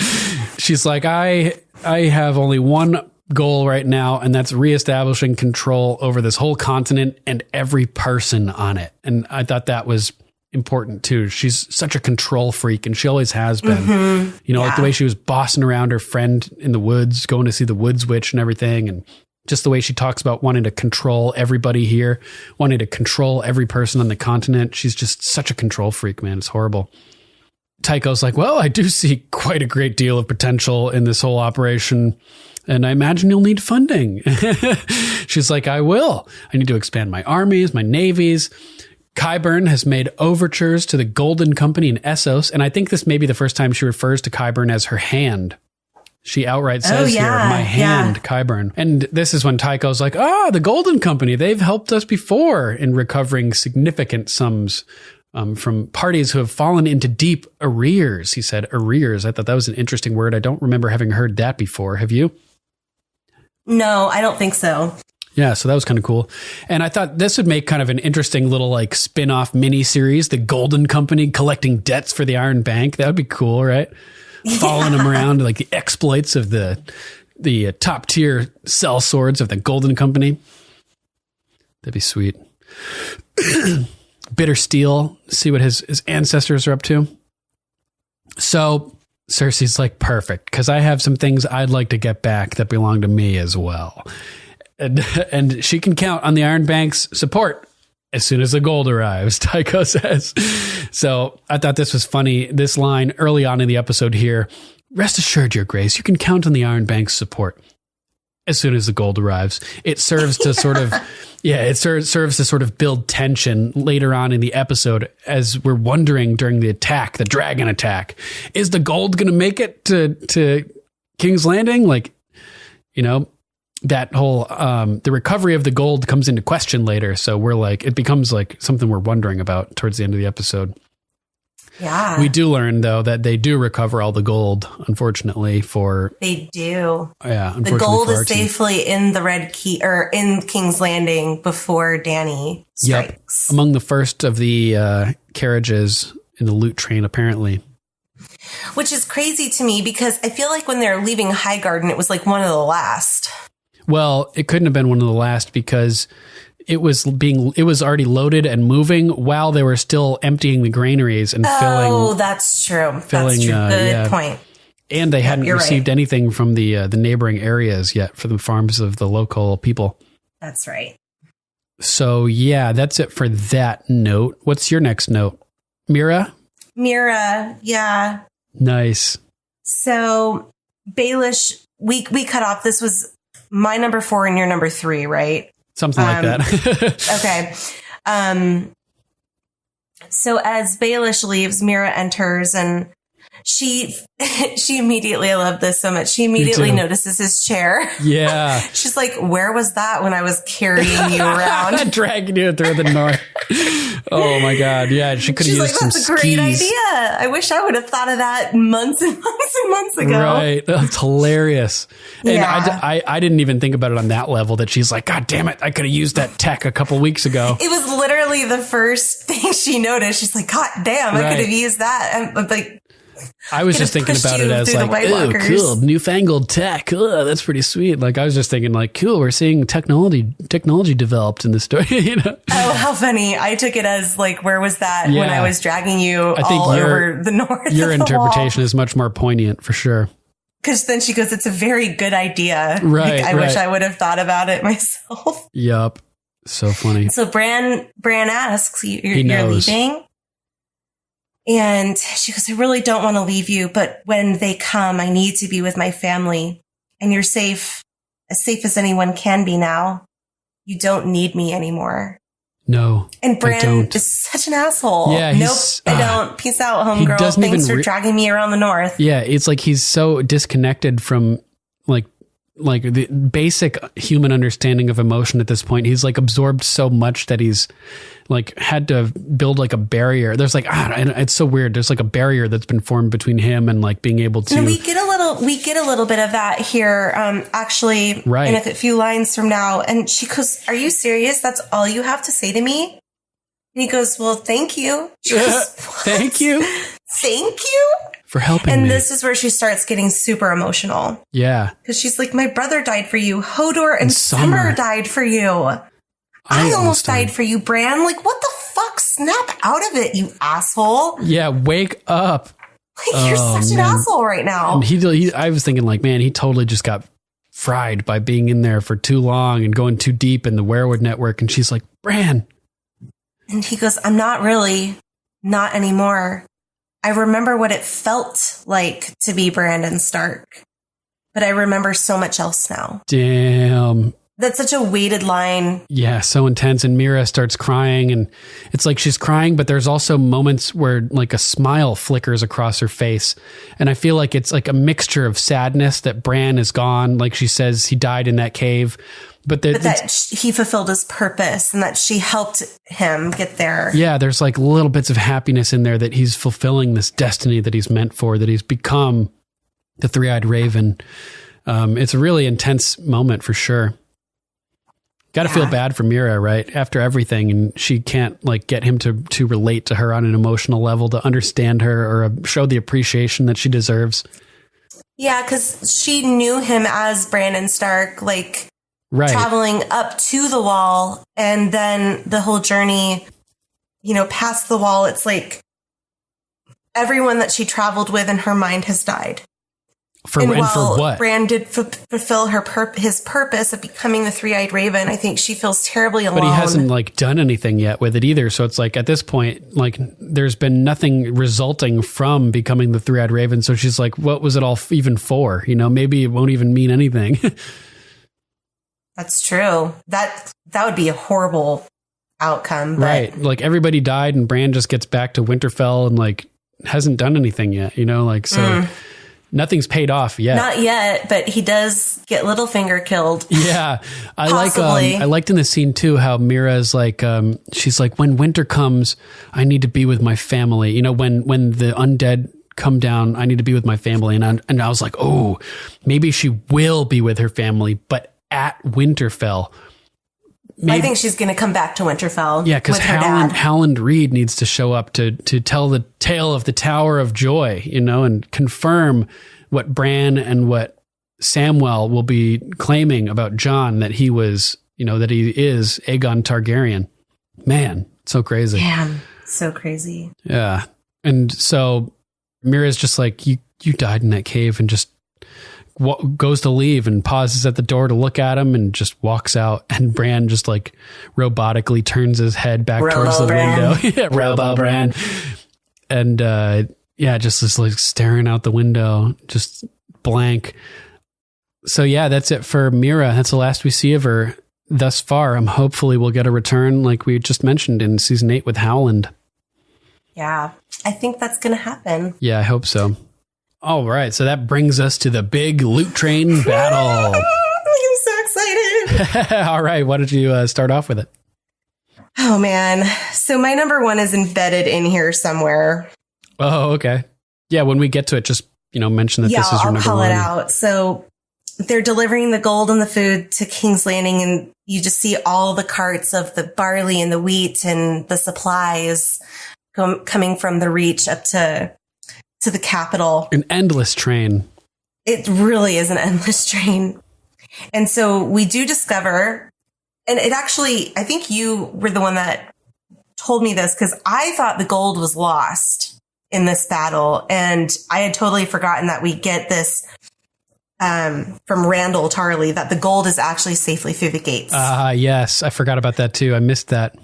She's like, I have only one goal right now, and that's reestablishing control over this whole continent and every person on it. And I thought that was important too. She's such a control freak, and she always has been. Mm-hmm. Like the way she was bossing around her friend in the woods, going to see the Woods Witch and everything, and just the way she talks about wanting to control everybody here, wanting to control every person on the continent. She's just such a control freak, man. It's horrible. Tycho's like, well, I do see quite a great deal of potential in this whole operation, and I imagine you'll need funding. She's like, I will. I need to expand my armies, my navies. Qyburn has made overtures to the Golden Company in Essos, and I think this may be the first time she refers to Qyburn as her hand. She outright says here, my hand, Qyburn. And this is when Tycho's like, the Golden Company, they've helped us before in recovering significant sums from parties who have fallen into deep arrears. He said arrears. I thought that was an interesting word. I don't remember having heard that before. Have you? No, I don't think so. Yeah, so that was kind of cool. And I thought this would make kind of an interesting little like spin-off mini-series, the Golden Company collecting debts for the Iron Bank. That would be cool, right? Yeah. Following them around, like the exploits of the top-tier sell swords of the Golden Company. That'd be sweet. Bitter Steel, see what his ancestors are up to. So Cersei's like, perfect, because I have some things I'd like to get back that belong to me as well. And she can count on the Iron Bank's support as soon as the gold arrives, Tycho says. So I thought this was funny. This line early on in the episode here, rest assured, Your Grace, you can count on the Iron Bank's support. as soon as the gold arrives. It serves to sort of, it serves to sort of build tension later on in the episode as we're wondering during the attack, the dragon attack, is the gold going to make it to King's Landing? Like, you know, that whole, the recovery of the gold comes into question later. So we're like, it becomes like something we're wondering about towards the end of the episode. Yeah. We do learn, though, that they do recover all the gold, unfortunately, They do. Yeah. The gold is safely in the Red Key, or in King's Landing before Dany strikes. Yep. Among the first of the carriages in the loot train, apparently. Which is crazy to me because I feel like when they're leaving Highgarden, it was like one of the last. Well, it couldn't have been one of the last because it was already loaded and moving while they were still emptying the granaries and filling. Oh, that's true. That's true. Good point. And they hadn't received anything from the neighboring areas yet for the farms of the local people. That's right. So yeah, that's it for that note. What's your next note? Mira, yeah. Nice. So Baelish, we cut off. This was my number 4 and your number 3, right? Something like that. Okay. So as Baelish leaves, Mira enters and she immediately, I love this so much. She immediately notices his chair. Yeah. She's like, where was that when I was carrying you around? Dragging you through the north. Oh my God. Yeah. She could have used some skis. That's a great idea. I wish I would have thought of that months and months and months ago. Right. That's hilarious. And I didn't even think about it on that level that she's like, God damn it. I could have used that tech a couple weeks ago. It was literally the first thing she noticed. She's like, God damn, I could have used that. I'm like, I was just thinking about it as like, oh, cool, newfangled tech. Oh, that's pretty sweet. Like I was just thinking like, cool, we're seeing technology developed in the story, you know? Oh, how funny. I took it as like, where was that when I was dragging you over the north? Your interpretation is much more poignant for sure. Because then she goes, it's a very good idea. Right. Like, I wish I would have thought about it myself. Yup. So funny. So Bran asks, you're leaving? And she goes, I really don't want to leave you, but when they come, I need to be with my family. And you're safe as anyone can be now. You don't need me anymore. No. And Bran is such an asshole. Yeah. Nope, I don't. Peace out, homegirl. Thanks for dragging me around the north. Yeah. It's like he's so disconnected from like the basic human understanding of emotion at this point. He's like absorbed so much that he's like had to build like a barrier. There's like, it's so weird. There's like a barrier that's been formed between him and like being able to. And we get a little bit of that here, actually, in a few lines from now. And she goes, are you serious? That's all you have to say to me? And he goes, well, thank you. She goes, thank you. Thank you for helping me. And this is where she starts getting super emotional. Yeah. Because she's like, my brother died for you. Hodor and Summer died for you. I almost died for you, Bran. Like, what the fuck? Snap out of it, you asshole. Yeah, wake up. Like, you're such an asshole right now. And I was thinking like, man, he totally just got fried by being in there for too long and going too deep in the werewood network. And she's like, Bran. And he goes, I'm not really. Not anymore. I remember what it felt like to be Brandon Stark, but I remember so much else now. Damn. That's such a weighted line. Yeah, so intense. And Mira starts crying and it's like she's crying, but there's also moments where like a smile flickers across her face. And I feel like it's like a mixture of sadness that Bran is gone. Like she says he died in that cave. But that he fulfilled his purpose and that she helped him get there. Yeah, there's like little bits of happiness in there that he's fulfilling this destiny that he's meant for, that he's become the Three-Eyed Raven. It's a really intense moment for sure. Got to feel bad for Mira, right? After everything, and she can't like get him to relate to her on an emotional level, to understand her or show the appreciation that she deserves. Yeah, because she knew him as Brandon Stark, like... Right. Traveling up to the wall and then the whole journey, past the wall. It's like everyone that she traveled with in her mind has died. For what? Bran did fulfill his purpose of becoming the Three-Eyed Raven. I think she feels terribly alone. But he hasn't like done anything yet with it either. So it's like at this point, like there's been nothing resulting from becoming the Three-Eyed Raven. So she's like, what was it all even for? Maybe it won't even mean anything. That's true. That would be a horrible outcome. But... Right. Like everybody died and Bran just gets back to Winterfell and like hasn't done anything yet, you know, like, so nothing's paid off yet. Not yet, but he does get Littlefinger killed. Yeah. I Possibly. I liked in the scene too, how Mira's like, she's like, when winter comes, I need to be with my family. You know, when the undead come down, I need to be with my family. And I was like, oh, maybe she will be with her family, but at Winterfell. I think she's going to come back to Winterfell. Yeah, because Howland Reed needs to show up to tell the tale of the Tower of Joy, you know, and confirm what Bran and what Samwell will be claiming about Jon, that he was, you know, that he is Aegon Targaryen. Man, so crazy. Man, so crazy. Yeah. And so Mira's just like, you died in that cave, and just goes to leave and pauses at the door to look at him and just walks out, and Bran just like robotically turns his head back towards the window. Yeah, Robo Bran. And just is like staring out the window, just blank. So yeah, that's it for Mira. That's the last we see of her thus far. Hopefully we'll get a return like we just mentioned in season 8 with Howland. Yeah, I think that's going to happen. Yeah, I hope so. All right, so that brings us to the big loot train battle. I'm so excited. All right, why don't you start off with it? Oh, man. So my number 1 is embedded in here somewhere. Oh, okay. Yeah, when we get to it, just, you know, mention that this is your number 1. I'll call it out. So they're delivering the gold and the food to King's Landing, and you just see all the carts of the barley and the wheat and the supplies coming from the Reach up to the capital. An endless train. It really is an endless train. And so we do discover, and it actually, I think you were the one that told me this, because I thought the gold was lost in this battle. And I had totally forgotten that we get this from Randall Tarley, that the gold is actually safely through the gates. Yes, I forgot about that too. I missed that.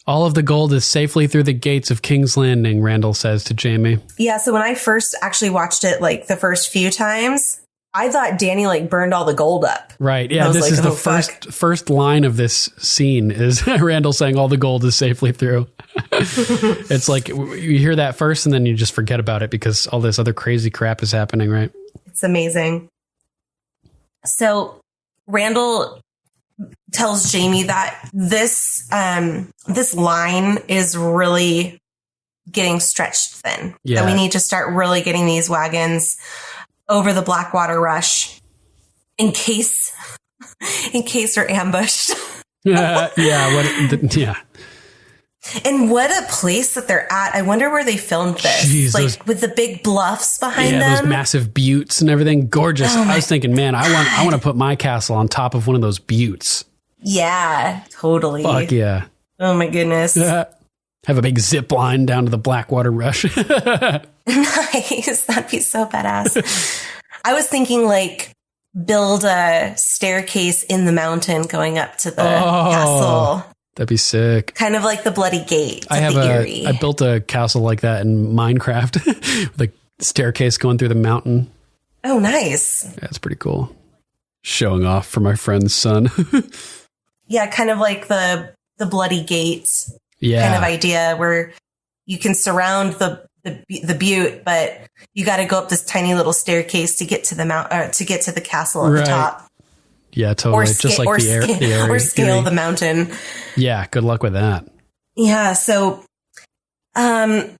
All of the gold is safely through the gates of King's Landing, Randall says to Jaime. Yeah, so when I first actually watched it, like the first few times, I thought Dany like burned all the gold up. Right. Yeah, this is the first line of this scene is Randall saying all the gold is safely through. It's like you hear that first and then you just forget about it because all this other crazy crap is happening, right? It's amazing. So Randall tells Jaime that this line is really getting stretched thin. Yeah. That we need to start really getting these wagons over the Blackwater Rush in case we're ambushed. Yeah. And what a place that they're at. I wonder where they filmed this. Jeez, with the big bluffs behind them. Yeah, those massive buttes and everything. Gorgeous. I was thinking, man, I want to put my castle on top of one of those buttes. Yeah, totally. Fuck yeah. Oh my goodness. Have a big zip line down to the Blackwater Rush. Nice. That'd be so badass. I was thinking like build a staircase in the mountain going up to the castle. That'd be sick. Kind of like the Bloody Gate. I built a castle like that in Minecraft with a staircase going through the mountain. Oh, nice. Yeah, it's pretty cool. Showing off for my friend's son. Yeah, kind of like the Bloody Gate kind of idea where you can surround the butte, but you got to go up this tiny little staircase to get to the to get to the castle at the top. Yeah, totally. Just like the area. Or scale the mountain. Yeah, good luck with that. Yeah, so Jaime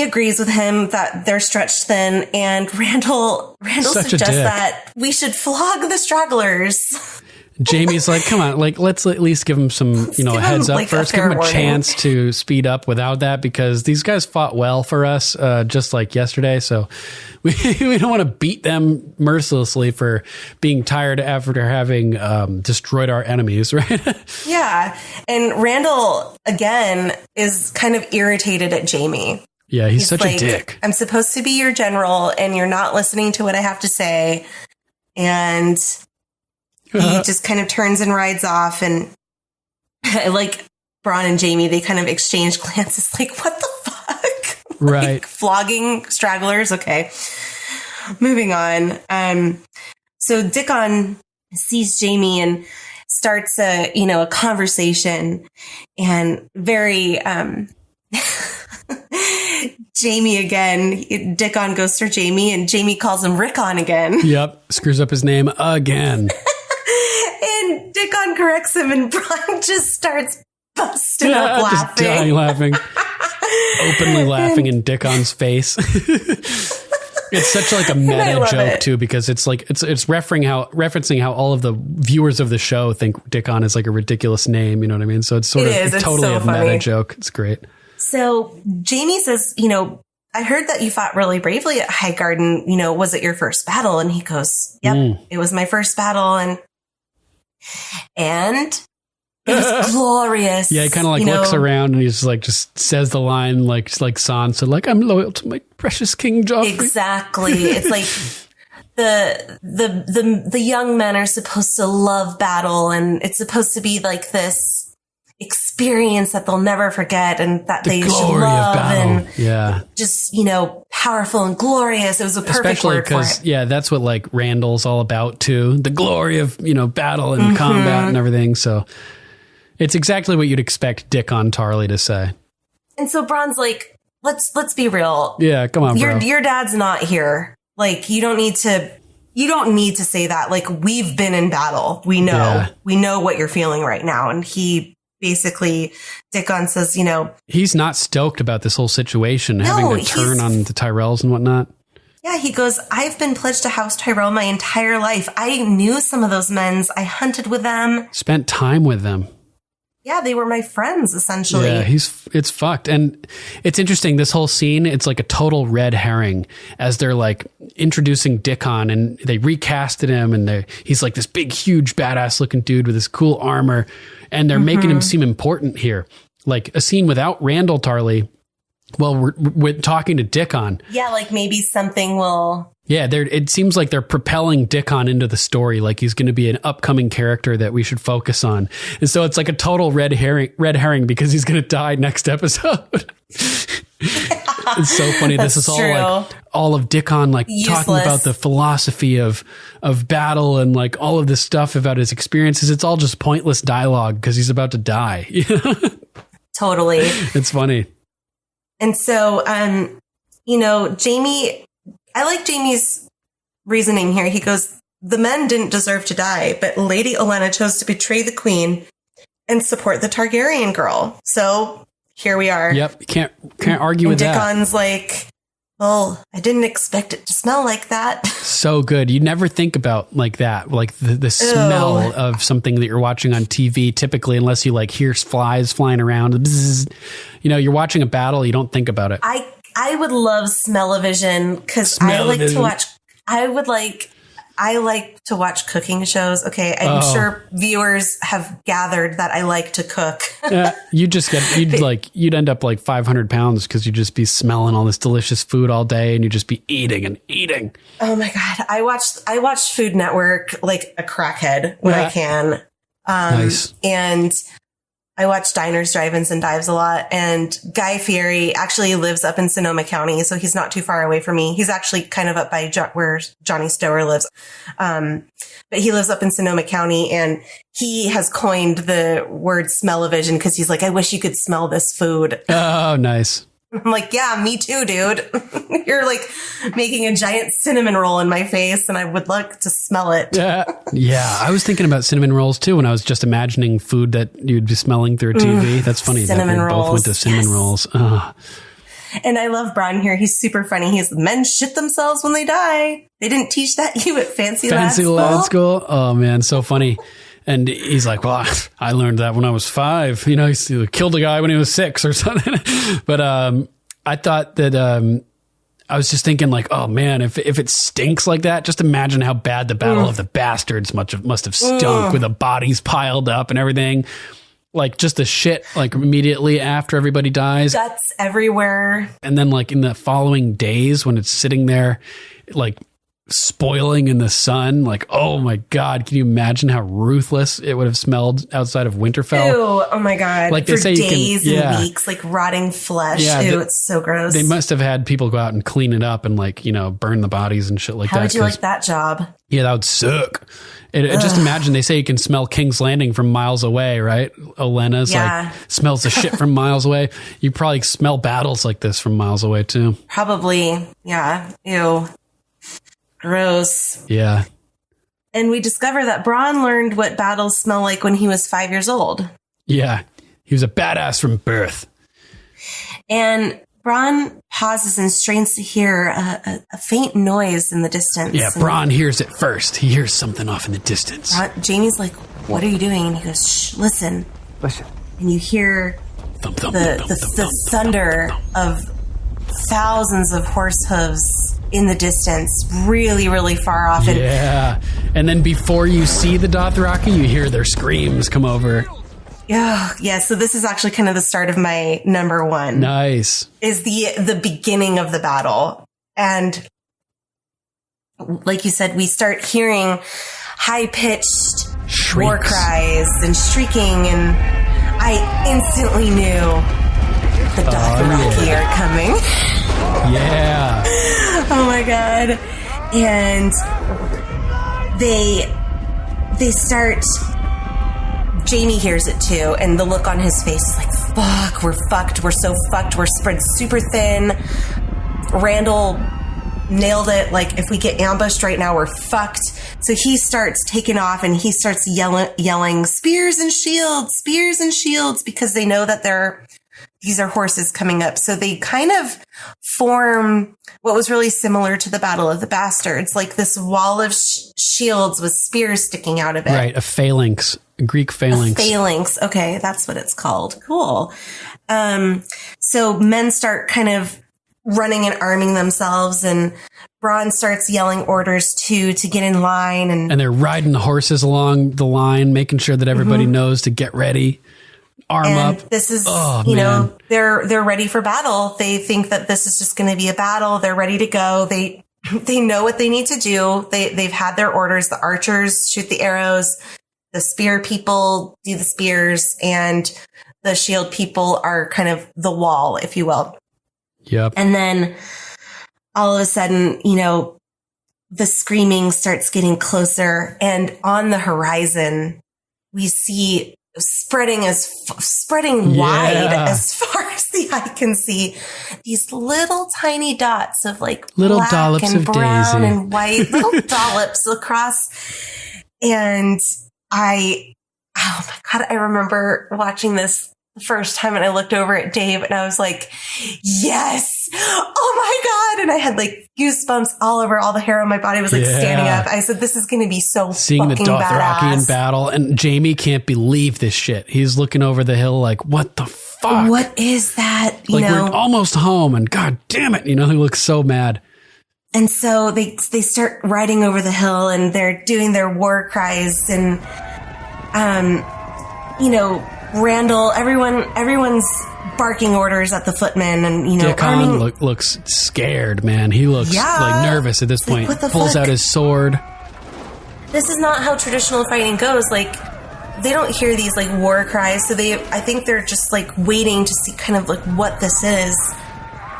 agrees with him that they're stretched thin, and Randall suggests that we should flog the stragglers. Jaime's like, come on, like let's at least give him some, a heads up first. Give him a chance to speed up without that, because these guys fought well for us, just like yesterday. So we don't want to beat them mercilessly for being tired after having destroyed our enemies, right? Yeah, and Randall again is kind of irritated at Jaime. Yeah, he's such a dick. I'm supposed to be your general, and you're not listening to what I have to say, and he just kind of turns and rides off, and like Bronn and Jaime, they kind of exchange glances like, what the fuck? Right. Like, flogging stragglers. Okay. Moving on. So Dickon sees Jaime and starts a conversation, and very, Jaime again, Dickon goes for Jaime and Jaime calls him Rickon again. Yep. Screws up his name again. And Dickon corrects him and Bran just starts busting up laughing. Just dying laughing. Openly laughing in Dickon's face. It's such like a meta joke too, because it's like it's referencing how all of the viewers of the show think Dickon is like a ridiculous name. You know what I mean? So it's it's totally so a meta joke. It's great. So Jaime says, I heard that you fought really bravely at Highgarden. Was it your first battle? And he goes, yep, it was my first battle. And it was glorious. Yeah, he kind of like looks around and he's like, just says the line like Sansa, like, I'm loyal to my precious King Joffrey. Exactly. It's like the young men are supposed to love battle, and it's supposed to be like this experience that they'll never forget and that they should love, and just powerful and glorious. It was a perfect word for it. Yeah, that's what like Randall's all about too. The glory of battle and combat and everything. So it's exactly what you'd expect Dickon Tarly to say. And so Bran's like, let's be real. Yeah, come on, bro. Your dad's not here. Like, you don't need to say that. Like, we've been in battle. We know what you're feeling right now. And he basically, Dickon says, he's not stoked about this whole situation, having to turn on the Tyrells and whatnot. Yeah, he goes, I've been pledged to House Tyrell my entire life. I knew some of those men. I hunted with them. Spent time with them. Yeah, they were my friends, essentially. Yeah, it's fucked. And it's interesting, this whole scene, it's like a total red herring as they're like introducing Dickon, and they recasted him, and he's like this big, huge, badass looking dude with this cool armor, and they're making him seem important here. Like a scene without Randall Tarly, well, we're talking to Dickon. Yeah, like maybe something will... Yeah, it seems like they're propelling Dickon into the story, like he's going to be an upcoming character that we should focus on. And so it's like a total red herring because he's going to die next episode. It's so funny. This is all of Dickon like useless, talking about the philosophy of battle and like all of this stuff about his experiences. It's all just pointless dialogue because he's about to die. Totally. It's funny. And so, Jaime... I like Jaime's reasoning here. He goes, the men didn't deserve to die, but Lady Olenna chose to betray the queen and support the Targaryen girl. So here we are. Yep. Can't argue with that. Dickon's like, well, I didn't expect it to smell like that. So good. You never think about like that, like the smell of something that you're watching on TV typically, unless you like hear flies flying around. Bzzz. You're watching a battle. You don't think about it. I would love smell-o-vision because I like to watch cooking shows. Okay, I'm sure viewers have gathered that I like to cook. Yeah, you'd end up like 500 pounds because you'd just be smelling all this delicious food all day, and you'd just be eating and eating. Oh my God, I watch Food Network like a crackhead when I can. Nice. And I watch Diners, Drive-Ins, and Dives a lot. And Guy Fieri actually lives up in Sonoma County, so he's not too far away from me. He's actually kind of up by where Johnny Stower lives. But he lives up in Sonoma County, and he has coined the word smell-o-vision because he's like, I wish you could smell this food. Oh, nice. I'm like, yeah, me too, dude. You're like making a giant cinnamon roll in my face, and I would like to smell it. Yeah. I was thinking about cinnamon rolls too when I was just imagining food that you'd be smelling through a TV. That's funny. Cinnamon rolls. Both went to cinnamon rolls. And I love Bran here. He's super funny. Men shit themselves when they die. They didn't teach that you at Fancy Lad School. Oh man, so funny. And he's like, well, I learned that when I was 5. He killed a guy when he was 6 or something. But I thought that I was just thinking like, oh man, if it stinks like that, just imagine how bad the Battle of the Bastards must have stunk with the bodies piled up and everything. Like just the shit, like immediately after everybody dies. Guts everywhere. And then like in the following days when it's sitting there, like spoiling in the sun. Like, oh my God, can you imagine how ruthless it would have smelled outside of Winterfell? Ew, oh my God. Like for days and weeks, like rotting flesh. Yeah, ew, it's so gross. They must have had people go out and clean it up and like, burn the bodies and shit like that. How would you like that job? Yeah, that would suck. Just imagine, they say you can smell King's Landing from miles away, right? Olenna's like smells the shit from miles away. You probably smell battles like this from miles away too. Probably. Yeah. Ew. Gross. Yeah. And we discover that Bronn learned what battles smell like when he was 5 years old. Yeah. He was a badass from birth. And Bronn pauses and strains to hear a faint noise in the distance. Yeah, Bronn hears it first. He hears something off in the distance. Jamie's like, what are you doing? And he goes, shh, listen. Listen. And you hear the thunder of thousands of horse hooves in the distance, really, really far off. Yeah. And then before you see the Dothraki, you hear their screams come over. Yeah. So this is actually kind of the start of my number one. Nice. Is the beginning of the battle. And like you said, we start hearing high-pitched war cries and shrieking, and I instantly knew the Dothraki are coming. Yeah. Oh my God. And they start... Jamie hears it too, and the look on his face is like, fuck, we're fucked, we're so fucked, we're spread super thin. Randall nailed it, like, if we get ambushed right now, we're fucked. So he starts taking off, and he starts yelling, spears and shields, because they know that these are horses coming up. So they kind of form what was really similar to the Battle of the Bastards, like this wall of shields with spears sticking out of it. Right, a phalanx, a Greek phalanx. A phalanx, okay, that's what it's called. Cool. So men start kind of running and arming themselves, and Bronn starts yelling orders to get in line. And they're riding the horses along the line, making sure that everybody knows to get ready. Arm up. This is, know, they're ready for battle. They think that this is just going to be a battle. They're ready to go. They know what they need to do. They've had their orders. The archers shoot the arrows. The spear people do the spears, and the shield people are kind of the wall, if you will. Yep. And then all of a sudden, the screaming starts getting closer, and on the horizon, we see spreading wide as far as the eye can see, these little tiny dots of like little black dollops and of brown daisy and white, little dollops across. And oh my God, I remember watching this the first time, and I looked over at Dave, and I was like, yes, oh my God. And I had like goosebumps all over, all the hair on my body was like standing up. I said, this is going to be so seeing the Dothraki badass. in battle, and Jamie can't believe this shit. He's looking over the hill like, what the fuck? What is that? We're almost home, and God damn it. He looks so mad. And so they start riding over the hill, and they're doing their war cries, and, Randall, everyone's barking orders at the footmen, and Dickon looks scared, man. He looks like nervous at this point. Like, pulls out his sword. This is not how traditional fighting goes. Like, they don't hear these like war cries, so I think they're just like waiting to see kind of like what this is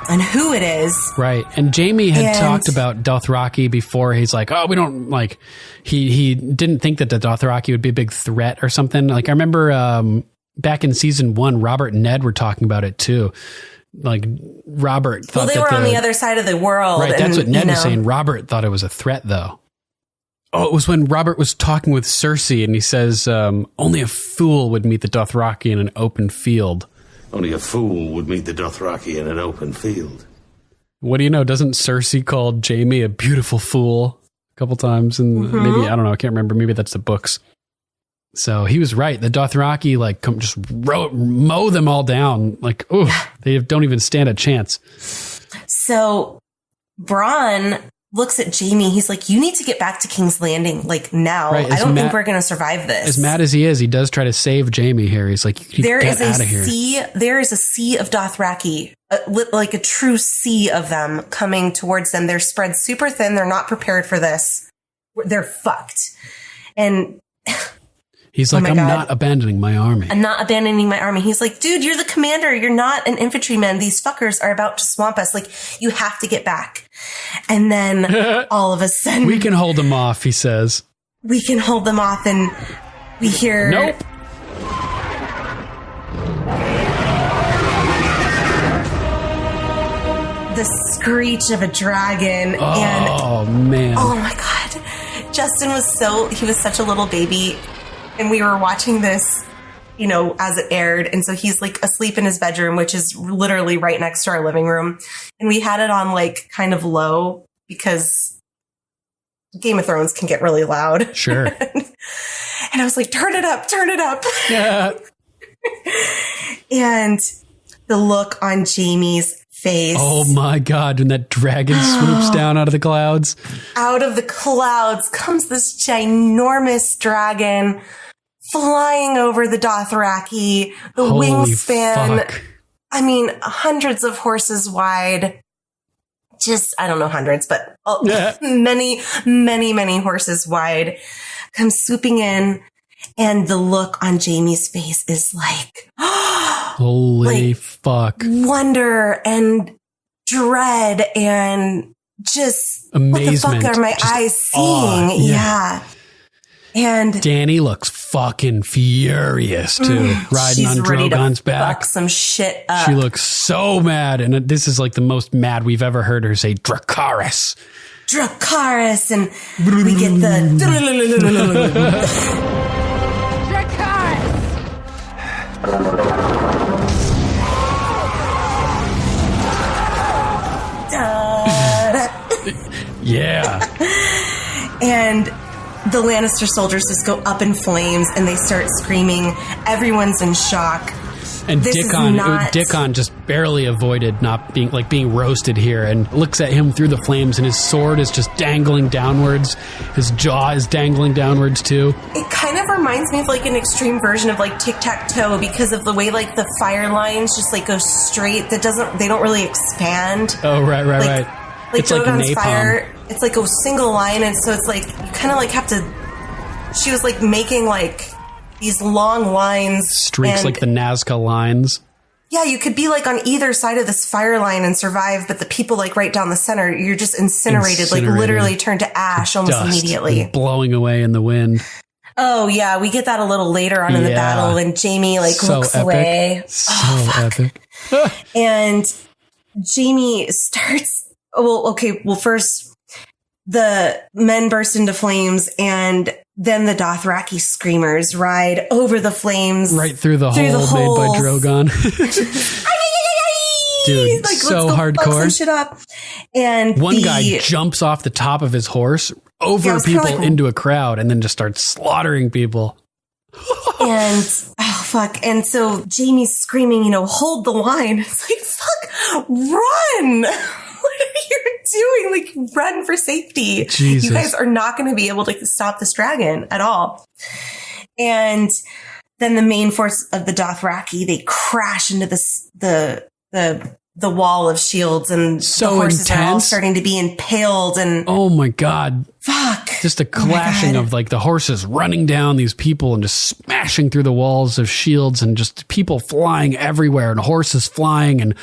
and who it is. Right. And Jamie had talked about Dothraki before. He's like, oh, we don't like. He didn't think that the Dothraki would be a big threat or something. Like, I remember. Back in season 1, Robert and Ned were talking about it too. Like, Robert thought they were on the other side of the world. Right, that's what Ned was saying. Robert thought it was a threat, though. Oh, it was when Robert was talking with Cersei, and he says, only a fool would meet the Dothraki in an open field. Only a fool would meet the Dothraki in an open field. What do you know? Doesn't Cersei call Jamie a beautiful fool a couple times? And maybe, I don't know, I can't remember. Maybe that's the books. So he was right. The Dothraki just mow them all down. Like, they don't even stand a chance. So Bronn looks at Jaime. He's like, you need to get back to King's Landing, like now. Right, I don't think we're going to survive this. As mad as he is, he does try to save Jaime here. He's like, you get out of here. There is a sea of Dothraki, like a true sea of them coming towards them. They're spread super thin. They're not prepared for this. They're fucked. And he's like, I'm not abandoning my army. I'm not abandoning my army. He's like, dude, you're the commander. You're not an infantryman. These fuckers are about to swamp us. Like, you have to get back. And then all of a sudden, we can hold them off, he says. We can hold them off, and we hear... Nope. The screech of a dragon. Oh, man. Oh, my God. Justin he was such a little baby, and we were watching this, you know, as it aired. And so he's like asleep in his bedroom, which is literally right next to our living room. And we had it on like kind of low because Game of Thrones can get really loud. Sure. And I was like, turn it up. Yeah. And the look on Jaime's face. Oh my God, when that dragon swoops down out of the clouds. Out of the clouds comes this ginormous dragon flying over the Dothraki. The Holy wingspan, fuck. I mean, hundreds of horses wide. Just, I don't know hundreds, but many, many, many horses wide. Comes swooping in. And the look on Jaime's face is like, holy fuck. Wonder and dread and just amazement. What the fuck are my eyes seeing? Yeah. And Dany looks fucking furious too, riding on Drogon's back. Fuck some shit up. She looks so mad, and this is like the most mad we've ever heard her say Dracarys. Dracarys, and we get the Yeah. And the Lannister soldiers just go up in flames and they start screaming. Everyone's in shock. And Dickon just barely avoided not being roasted here, and looks at him through the flames, and his sword is just dangling downwards. His jaw is dangling downwards too. It kind of reminds me of like an extreme version of like tic-tac-toe because of the way like the fire lines just like go straight. They don't really expand. Oh, right. Like It's like Drogon's napalm. fire, it's like a single line, and so it's like you kind of like have to. She was like making like these long lines, streaks like the Nazca lines. Yeah, you could be like on either side of this fire line and survive, but the people like right down the center, you're just incinerated. Like literally turn to ash almost immediately, blowing away in the wind. Oh yeah, we get that a little later on in the battle, and Jaime like looks away. So epic. And Jaime starts. Well, first the men burst into flames, and then the Dothraki screamers ride over the flames. Right through the hole made by Drogon. Dude, like, so let's go hardcore. Fuck some shit up. And one guy jumps off the top of his horse over people into a crowd and then just starts slaughtering people. And and so Jaime's screaming, hold the line. It's like, fuck, run. What are you doing? Like, run for safety. Jesus. You guys are not going to be able to stop this dragon at all. And then the main force of the Dothraki, they crash into the wall of shields, and so the horses intense. are all starting to be impaled. And oh my God. Fuck. Just a clashing of like the horses running down these people and just smashing through the walls of shields, and just people flying everywhere, and horses flying, and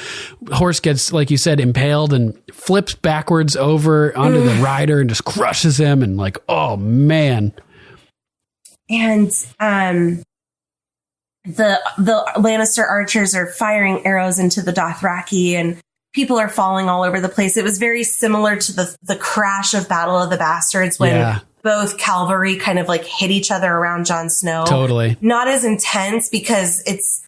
horse gets, like you said, impaled and flips backwards over onto the rider and just crushes him, and like, oh man. And the Lannister archers are firing arrows into the Dothraki, and people are falling all over the place. It was very similar to the crash of Battle of the Bastards when both cavalry kind of like hit each other around Jon Snow. Totally. Not as intense because it's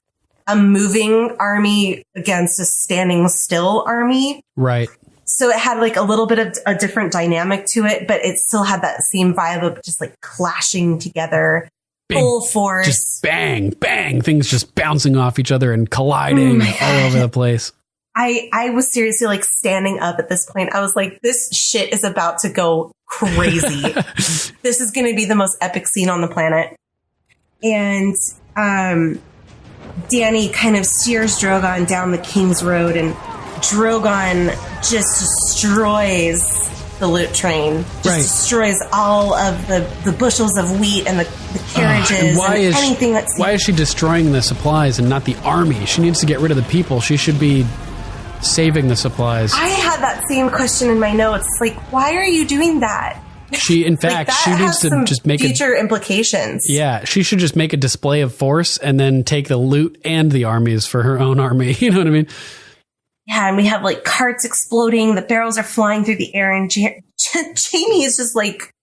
a moving army against a standing still army. Right. So it had like a little bit of a different dynamic to it, but it still had that same vibe of just like clashing together. Full force. Just bang, bang. Things just bouncing off each other and colliding all over the place. I was seriously like standing up at this point. I was like, this shit is about to go crazy. This is going to be the most epic scene on the planet. And Dany kind of steers Drogon down the King's Road, and Drogon just destroys the loot train. Destroys all of the bushels of wheat and the carriages and anything that's... Why is she destroying the supplies and not the army? She needs to get rid of the people. She should be saving the supplies. I had that same question in my notes. Like, why are you doing that? She, in fact, like, she needs to just make future implications. Yeah, she should just make a display of force and then take the loot and the armies for her own army. You know what I mean? Yeah, and we have like carts exploding. The barrels are flying through the air, and Jaime is just like,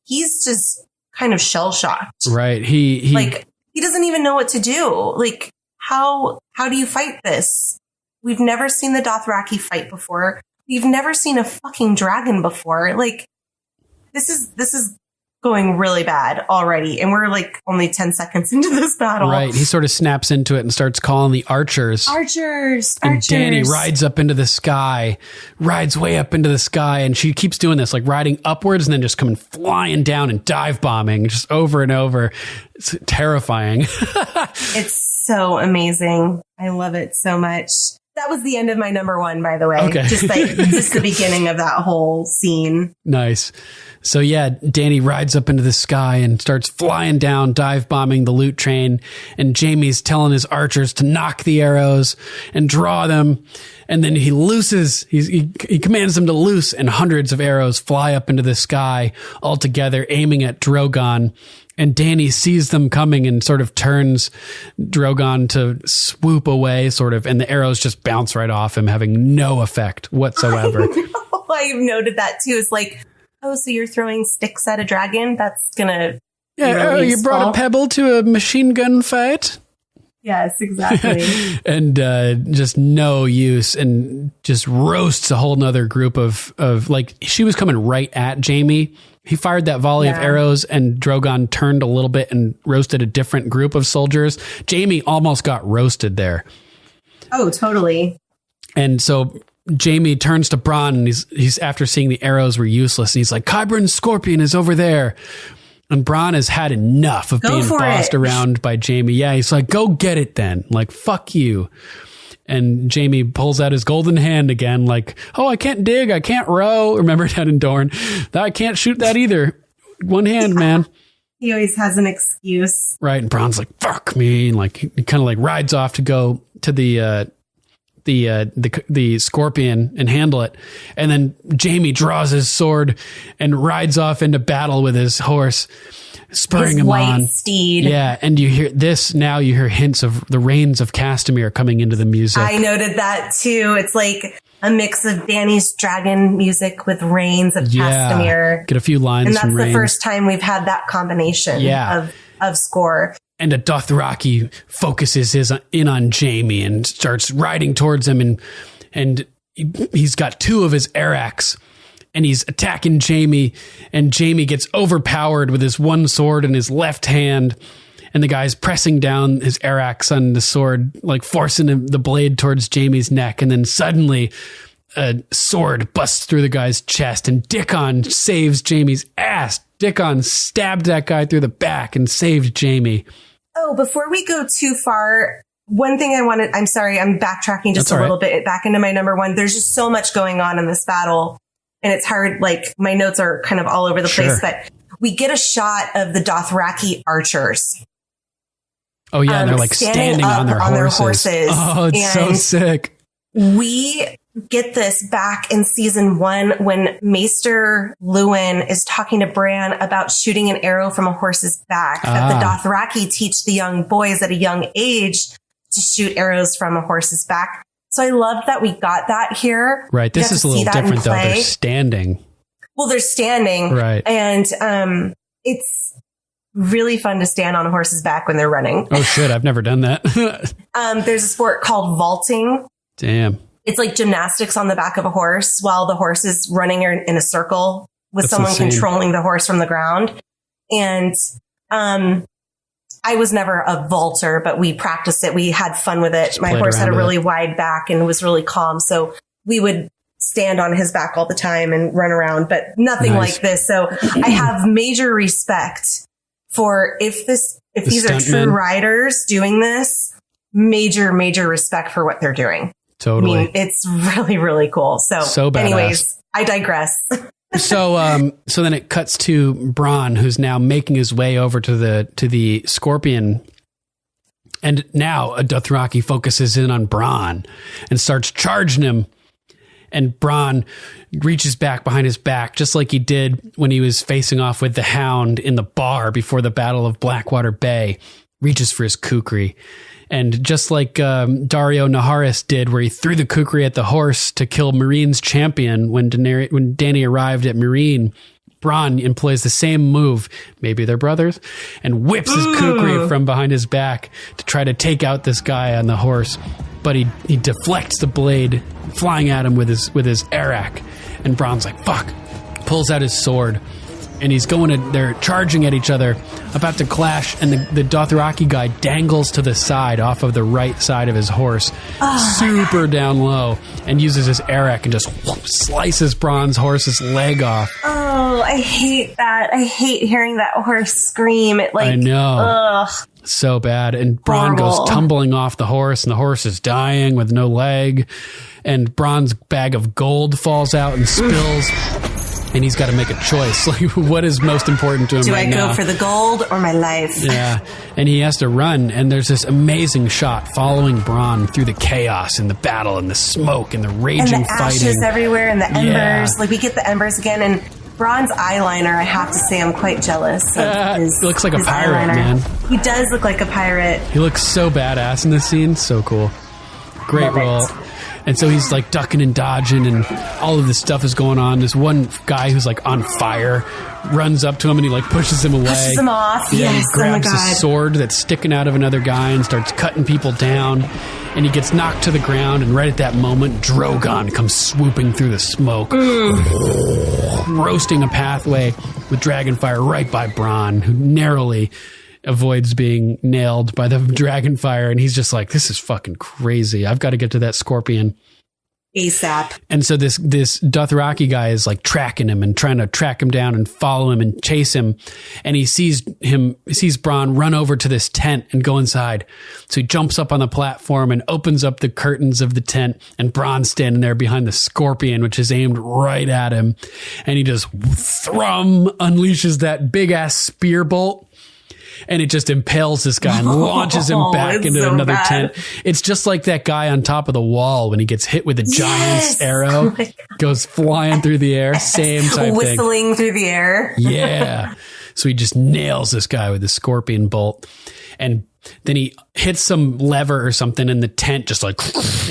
he's just kind of shell shocked. Right. He like, he doesn't even know what to do. Like, how do you fight this? We've never seen the Dothraki fight before. We've never seen a fucking dragon before. Like, this is going really bad already, and we're like only 10 seconds into this battle. Right. He sort of snaps into it and starts calling the archers. Archers. And Dany rides up into the sky, rides way up into the sky, and she keeps doing this, like riding upwards and then just coming flying down and dive bombing just over and over. It's terrifying. It's so amazing. I love it so much. That was the end of my number one, by the way. Okay. Just the beginning of that whole scene. Nice. So yeah, Dany rides up into the sky and starts flying down, dive bombing the loot train. And Jaime's telling his archers to knock the arrows and draw them. And then he looses, he commands them to loose, and hundreds of arrows fly up into the sky all together, aiming at Drogon. And Dany sees them coming and sort of turns Drogon to swoop away, sort of, and the arrows just bounce right off him, having no effect whatsoever. I've noted that too. It's like, oh, so you're throwing sticks at a dragon? That's gonna... Yeah, you brought a pebble to a machine gun fight? Yes, exactly. And just no use, and just roasts a whole nother group of like, she was coming right at Jaime. He fired that volley of arrows, and Drogon turned a little bit and roasted a different group of soldiers. Jaime almost got roasted there. Oh, totally. And so Jaime turns to Bronn, and he's after seeing the arrows were useless, and he's like, Qyburn Scorpion is over there. And Bronn has had enough of being bossed around by Jaime. Yeah, he's like, go get it then. Like, fuck you. And Jaime pulls out his golden hand again, like, oh, I can't dig, I can't row. Remember that in Dorne? I can't shoot that either. One hand, man. He always has an excuse. Right, and Bronn's like, fuck me. And like, he kind of like rides off to go to the scorpion and handle it. And then Jaime draws his sword and rides off into battle with his horse, spurring his him white on. Steed. Yeah. And you hear this now, you hear hints of the rains of Castamere coming into the music. I noted that too. It's like a mix of Dany's dragon music with rains of Castamere. Get a few lines. And that's from the Rains. first time we've had that combination of score. And a Dothraki focuses in on Jaime and starts riding towards him, and he's got two of his Arrax, and he's attacking Jaime, and Jaime gets overpowered with his one sword in his left hand, and the guy's pressing down his Arrax on the sword, like forcing the blade towards Jaime's neck, and then suddenly a sword busts through the guy's chest, and Dickon saves Jaime's ass. Dickon stabbed that guy through the back and saved Jaime. Oh, before we go too far, one thing I'm sorry, I'm backtracking just a little bit back into my number one. There's just so much going on in this battle, and it's hard, like my notes are kind of all over the place, but we get a shot of the Dothraki archers. Oh yeah, and they're like standing on their horses. Oh, it's so sick. We get this back in season 1 when Maester Luwin is talking to Bran about shooting an arrow from a horse's back. That the Dothraki teach the young boys at a young age to shoot arrows from a horse's back. So I love that we got that here. Right. This is a little different though. They're standing. Well, they're standing. Right. And it's really fun to stand on a horse's back when they're running. Oh shit, I've never done that. There's a sport called vaulting. Damn. It's like gymnastics on the back of a horse while the horse is running in a circle with someone controlling the horse from the ground. And I was never a vaulter, but we practiced it. We had fun with it. My horse had a really wide back and was really calm. So we would stand on his back all the time and run around, but nothing like this. So I have major respect for if these are true riders doing this, major respect for what they're doing. Totally. I mean, it's really, really cool. So anyways, I digress. So then it cuts to Bronn, who's now making his way over to the Scorpion. And now a Dothraki focuses in on Bronn and starts charging him. And Bronn reaches back behind his back, just like he did when he was facing off with the Hound in the bar before the Battle of Blackwater Bay, reaches for his kukri. And just like Dario Naharis did, where he threw the kukri at the horse to kill Meereen's champion when Dany arrived at Meereen, Bronn employs the same move, maybe they're brothers, and whips his kukri from behind his back to try to take out this guy on the horse. But he deflects the blade flying at him with his arak, and Bronn's like, fuck, pulls out his sword. And they're charging at each other, about to clash, and the Dothraki guy dangles to the side off of the right side of his horse, super down low, and uses his arak and just slices Bronn's horse's leg off. Oh, I hate that. I hate hearing that horse scream. I know. So bad. And Bronn goes tumbling off the horse, and the horse is dying with no leg. And Bronn's bag of gold falls out and spills. And he's got to make a choice. Like, what is most important to him right now? Do I go for the gold or my life? Yeah. And he has to run. And there's this amazing shot following Bronn through the chaos and the battle and the smoke and the raging fighting. And the ashes everywhere and the embers. Yeah. Like, we get the embers again. And Bronn's eyeliner, I have to say, I'm quite jealous of his. He looks like a pirate, man. He does look like a pirate. He looks so badass in this scene. So cool. Great role. And so he's like ducking and dodging, and all of this stuff is going on. This one guy who's like on fire runs up to him and he like pushes him away. Pushes him off. Yeah, yes. He grabs a sword that's sticking out of another guy and starts cutting people down. And he gets knocked to the ground, and right at that moment, Drogon comes swooping through the smoke, roasting a pathway with dragonfire right by Bronn, who narrowly avoids being nailed by the dragonfire. And he's just like, this is fucking crazy. I've got to get to that Scorpion ASAP. And so this Dothraki guy is like tracking him and trying to track him down and follow him and chase him. And he sees Bronn run over to this tent and go inside. So he jumps up on the platform and opens up the curtains of the tent, and Bronn's standing there behind the Scorpion, which is aimed right at him. And he just unleashes that big ass spear bolt. And it just impales this guy and launches him back into another tent. It's just like that guy on top of the wall when he gets hit with a giant's arrow, goes flying through the air. Same type Whistling thing. through the air. Yeah. So he just nails this guy with the Scorpion bolt. And then he hits some lever or something, and the tent just like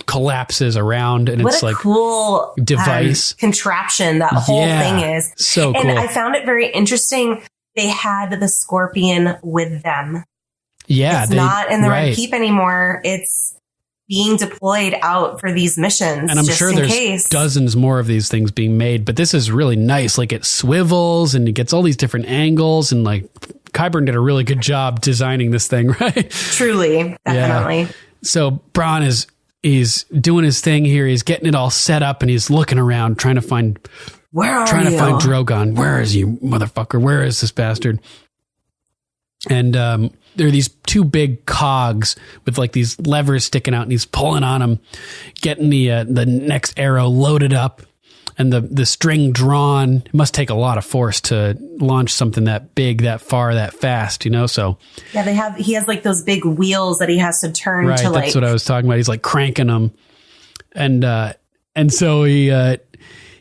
collapses around. And it's like cool device contraption that whole thing is. So cool. And I found it very interesting. They had the Scorpion with them. Yeah. It's not in the Red Keep anymore. It's being deployed out for these missions. And I'm sure there's dozens more of these things being made, but this is really nice. Like, it swivels and it gets all these different angles, and like Qyburn did a really good job designing this thing, right? Truly. Definitely. Yeah. So Bronn he's doing his thing here. He's getting it all set up, and he's looking around trying to find find Drogon. Where is you, motherfucker? Where is this bastard? And there are these two big cogs with like these levers sticking out, and he's pulling on them, getting the next arrow loaded up, and the string drawn. It must take a lot of force to launch something that big, that far, that fast, you know? So yeah, he has like those big wheels that he has to turn to like. That's what I was talking about. He's like cranking them, and so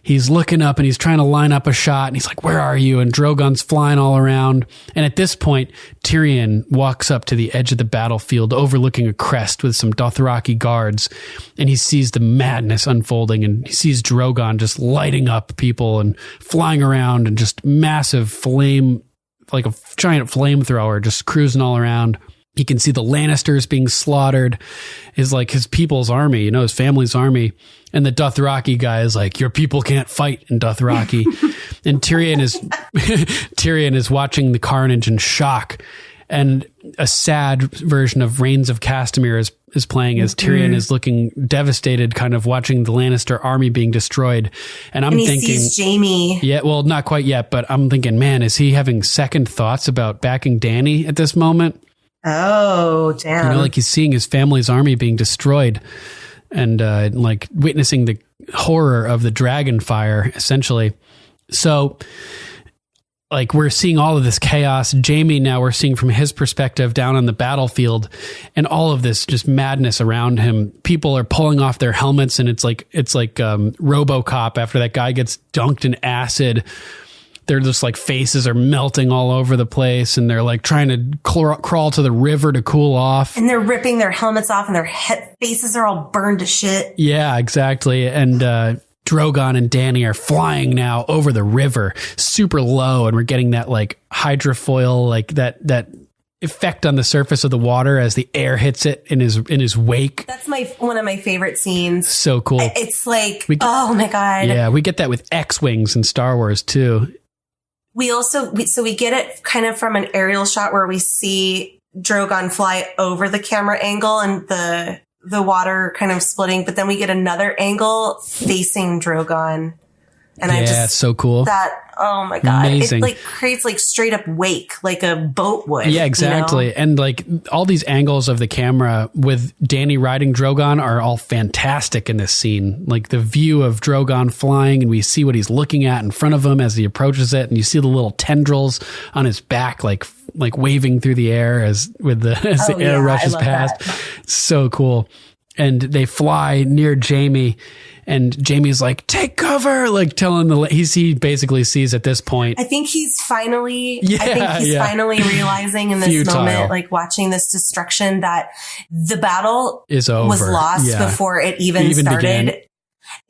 he's looking up and he's trying to line up a shot, and he's like, where are you? And Drogon's flying all around. And at this point, Tyrion walks up to the edge of the battlefield overlooking a crest with some Dothraki guards, and he sees the madness unfolding, and he sees Drogon just lighting up people and flying around, and just massive flame, like a giant flamethrower just cruising all around. He can see the Lannisters being slaughtered, his people's army, you know, his family's army. And the Dothraki guy is like, your people can't fight in Dothraki. And Tyrion is watching the carnage in shock. And a sad version of Reigns of Castamere is playing as Tyrion is looking devastated, kind of watching the Lannister army being destroyed. And I'm thinking, sees Jaime. Yeah, well, not quite yet, but I'm thinking, man, is he having second thoughts about backing Dany at this moment? Oh, damn. You know, like he's seeing his family's army being destroyed and like witnessing the horror of the dragon fire, essentially. So, like, we're seeing all of this chaos. Jaime, now we're seeing from his perspective down on the battlefield, and all of this just madness around him. People are pulling off their helmets, and it's like RoboCop after that guy gets dunked in acid. They're just like faces are melting all over the place, and they're like trying to crawl to the river to cool off. And they're ripping their helmets off, and their faces are all burned to shit. Yeah, exactly. And Drogon and Dany are flying now over the river, super low, and we're getting that like hydrofoil, like that effect on the surface of the water as the air hits it in his wake. That's one of my favorite scenes. So cool. It's like, oh my God. Yeah, we get that with X-Wings in Star Wars too. We also, we get it kind of from an aerial shot where we see Drogon fly over the camera angle and the water kind of splitting, but then we get another angle facing Drogon. And it's so cool. Oh my God. Amazing. It like creates like straight up wake, like a boat would. Yeah, exactly. You know? And like all these angles of the camera with Dany riding Drogon are all fantastic in this scene. Like the view of Drogon flying, and we see what he's looking at in front of him as he approaches it. And you see the little tendrils on his back, like waving through the air as the air rushes past. That. So cool. And they fly near Jaime, and Jaime's like, take cover, like telling he basically sees at this point. I think he's finally realizing in this moment, like watching this destruction, that the battle is over. Was lost before it even started. Began.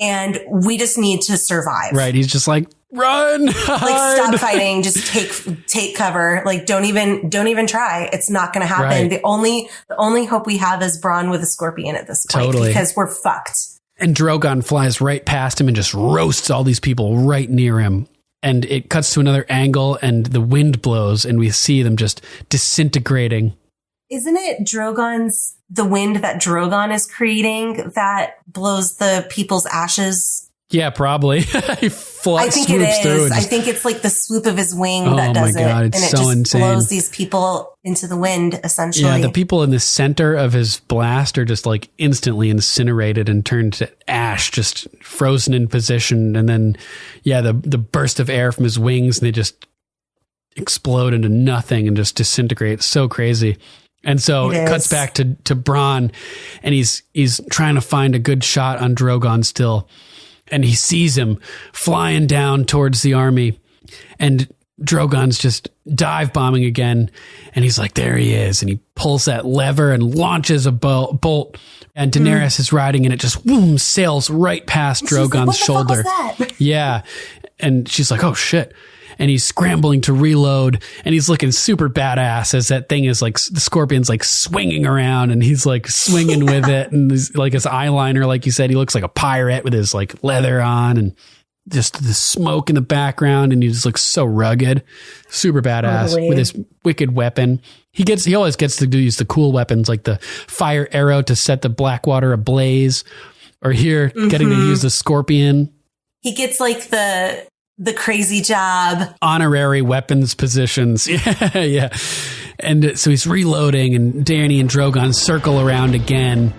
And we just need to survive. Right. He's just like, run, hide. Like stop fighting, just take cover. Like don't even try. It's not going to happen. Right. The only hope we have is Bronn with a scorpion at this point, because we're fucked. And Drogon flies right past him and just roasts all these people right near him. And it cuts to another angle, and the wind blows, and we see them just disintegrating. Isn't it the wind that Drogon is creating that blows the people's ashes? Yeah, probably. He I think it is. I think it's like the swoop of his wing that does it. Oh my God, it's so insane. Blows these people into the wind, essentially. Yeah, the people in the center of his blast are just like instantly incinerated and turned to ash, just frozen in position. And then, the burst of air from his wings, and they just explode into nothing and just disintegrate. It's so crazy. And so it cuts back to Bronn, and he's trying to find a good shot on Drogon still. And he sees him flying down towards the army, and Drogon's just dive bombing again. And he's like, there he is. And he pulls that lever and launches a bolt. And Daenerys is riding, and it just sails right past Drogon's shoulder. What the fuck was that? Yeah. And she's like, oh shit. And he's scrambling to reload, and he's looking super badass as that thing is like, the scorpion's like swinging around, and he's like swinging with it. And he's like his eyeliner, like you said, he looks like a pirate with his like leather on and just the smoke in the background. And he just looks so rugged, super badass with his wicked weapon. He always gets to use the cool weapons, like the fire arrow to set the Blackwater ablaze, or here getting to use the scorpion. He gets like the crazy job. Honorary weapons positions. Yeah. And so he's reloading, and Dany and Drogon circle around again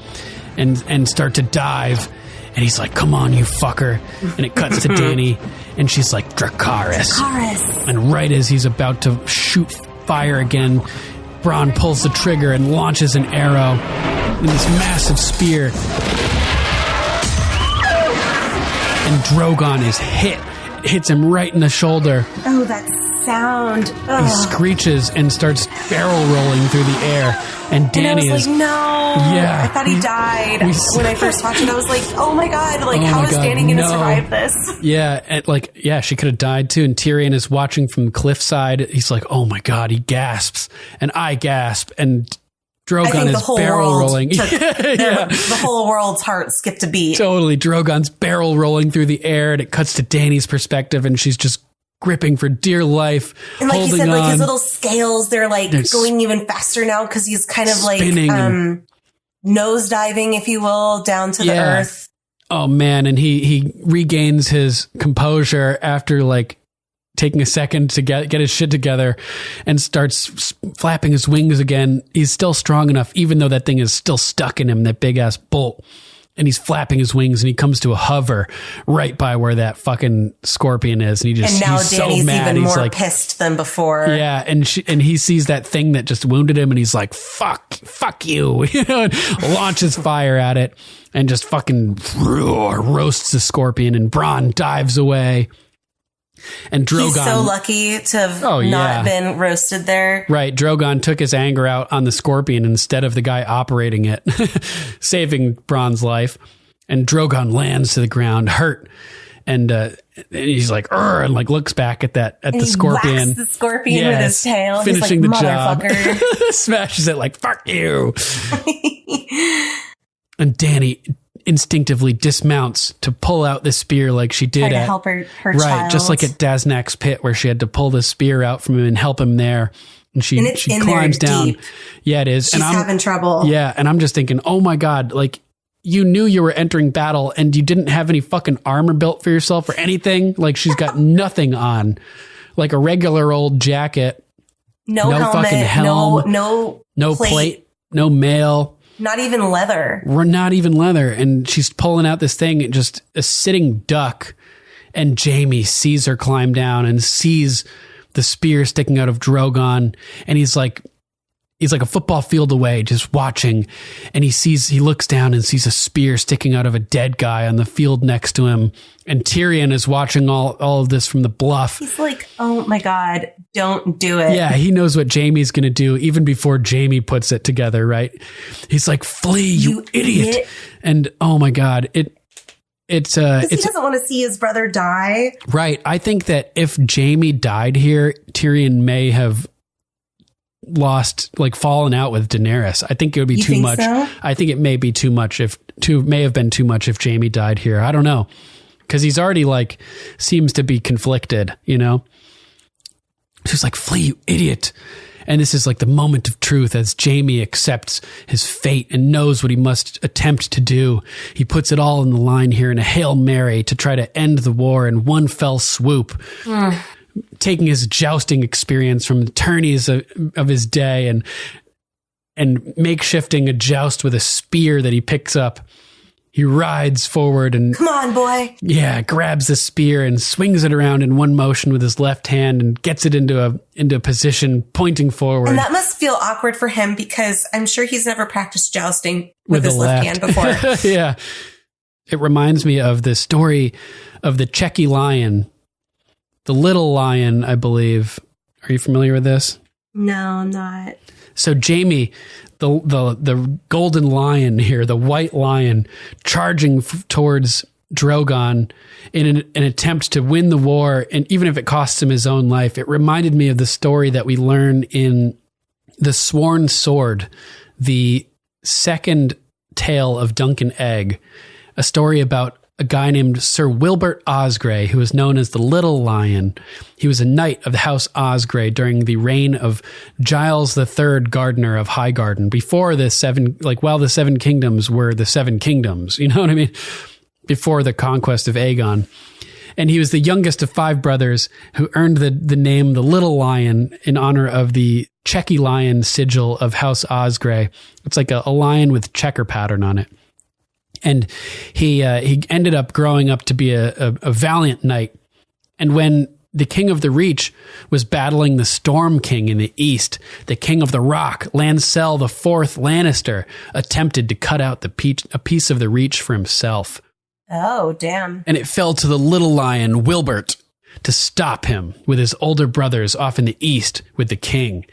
and start to dive. And he's like, come on, you fucker. And it cuts to Dany, and she's like, Dracarys. And right as he's about to shoot fire again, Bronn pulls the trigger and launches an arrow in this massive spear. And Drogon is hits him right in the shoulder. Oh, that sound. Ugh. He screeches and starts barrel rolling through the air. And Dany is like, no. Yeah. I thought he died. When I first watched it, I was like, oh my God, like, how is Dany going to survive this? Yeah. And she could have died too. And Tyrion is watching from the cliffside. He's like, oh my God, he gasps. And I gasp. And Drogon is barrel rolling. The whole world's heart skipped a beat. Totally. Drogon's barrel rolling through the air, and it cuts to Dany's perspective, and she's just gripping for dear life, and like holding you said, on. like his little scales, they're going even faster now because he's kind of like nose diving, if you will, down to the earth. Oh man, and he regains his composure after like taking a second to get his shit together and starts flapping his wings again. He's still strong enough, even though that thing is still stuck in him, that big ass bolt. And he's flapping his wings, and he comes to a hover right by where that fucking scorpion is. And he's Danny's so mad. Even he's more like, pissed than before. Yeah, and he sees that thing that just wounded him, and he's like, fuck you, and launches fire at it, and just fucking roasts the scorpion. And Bronn dives away. And Drogon, he's so lucky to have not been roasted there. Right. Drogon took his anger out on the scorpion instead of the guy operating it, saving Bronn's life. And Drogon lands to the ground, hurt. And he's like, "Urgh," and like looks back at the scorpion. Whacks the scorpion with his tail. Finishing he's like, the job. Smashes it like, "Fuck you." And Dany instinctively dismounts to pull out the spear like she did to help her right, child. just like at Daznak's pit where she had to pull the spear out from him and help him there. And she climbs down. Deep. Yeah, it is. She's having trouble. Yeah, and I'm just thinking, oh my God, like you knew you were entering battle and you didn't have any fucking armor built for yourself or anything. Like she's got nothing on, like a regular old jacket. No helmet, fucking helm. No plate. No mail. Not even leather. Not even leather. And she's pulling out this thing, just a sitting duck. And Jaime sees her climb down and sees the spear sticking out of Drogon. And he's like a football field away, just watching. And he looks down and sees a spear sticking out of a dead guy on the field next to him. And Tyrion is watching all of this from the bluff. He's like, oh my God, don't do it. Yeah, he knows what Jaime's going to do even before Jaime puts it together, right? He's like, flee, you idiot. And oh my God, he doesn't want to see his brother die. Right. I think that if Jaime died here, Tyrion may have fallen out with Daenerys. I think it would be too much. So? I think it may be too much may have been too much if Jaime died here. I don't know. Because he's already seems to be conflicted, you know? She's like, flee, you idiot. And this is the moment of truth as Jaime accepts his fate and knows what he must attempt to do. He puts it all in the line here in a Hail Mary to try to end the war in one fell swoop. Taking his jousting experience from the tourneys of his day and makeshifting a joust with a spear that he picks up. He rides forward and come on, boy. Yeah, grabs the spear and swings it around in one motion with his left hand and gets it into a position pointing forward. And that must feel awkward for him because I'm sure he's never practiced jousting with his left hand before. Yeah. It reminds me of the story of the Checky lion, the little lion, I believe. Are you familiar with this? No, I'm not. So Jaime, the golden lion here, the white lion, charging towards Drogon in an attempt to win the war, and even if it costs him his own life, it reminded me of the story that we learn in The Sworn Sword, the second tale of Dunk and Egg, a story about a guy named Sir Wilbert Osgrey, who is known as the Little Lion. He was a knight of the House Osgrey during the reign of Giles III, Gardener of Highgarden, before while the Seven Kingdoms were the Seven Kingdoms, you know what I mean? Before the conquest of Aegon. And he was the youngest of 5 brothers who earned the name the Little Lion in honor of the Checky lion sigil of House Osgrey. It's like a lion with checker pattern on it. And he ended up growing up to be a valiant knight. And when the King of the Reach was battling the Storm King in the east, the King of the Rock, Lancel IV Lannister, attempted to cut out a piece of the Reach for himself. Oh, damn. And it fell to the little lion, Wilbert, to stop him with his older brothers off in the east with the king.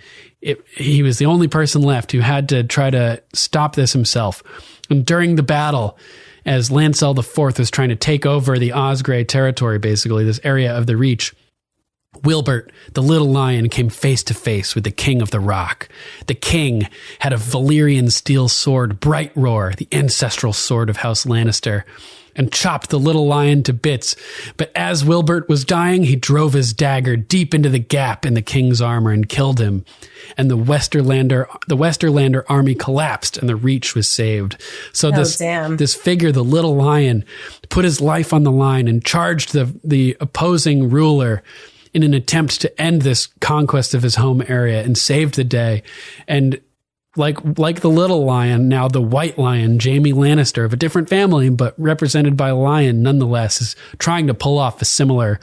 He was the only person left who had to try to stop this himself. And during the battle, as Lancel IV was trying to take over the Osgrey territory, basically, this area of the Reach, Wilbert, the little lion, came face to face with the King of the Rock. The king had a Valyrian steel sword, Bright Roar, the ancestral sword of House Lannister. and chopped the little lion to bits. But as Wilbert was dying, he drove his dagger deep into the gap in the king's armor and killed him. And the Westerlander army collapsed and the Reach was saved. So this figure, the little lion, put his life on the line and charged the opposing ruler in an attempt to end this conquest of his home area and saved the day. And like the little lion, now the white lion, Jaime Lannister, of a different family, but represented by a lion nonetheless, is trying to pull off a similar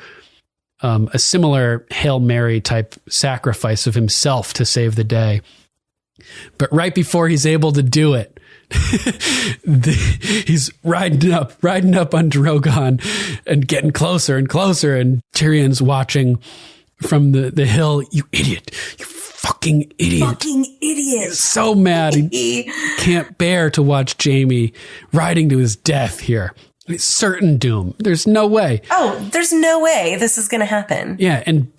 Hail Mary type sacrifice of himself to save the day. But right before he's able to do it, he's riding up on Drogon and getting closer and closer, and Tyrion's watching from the hill. You idiot. You fucking idiot. Fucking idiot. He's so mad. He can't bear to watch Jaime riding to his death here. It's certain doom. There's no way. Oh, there's no way this is going to happen. Yeah, and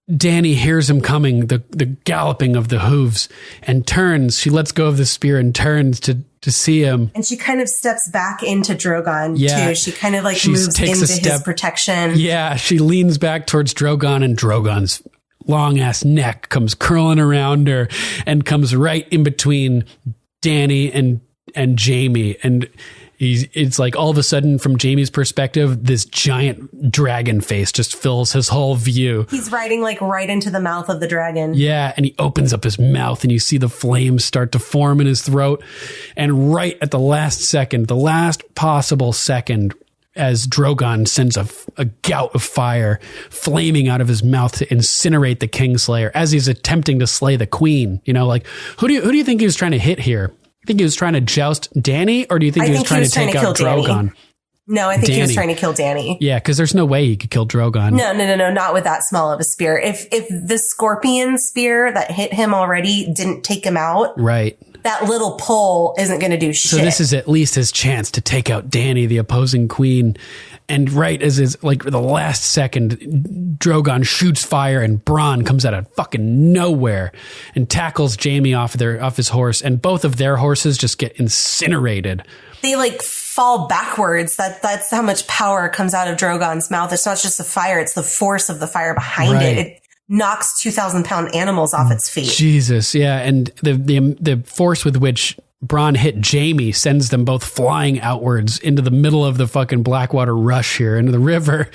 Dany hears him coming, the galloping of the hooves, and turns. She lets go of the spear and turns to see him. And she kind of steps back into Drogon, too. She kind of moves into his protection. Yeah, she leans back towards Drogon, and Drogon's long-ass neck comes curling around her and comes right in between Dany and Jaime. And it's like all of a sudden, from Jaime's perspective, this giant dragon face just fills his whole view. He's riding right into the mouth of the dragon. Yeah, and he opens up his mouth and you see the flames start to form in his throat. And right at the last possible second, as Drogon sends a gout of fire flaming out of his mouth to incinerate the Kingslayer as he's attempting to slay the queen. You know, who do you think he was trying to hit here? You think he was trying to joust Dany, or do you think he was trying to take out Drogon? No, I think he was trying to kill Dany. Yeah, because there's no way he could kill Drogon. No, not with that small of a spear. If the scorpion spear that hit him already didn't take him out, right? That little pole isn't going to do shit. So this is at least his chance to take out Dany, the opposing queen. And right as is the last second, Drogon shoots fire and Bronn comes out of fucking nowhere and tackles Jaime off his horse, and both of their horses just get incinerated. They fall backwards. That's how much power comes out of Drogon's mouth. It's not just the fire; it's the force of the fire behind it. It knocks 2,000-pound animals off its feet. Jesus, yeah, and the force with which Bronn hit Jaime sends them both flying outwards into the middle of the fucking Blackwater Rush here, into the river.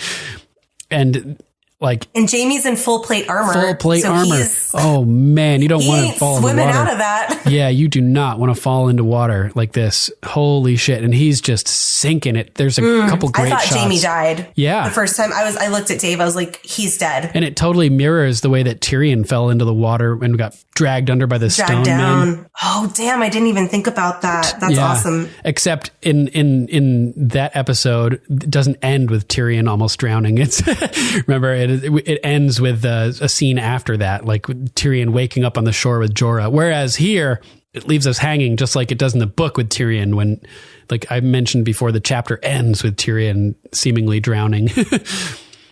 And Jaime's in full plate armor. Full plate armor. Oh man, you don't want to fall in the water. Swimming out of that. Yeah, you do not want to fall into water like this. Holy shit. And he's just sinking it. There's a couple great shots. I thought Jaime died. Yeah. The first time I looked at Dave, I was like, he's dead. And it totally mirrors the way that Tyrion fell into the water and got dragged under by the stone men. Oh damn, I didn't even think about that. That's awesome. Except in that episode, it doesn't end with Tyrion almost drowning. It's remember it ends with a scene after that, like with Tyrion waking up on the shore with Jorah. Whereas here, it leaves us hanging just like it does in the book with Tyrion when, like I mentioned before, the chapter ends with Tyrion seemingly drowning.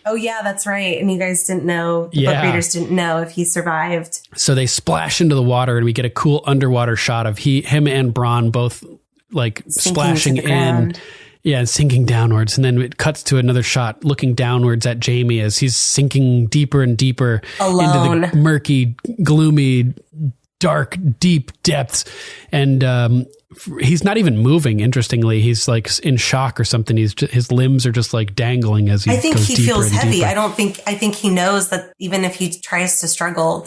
Oh yeah, that's right. And you guys didn't know, the book readers didn't know if he survived. So they splash into the water and we get a cool underwater shot of him and Bronn both splashing in. Yeah, sinking downwards. And then it cuts to another shot looking downwards at Jaime as he's sinking deeper and deeper alone into the murky, gloomy, dark, deep depths. And he's not even moving, interestingly. He's in shock or something. His limbs are just dangling as he goes deeper. I think he feels heavy. I think he knows that even if he tries to struggle,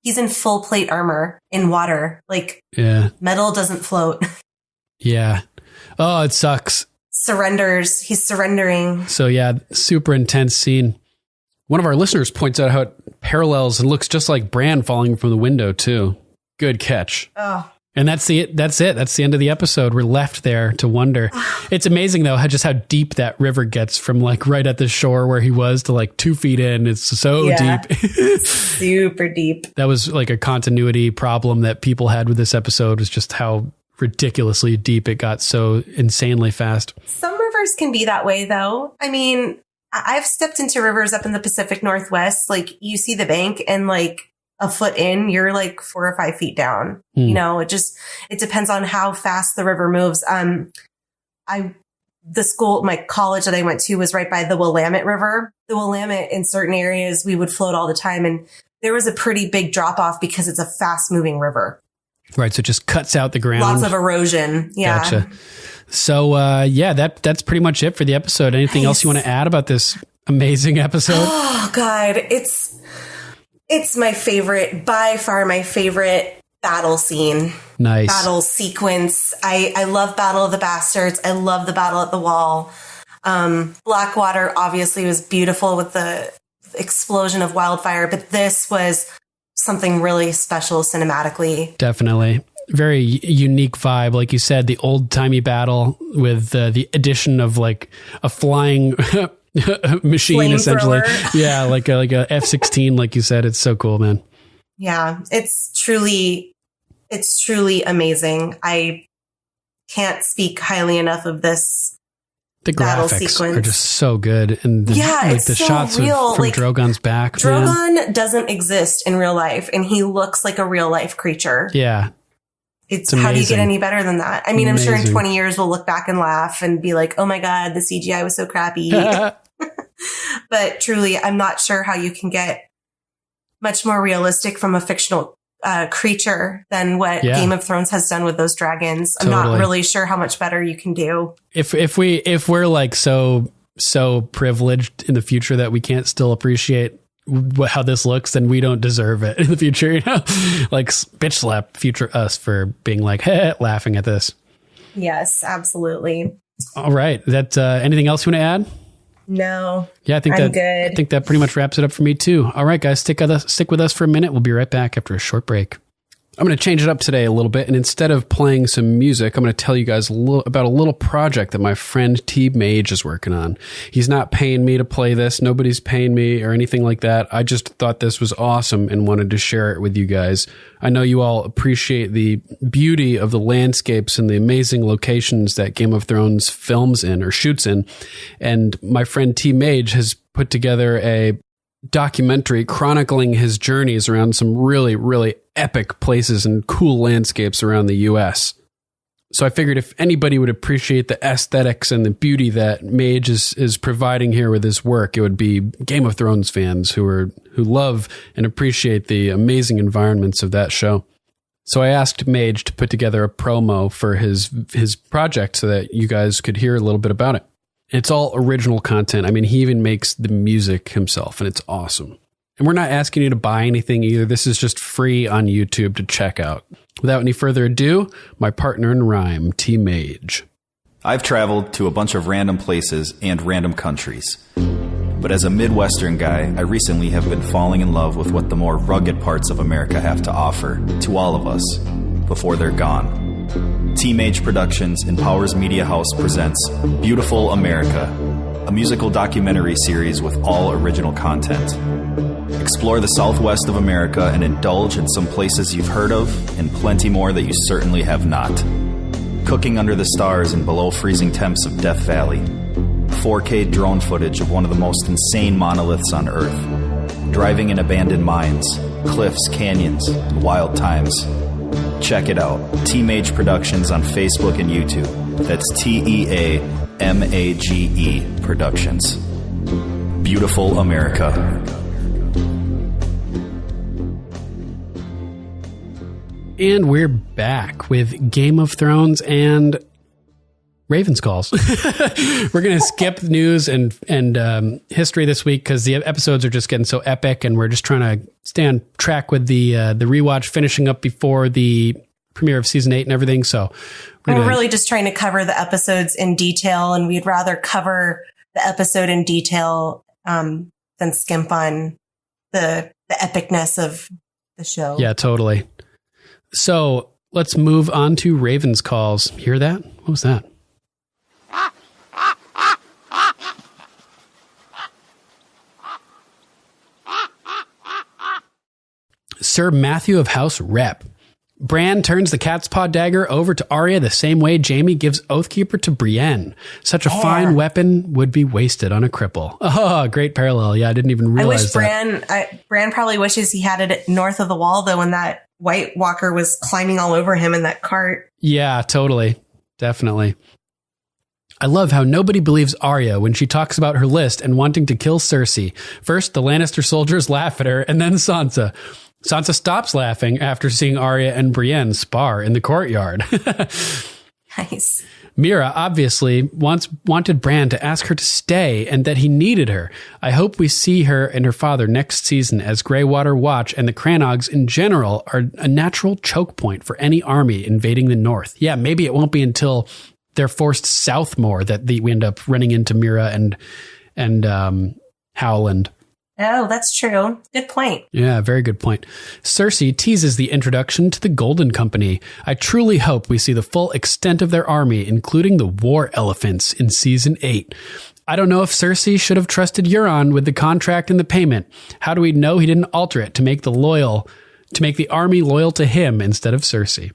he's in full plate armor in water. Metal doesn't float. Yeah. Oh, it sucks. He's surrendering. So yeah, super intense scene. One of our listeners points out how it parallels and looks just like Bran falling from the window too. Good catch. Oh. And that's it. That's the end of the episode. We're left there to wonder. It's amazing though, how deep that river gets from right at the shore where he was to 2 feet in. It's so deep. Super deep. That was a continuity problem that people had with this episode, was just how ridiculously deep it got so insanely fast. Some rivers can be that way though. I mean, I've stepped into rivers up in the Pacific Northwest. You see the bank and a foot in, you're 4 or 5 feet down. You know, it depends on how fast the river moves. I my college that I went to was right by the Willamette River. The Willamette in certain areas, we would float all the time. And there was a pretty big drop off because it's a fast moving river. Right. So it just cuts out the ground. Lots of erosion. Yeah. Gotcha. So, that's pretty much it for the episode. Anything else you want to add about this amazing episode? Oh God. It's my favorite, by far my favorite battle scene. Nice. Battle sequence. I love Battle of the Bastards. I love the Battle at the Wall. Blackwater obviously was beautiful with the explosion of wildfire, but this was something really special cinematically. Definitely. Very unique vibe. Like you said, the old timey battle with the addition of like a flying machine, Flame essentially. thrower. Yeah. Like a F-16, like you said. It's so cool, man. Yeah. It's truly amazing. I can't speak highly enough of this. The battle graphics sequence are just so good. And the it's so shots real. from Drogon's back. Drogon man. doesn't exist in real life, and he looks like a real life creature. Yeah. It's how do you get any better than that? I mean, I'm sure in Amazing. 20 years we'll look back and laugh and be like, oh my God, the CGI was so crappy. But truly, I'm not sure how you can get much more realistic from a fictional creature than what Game of Thrones has done with those dragons. I'm not really sure how much better you can do. If we're like so privileged in the future that we can't still appreciate how this looks, then we don't deserve it in the future, you know? Like bitch slap future us for being like, hey, laughing at this. Yes, absolutely. All right. That anything else you want to add? No. Yeah, I'm good. I think that pretty much wraps it up for me too. All right, guys, stick with us for a minute. We'll be right back after a short break. I'm going to change it up today a little bit, and instead of playing some music, I'm going to tell you guys about a little project that my friend TEA MAGE is working on. He's not paying me to play this. Nobody's paying me or anything like that. I just thought this was awesome and wanted to share it with you guys. I know you all appreciate the beauty of the landscapes and the amazing locations that Game of Thrones films in or shoots in. And my friend TEA MAGE has put together a documentary chronicling his journeys around some really, really epic places and cool landscapes around the U.S. So I figured if anybody would appreciate the aesthetics and the beauty that Mage is providing here with his work, it would be Game of Thrones fans who love and appreciate the amazing environments of that show. So I asked Mage to put together a promo for his project so that you guys could hear a little bit about it. It's all original content. I mean, he even makes the music himself, and it's awesome. And we're not asking you to buy anything either. This is just free on YouTube to check out. Without any further ado, my partner in rhyme, TEA MAGE. I've traveled to a bunch of random places and random countries. But as a Midwestern guy, I recently have been falling in love with what the more rugged parts of America have to offer to all of us before they're gone. TEA MAGE Productions and Powers Media House presents Beautiful America, a musical documentary series with all original content. Explore the Southwest of America and indulge in some places you've heard of and plenty more that you certainly have not. Cooking under the stars and below freezing temps of Death Valley. 4K drone footage of one of the most insane monoliths on Earth. Driving in abandoned mines, cliffs, canyons, and wild times. Check it out. TEA MAGE Productions on Facebook and YouTube. That's TEA MAGE Productions. Beautiful America. And we're back with Game of Thrones and Raven's Calls. We're going to skip news and history this week because the episodes are just getting so epic, and we're just trying to stay on track with the rewatch, finishing up before the premiere of season 8 and everything. So we're really just trying to cover the episodes in detail, and we'd rather cover the episode in detail than skimp on the epicness of the show. Yeah, totally. So let's move on to Raven's Calls. Hear that? What was that? Sir Matthew of House Repp. Bran turns the cat's paw dagger over to Arya the same way Jaime gives Oathkeeper to Brienne. Such a fine weapon would be wasted on a cripple. Oh, great parallel. Yeah, I didn't even realize that. Bran probably wishes he had it north of the wall, though, when that White Walker was climbing all over him in that cart. Yeah, totally. Definitely. I love how nobody believes Arya when she talks about her list and wanting to kill Cersei. First, the Lannister soldiers laugh at her, and then Sansa. Sansa stops laughing after seeing Arya and Brienne spar in the courtyard. Nice. Mira obviously wanted Bran to ask her to stay and that he needed her. I hope we see her and her father next season, as Greywater Watch and the Crannogs in general are a natural choke point for any army invading the north. Yeah, maybe it won't be until they're forced south more that we end up running into Mira and Howland. Oh, that's true. Good point. Yeah, very good point. Cersei teases the introduction to the Golden Company. I truly hope we see the full extent of their army, including the war elephants in season 8. I don't know if Cersei should have trusted Euron with the contract and the payment. How do we know he didn't alter it to make the army loyal to him instead of Cersei?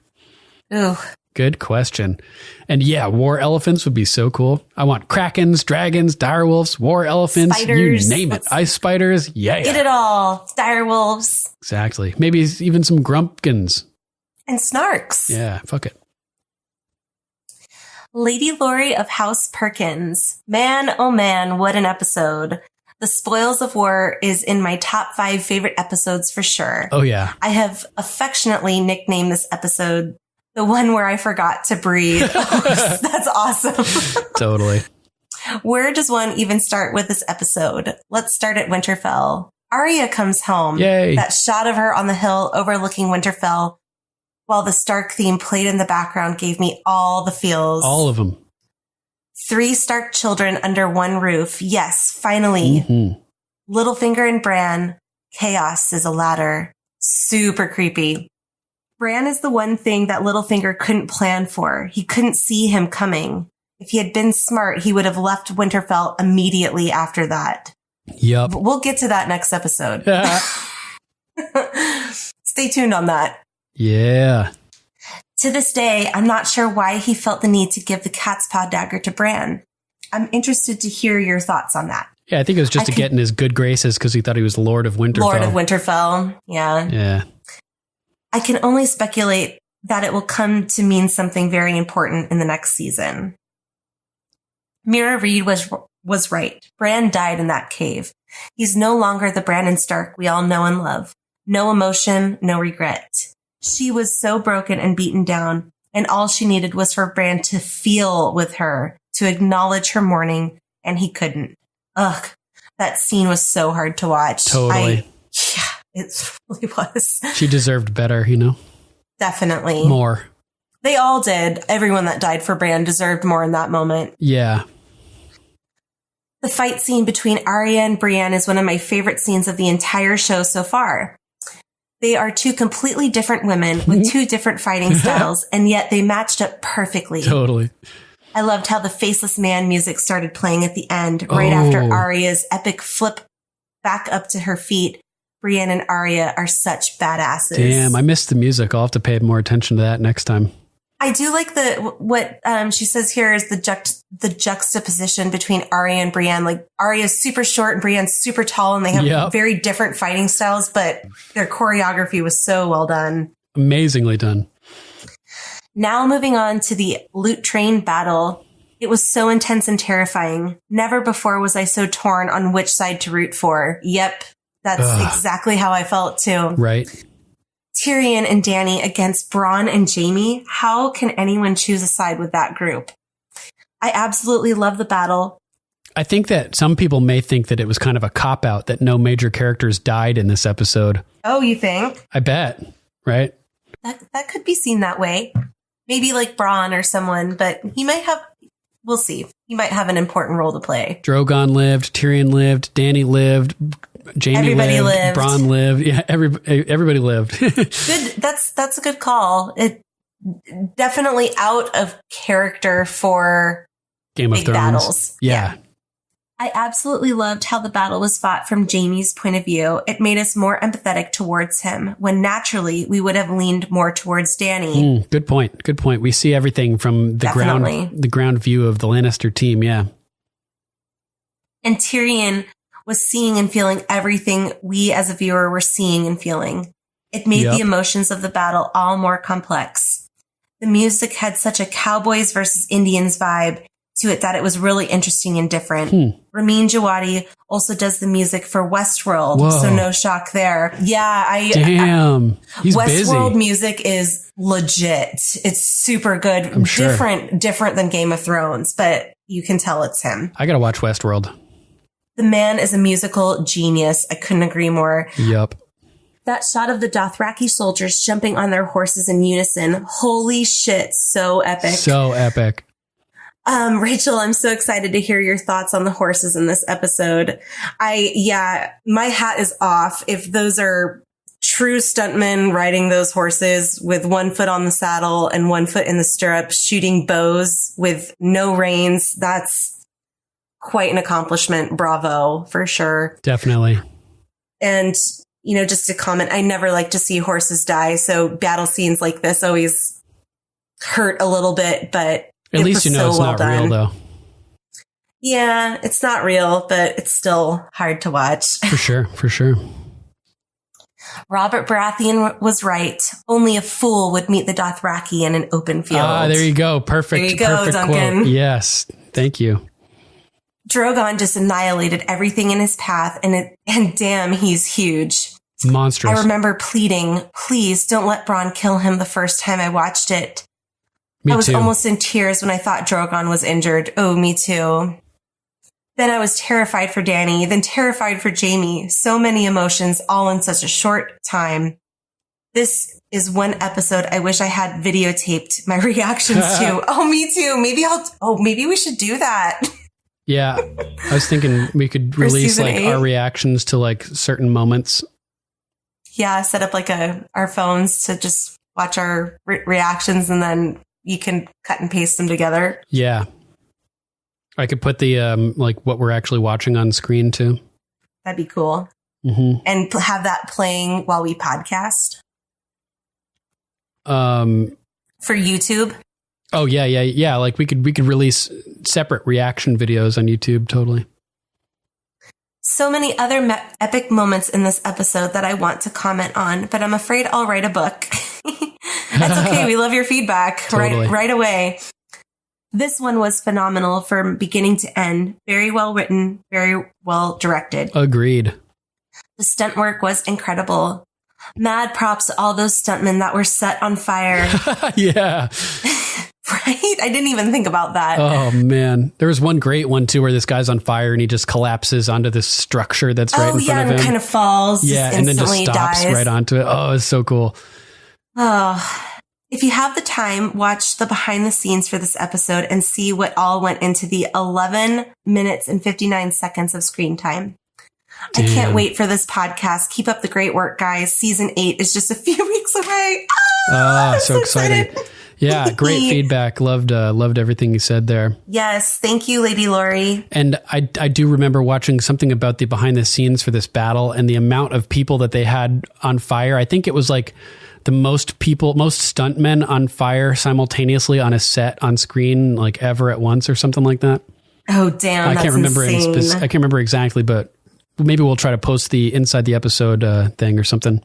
Ooh. Good question. And yeah, war elephants would be so cool. I want krakens, dragons, direwolves, war elephants, spiders, you name it. Ice spiders, yeah. Get it all. Direwolves. Exactly. Maybe even some grumpkins. And snarks. Yeah, fuck it. Lady Laurie of House Perkins. Man, oh man, what an episode. The Spoils of War is in my top 5 favorite episodes for sure. Oh yeah. I have affectionately nicknamed this episode the one where I forgot to breathe. That's awesome. Totally. Where does one even start with this episode? Let's start at Winterfell. Arya comes home. Yay. That shot of her on the hill overlooking Winterfell while the Stark theme played in the background gave me all the feels. All of them. 3 Stark children under one roof. Yes, finally. Mm-hmm. Littlefinger and Bran. Chaos is a ladder. Super creepy. Bran is the one thing that Littlefinger couldn't plan for. He couldn't see him coming. If he had been smart, he would have left Winterfell immediately after that. Yep. We'll get to that next episode. Stay tuned on that. Yeah. To this day, I'm not sure why he felt the need to give the cat's paw dagger to Bran. I'm interested to hear your thoughts on that. Yeah, I think it was just to get in his good graces because he thought he was Lord of Winterfell. Lord of Winterfell, yeah. Yeah. I can only speculate that it will come to mean something very important in the next season. Mira Reed was right. Bran died in that cave. He's no longer the Brandon Stark we all know and love. No emotion, no regret. She was so broken and beaten down, and all she needed was for Bran to feel with her, to acknowledge her mourning, and he couldn't. Ugh, that scene was so hard to watch. Totally. Yeah, it really was. She deserved better, you know? Definitely. More. They all did. Everyone that died for Bran deserved more in that moment. Yeah. The fight scene between Arya and Brienne is one of my favorite scenes of the entire show so far. They are 2 completely different women with 2 different fighting styles, and yet they matched up perfectly. Totally. I loved how the Faceless Man music started playing at the end, right after Arya's epic flip back up to her feet. Brienne and Arya are such badasses. Damn, I missed the music. I'll have to pay more attention to that next time. I do like what she says here is the juxtaposition between Arya and Brienne. Like Arya's super short and Brienne's super tall, and they have very different fighting styles, but their choreography was so well done. Amazingly done. Now moving on to the loot train battle. It was so intense and terrifying. Never before was I so torn on which side to root for. Yep, that's exactly how I felt too. Right. Tyrion and Dany against Bronn and Jaime. How can anyone choose a side with that group? I absolutely love the battle. I think that some people may think that it was kind of a cop-out that no major characters died in this episode. Oh, you think? I bet, right? That could be seen that way. Maybe like Bronn or someone, but he might have, we'll see. He might have an important role to play. Drogon lived, Tyrion lived, Dany lived, Jaime lived, Bronn lived. Yeah, everybody lived. Good. That's a good call. It definitely out of character for Game of Thrones battles. Yeah. I absolutely loved how the battle was fought from Jaime's point of view. It made us more empathetic towards him, when naturally we would have leaned more towards Dany. Good point. Good point. We see everything from the ground view of the Lannister team. Yeah. And Tyrion was seeing and feeling everything we as a viewer were seeing and feeling. It made the emotions of the battle all more complex. The music had such a cowboys versus Indians vibe. to it that it was really interesting and different. Ramin Djawadi also does the music for Westworld. Whoa. So no shock there. Yeah. Damn. He's Westworld busy. music is legit. It's super good. I'm sure. Different than Game of Thrones, but you can tell it's him. I got to watch Westworld. The man is a musical genius. I couldn't agree more. Yep. That shot of the Dothraki soldiers jumping on their horses in unison. Holy shit. So epic. So epic. Rachel, I'm so excited to hear your thoughts on the horses in this episode. My hat is off. If those are true stuntmen riding those horses with one foot on the saddle and one foot in the stirrup, shooting bows with no reins, that's quite an accomplishment. Bravo, for sure. Definitely. And, just to comment, I never like to see horses die. So battle scenes like this always hurt a little bit, but at least it's not real, though. Yeah, it's not real, but it's still hard to watch. For sure. Robert Baratheon was right. Only a fool would meet the Dothraki in an open field. There you go. Perfect. There you go, perfect Duncan. Quote. Yes. Thank you. Drogon just annihilated everything in his path, and damn, he's huge. Monstrous. I remember pleading, please don't let Bronn kill him the first time I watched it. Me I was too. almost in tears when I thought Drogon was injured. Oh, me too. Then I was terrified for Dany, then terrified for Jaime. So many emotions, all in such a short time. This is one episode I wish I had videotaped my reactions to. Oh, me too. Maybe we should do that. Yeah. I was thinking we could release like 8. our reactions to like certain moments. Yeah, set up like our phones to just watch our reactions, and then you can cut and paste them together. Yeah. I could put the, like what we're actually watching on screen too. That'd be cool. Mm-hmm. And have that playing while we podcast. For YouTube. Oh yeah. Like we could release separate reaction videos on YouTube. Totally. So many other epic moments in this episode that I want to comment on, but I'm afraid I'll write a book. That's okay. We love your feedback. Totally. Right away. This one was phenomenal from beginning to end. Very well written, very well directed. Agreed. The stunt work was incredible. Mad props to all those stuntmen that were set on fire. Yeah. Right? I didn't even think about that. Oh, man. There was one great one, too, where this guy's on fire and he just collapses onto this structure that's right in front of him. And kind of falls. Yeah, and then just stops right onto it. Oh, it's so cool. Oh, if you have the time, watch the behind the scenes for this episode and see what all went into the 11 minutes and 59 seconds of screen time. Damn. I can't wait for this podcast. Keep up the great work, guys. Season 8 is just a few weeks away. I'm so exciting. Yeah, great feedback. Loved everything you said there. Yes, thank you, Lady Lori. And I do remember watching something about the behind the scenes for this battle and the amount of people that they had on fire. I think it was like the most stuntmen on fire simultaneously on a set on screen, like ever at once or something like that. Oh, damn. I can't remember I can't remember exactly, but maybe we'll try to post the inside the episode thing or something.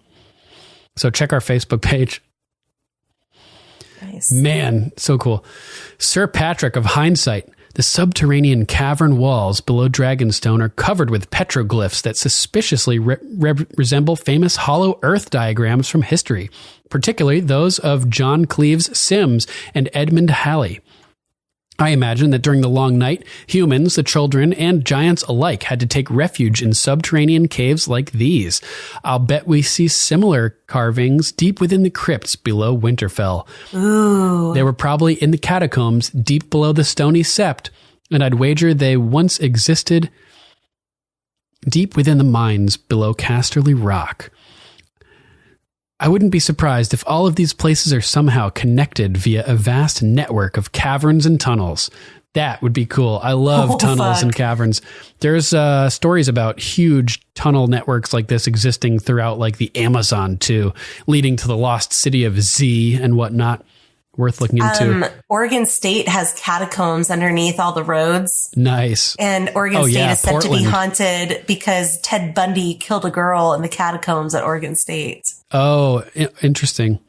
So check our Facebook page. Nice. Man, so cool. Sir Patrick of Hindsight. The subterranean cavern walls below Dragonstone are covered with petroglyphs that suspiciously resemble famous hollow earth diagrams from history, particularly those of John Cleves Sims and Edmund Halley. I imagine that during the long night, humans, the children, and giants alike had to take refuge in subterranean caves like these. I'll bet we see similar carvings deep within the crypts below Winterfell. Ooh. They were probably in the catacombs deep below the stony sept, and I'd wager they once existed deep within the mines below Casterly Rock. I wouldn't be surprised if all of these places are somehow connected via a vast network of caverns and tunnels. That would be cool. I love tunnels and caverns. There's stories about huge tunnel networks like this existing throughout like the Amazon too, leading to the lost city of Z and whatnot. Worth looking into. Oregon State has catacombs underneath all the roads. Nice. And Oregon State is said to be haunted because Ted Bundy killed a girl in the catacombs at Oregon State. Oh, interesting.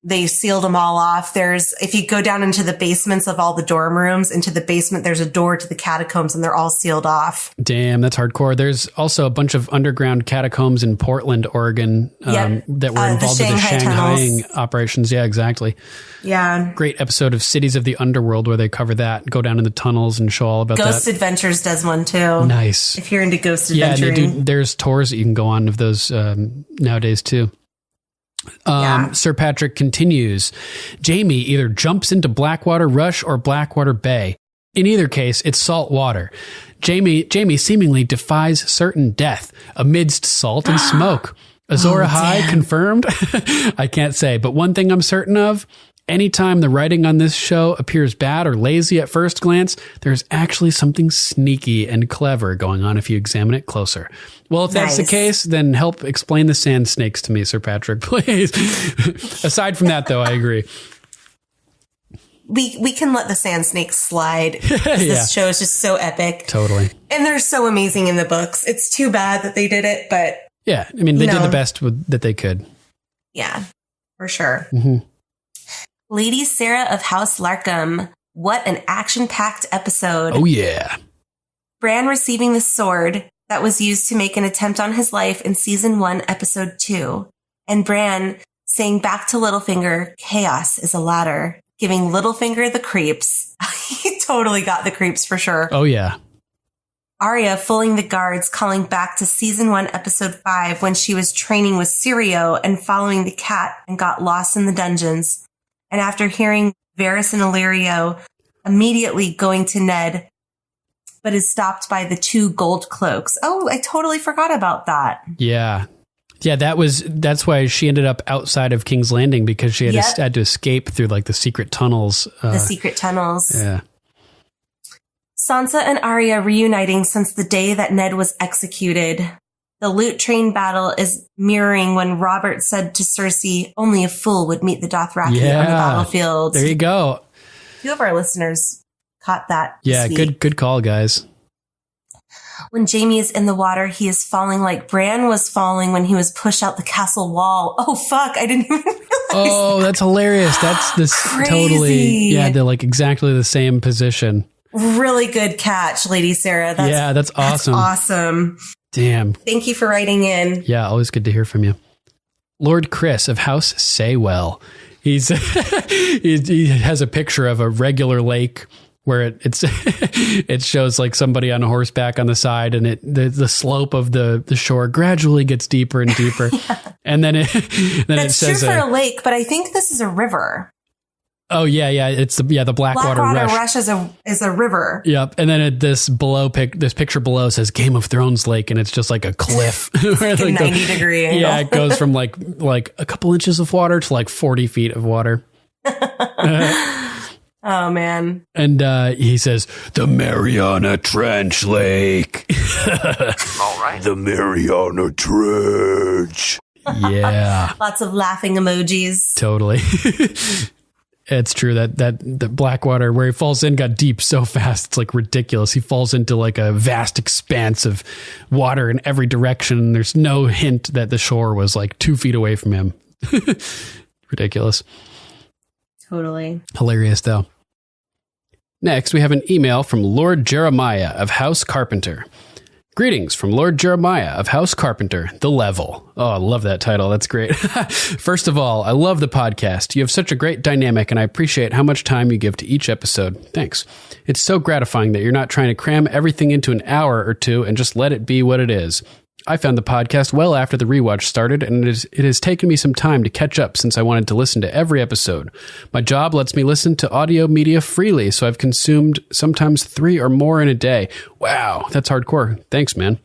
They sealed them all off. If you go down into the basements of all the dorm rooms, into the basement, there's a door to the catacombs and they're all sealed off. Damn, that's hardcore. There's also a bunch of underground catacombs in Portland, Oregon, that were involved with the Shanghai operations. Yeah, exactly. Yeah. Great episode of Cities of the Underworld where they cover that, go down in the tunnels and show all about Ghost that. Adventures does one too. Nice. If you're into ghost adventuring. Yeah, there's tours that you can go on of those nowadays too. Sir Patrick continues, Jaime either jumps into Blackwater Rush or Blackwater Bay. In either case, it's salt water. Jaime seemingly defies certain death amidst salt and smoke. Azor Ahai confirmed? I can't say, but one thing I'm certain of, anytime the writing on this show appears bad or lazy at first glance, there's actually something sneaky and clever going on if you examine it closer. Well, if that's the case, then help explain the sand snakes to me, Sir Patrick, please. Aside from that, though, I agree. We can let the sand snakes slide. This show is just so epic. Totally. And they're so amazing in the books. It's too bad that they did it, but... Yeah, I mean, they did the best that they could. Yeah, for sure. Mm-hmm. Lady Sarah of House Larkham. What an action-packed episode. Oh, yeah. Bran receiving the sword that was used to make an attempt on his life in season 1, episode 2. And Bran saying back to Littlefinger, chaos is a ladder, giving Littlefinger the creeps. He totally got the creeps for sure. Oh, yeah. Arya fooling the guards, calling back to season 1, episode 5, when she was training with Syrio and following the cat and got lost in the dungeons. And after hearing Varys and Illyrio, immediately going to Ned, but is stopped by the 2 gold cloaks. Oh, I totally forgot about that. Yeah. Yeah, that's why she ended up outside of King's Landing, because she had to escape through like the secret tunnels. The secret tunnels. Yeah. Sansa and Arya reuniting since the day that Ned was executed. The loot train battle is mirroring when Robert said to Cersei, only a fool would meet the Dothraki on the battlefield. There you go. A few of our listeners caught that. Yeah, good call, guys. When Jaime is in the water, he is falling like Bran was falling when he was pushed out the castle wall. Oh, fuck. I didn't even realize. Oh, that's hilarious. That's totally, they're like exactly the same position. Really good catch, Lady Sarah. That's awesome. That's awesome. Damn. Thank you for writing in. Yeah, always good to hear from you. Lord Chris of House Saywell. He has a picture of a regular lake where it shows like somebody on a horseback on the side, and the slope of the shore gradually gets deeper and deeper. And then it says true for a lake, but I think this is a river. Oh yeah, it's the Blackwater Rush is a river. Yep, and then this picture below says Game of Thrones Lake, and it's just like a cliff, like a 90-degree angle. Yeah, it goes from like a couple inches of water to like 40 feet of water. Oh man! And he says the Mariana Trench Lake. All right, the Mariana Trench. Yeah, lots of laughing emojis. Totally. It's true that the Blackwater, where he falls in, got deep so fast. It's like ridiculous. He falls into like a vast expanse of water in every direction. And there's no hint that the shore was like 2 feet away from him. Ridiculous. Totally. Hilarious, though. Next, we have an email from Lord Jeremiah of House Carpenter. Greetings from Lord Jeremiah of House Carpenter, The Level. Oh, I love that title. That's great. First of all, I love the podcast. You have such a great dynamic, and I appreciate how much time you give to each episode. Thanks. It's so gratifying that you're not trying to cram everything into an hour or two and just let it be what it is. I found the podcast well after the rewatch started, and it has taken me some time to catch up since I wanted to listen to every episode. My job lets me listen to audio media freely, so I've consumed sometimes 3 or more in a day. Wow, that's hardcore. Thanks, man.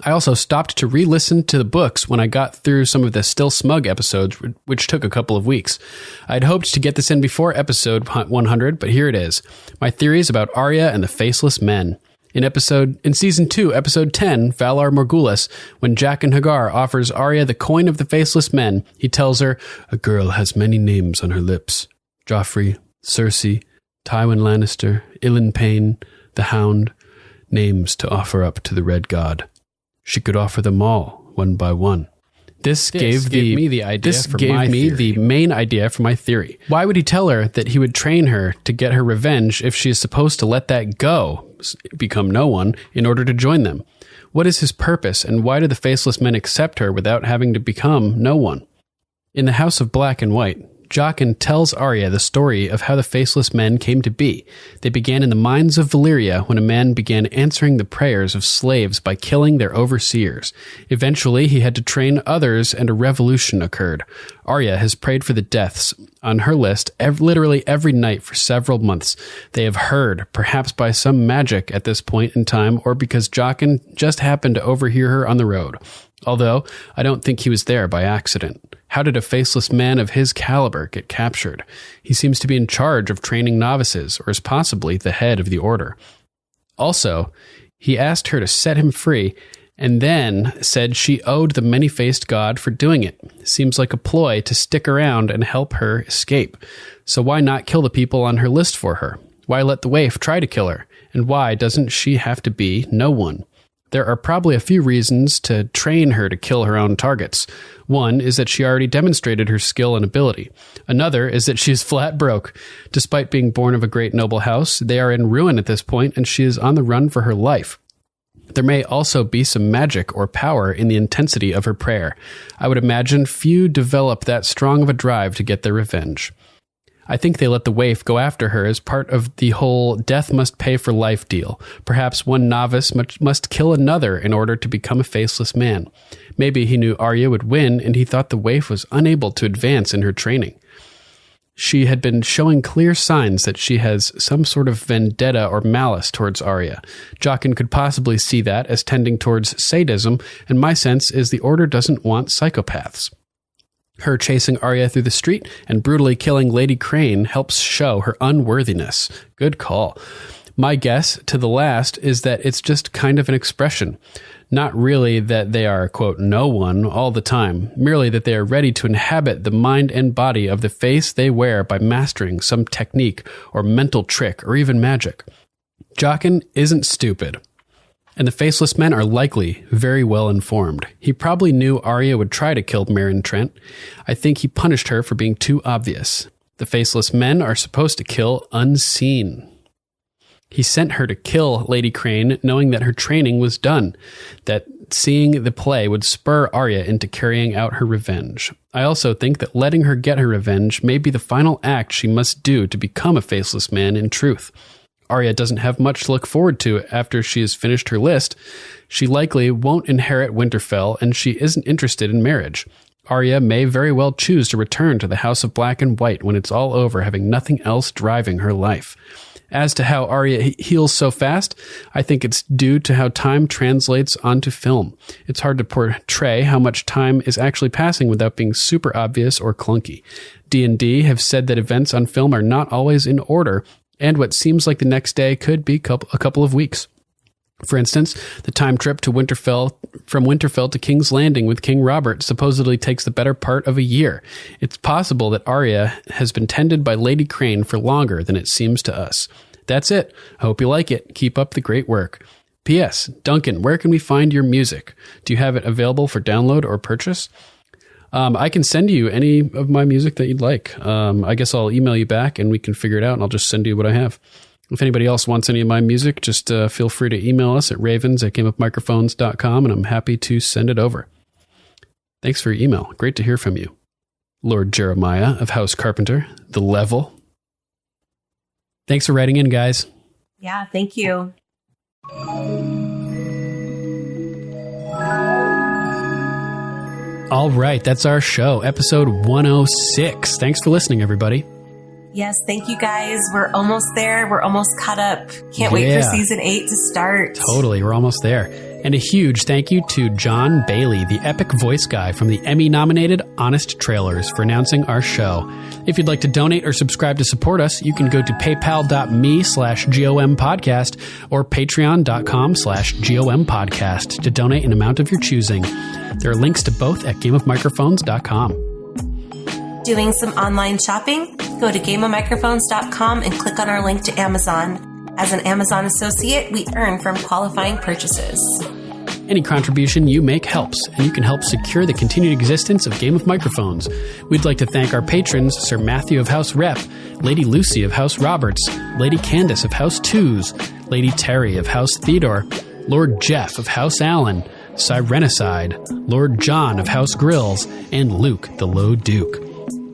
I also stopped to re-listen to the books when I got through some of the Still Smug episodes, which took a couple of weeks. I'd hoped to get this in before episode 100, but here it is. My theories about Arya and the Faceless Men. In season 2, episode 10, Valar Morghulis, when Jack and Hagar offers Arya the coin of the Faceless Men, he tells her, a girl has many names on her lips. Joffrey, Cersei, Tywin Lannister, Ilyn Payne, the Hound, names to offer up to the Red God. She could offer them all, one by one. This gave me the main idea for my theory. Why would he tell her that he would train her to get her revenge if she is supposed to let that go, become no one, in order to join them? What is his purpose, and why do the faceless men accept her without having to become no one? In the House of Black and White, Jaqen tells Arya the story of how the faceless men came to be. They began in the mines of Valyria when a man began answering the prayers of slaves by killing their overseers. Eventually, he had to train others and a revolution occurred. Arya has prayed for the deaths on her list literally every night for several months. They have heard, perhaps by some magic at this point in time, or because Jaqen just happened to overhear her on the road. Although, I don't think he was there by accident. How did a faceless man of his caliber get captured? He seems to be in charge of training novices, or is possibly the head of the order. Also, he asked her to set him free, and then said she owed the many-faced god for doing it. Seems like a ploy to stick around and help her escape. So why not kill the people on her list for her? Why let the waif try to kill her? And why doesn't she have to be no one? There are probably a few reasons to train her to kill her own targets. One is that she already demonstrated her skill and ability. Another is that she is flat broke. Despite being born of a great noble house, they are in ruin at this point, and she is on the run for her life. There may also be some magic or power in the intensity of her prayer. I would imagine few develop that strong of a drive to get their revenge. I think they let the waif go after her as part of the whole death must pay for life deal. Perhaps one novice must kill another in order to become a faceless man. Maybe he knew Arya would win, and he thought the waif was unable to advance in her training. She had been showing clear signs that she has some sort of vendetta or malice towards Arya. Jaqen could possibly see that as tending towards sadism, and my sense is the Order doesn't want psychopaths. Her chasing Arya through the street and brutally killing Lady Crane helps show her unworthiness. Good call. My guess to the last is that it's just kind of an expression. Not really that they are, quote, no one all the time, merely that they are ready to inhabit the mind and body of the face they wear by mastering some technique or mental trick or even magic. Jaqen isn't stupid. And the faceless men are likely very well informed. He probably knew Arya would try to kill Meryn Trent. I think he punished her for being too obvious. The faceless men are supposed to kill unseen. He sent her to kill Lady Crane, knowing that her training was done, that seeing the play would spur Arya into carrying out her revenge. I also think that letting her get her revenge may be the final act she must do to become a faceless man in truth. Arya doesn't have much to look forward to after she has finished her list. She likely won't inherit Winterfell, and she isn't interested in marriage. Arya may very well choose to return to the House of Black and White when it's all over, having nothing else driving her life. As to how Arya heals so fast, I think it's due to how time translates onto film. It's hard to portray how much time is actually passing without being super obvious or clunky. D&D have said that events on film are not always in order, and what seems like the next day could be a couple of weeks. For instance, the time trip to from Winterfell to King's Landing with King Robert supposedly takes the better part of a year. It's possible that Arya has been tended by Lady Crane for longer than it seems to us. That's it. I hope you like it. Keep up the great work. P.S. Duncan, where can we find your music? Do you have it available for download or purchase? I can send you any of my music that you'd like. I guess I'll email you back and we can figure it out, and I'll just send you what I have. If anybody else wants any of my music, just feel free to email us at ravens@gameofmicrophones.com, and I'm happy to send it over. Thanks for your email. Great to hear from you. Lord Jeremiah of House Carpenter, The Level. Thanks for writing in, guys. Yeah, thank you. All right, that's our show, episode 106. Thanks for listening, everybody. Yes, thank you guys. We're almost there. We're almost caught up. Can't wait for season 8 to start. Totally, we're almost there. And a huge thank you to John Bailey, the epic voice guy from the Emmy-nominated Honest Trailers, for announcing our show. If you'd like to donate or subscribe to support us, you can go to paypal.me/GOMPodcast or patreon.com/GOMPodcast to donate an amount of your choosing. There are links to both at gameofmicrophones.com. Doing some online shopping? Go to gameofmicrophones.com and click on our link to Amazon. As an Amazon associate, we earn from qualifying purchases. Any contribution you make helps, and you can help secure the continued existence of Game of Microphones. We'd like to thank our patrons, Sir Matthew of House Repp, Lady Lucy of House Roberts, Lady Candace of House Tews, Lady Teri of House Theodore, Lord Jeff of House Allen, Sirenicide, Lord John of House Grilz, and Luke the Low Duke.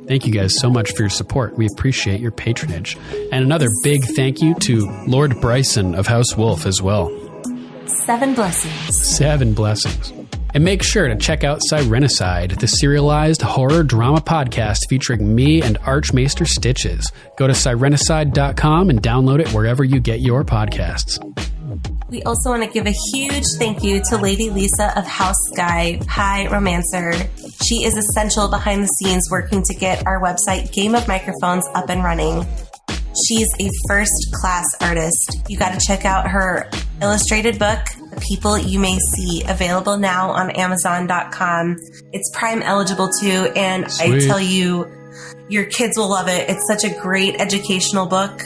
Thank you guys so much for your support. We appreciate your patronage. And another big thank you to Lord Bryson of House Wolf as well. 7 blessings. 7 blessings. And make sure to check out Sirenicide, the serialized horror drama podcast featuring me and Archmaester Stitches. Go to sirenicide.com and download it wherever you get your podcasts. We also want to give a huge thank you to Lady Lisa of House Sky, High Romancer. She is essential behind the scenes working to get our website Game of Microphones up and running. She's a first-class artist. You got to check out her illustrated book, The People You May See, available now on Amazon.com. It's Prime eligible too, and Sweet. I tell you, your kids will love it. It's such a great educational book.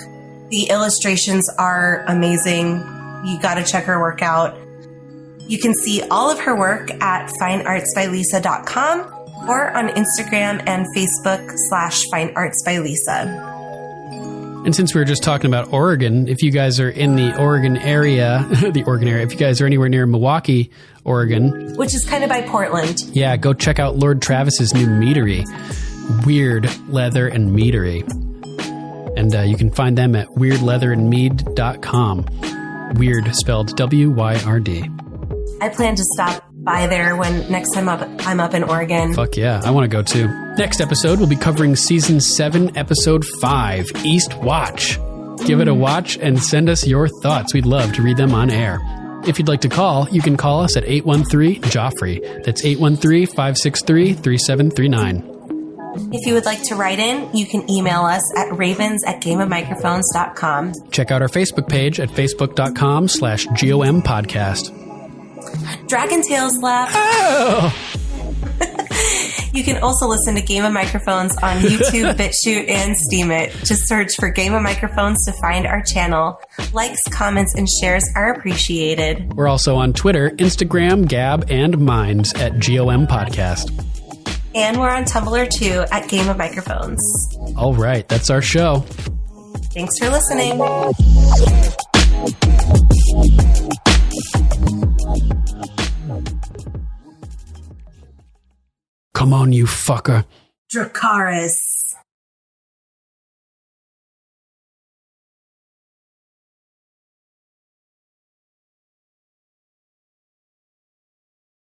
The illustrations are amazing. You got to check her work out. You can see all of her work at fineartsbylisa.com or on Instagram and Facebook /fineartsbylisa. And since we were just talking about Oregon, if you guys are in the Oregon area, if you guys are anywhere near Milwaukee, Oregon, which is kind of by Portland. Yeah, go check out Lord Travis's new meadery, Weird Leather and Meadery. And you can find them at weirdleatherandmead.com. Weird spelled W-Y-R-D. I plan to stop by there when next time I'm up in Oregon. Fuck yeah, I want to go too. Next episode, we'll be covering Season 7, Episode 5, East Watch. Give it a watch and send us your thoughts. We'd love to read them on air. If you'd like to call, you can call us at 813-JOFFREY. That's 813-563-3739. If you would like to write in, you can email us at ravens@gameofmicrophones.com. Check out our Facebook page at facebook.com/GOMPodcast. Dragon Tales laugh. Oh! You can also listen to Game of Microphones on YouTube, BitChute, and Steemit. Just search for Game of Microphones to find our channel. Likes, comments, and shares are appreciated. We're also on Twitter, Instagram, Gab, and Minds at GOMPodcast. And we're on Tumblr too at Game of Microphones. All right, that's our show. Thanks for listening. Come on, you fucker. Dracarys.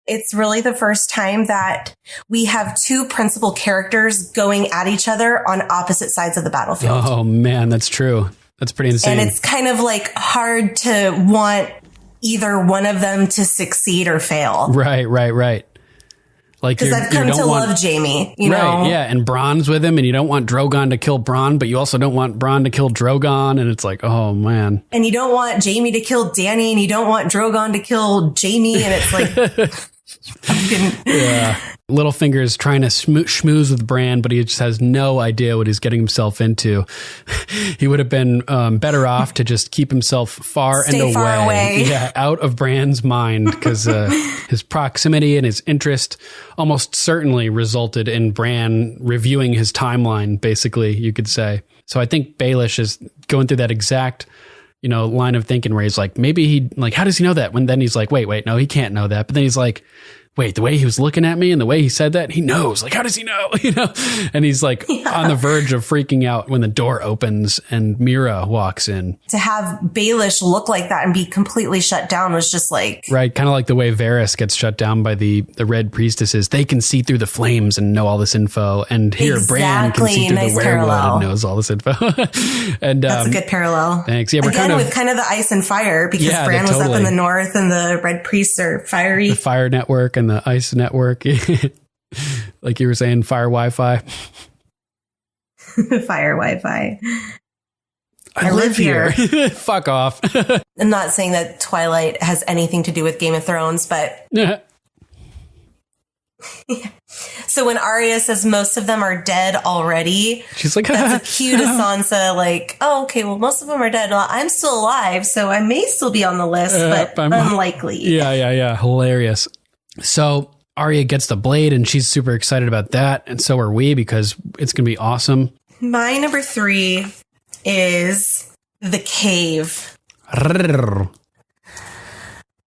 It's really the first time that we have two principal characters going at each other on opposite sides of the battlefield. Oh, man, that's true. That's pretty insane. And it's kind of like hard to want either one of them to succeed or fail. Right. Like, because I've come to love Jaime, you know? Right, yeah, and Bronn's with him, and you don't want Drogon to kill Bronn, but you also don't want Bronn to kill Drogon, and it's like, oh, man. And you don't want Jaime to kill Dany, and you don't want Drogon to kill Jaime, and it's like... Yeah. Littlefinger's trying to schmooze with Bran, but he just has no idea what he's getting himself into. He would have been better off to just keep himself far away. Yeah, out of Bran's mind, because his proximity and his interest almost certainly resulted in Bran reviewing his timeline, basically, you could say. So I think Baelish is going through that exact line of thinking where he's like, maybe he, like, how does he know that? When then he's like, wait, no, he can't know that. But then he's like, wait, the way he was looking at me and the way he said that, he knows. Like, how does he know? And he's like on the verge of freaking out when the door opens and Mira walks in. To have Baelish look like that and be completely shut down was just like... Right, kind of like the way Varys gets shut down by the Red Priestesses. They can see through the flames and know all this info. And here, Bran can see through the werewood and knows all this info. And that's a good parallel. Thanks. Yeah, we're again, with kind of the ice and fire, because Bran was up in the north and the Red Priests are fiery. The Fire Network and the Ice Network. Like you were saying, Fire Wi-Fi. Fire Wi-Fi. I live here. Fuck off. I'm not saying that Twilight has anything to do with Game of Thrones, but So when Arya says most of them are dead already, she's like, that's a cue to Sansa, like, oh, okay, well, most of them are dead. Well, I'm still alive, so I may still be on the list, but unlikely. Yeah. Hilarious. So Arya gets the blade, and she's super excited about that, and so are we, because it's going to be awesome. My number 3 is the cave.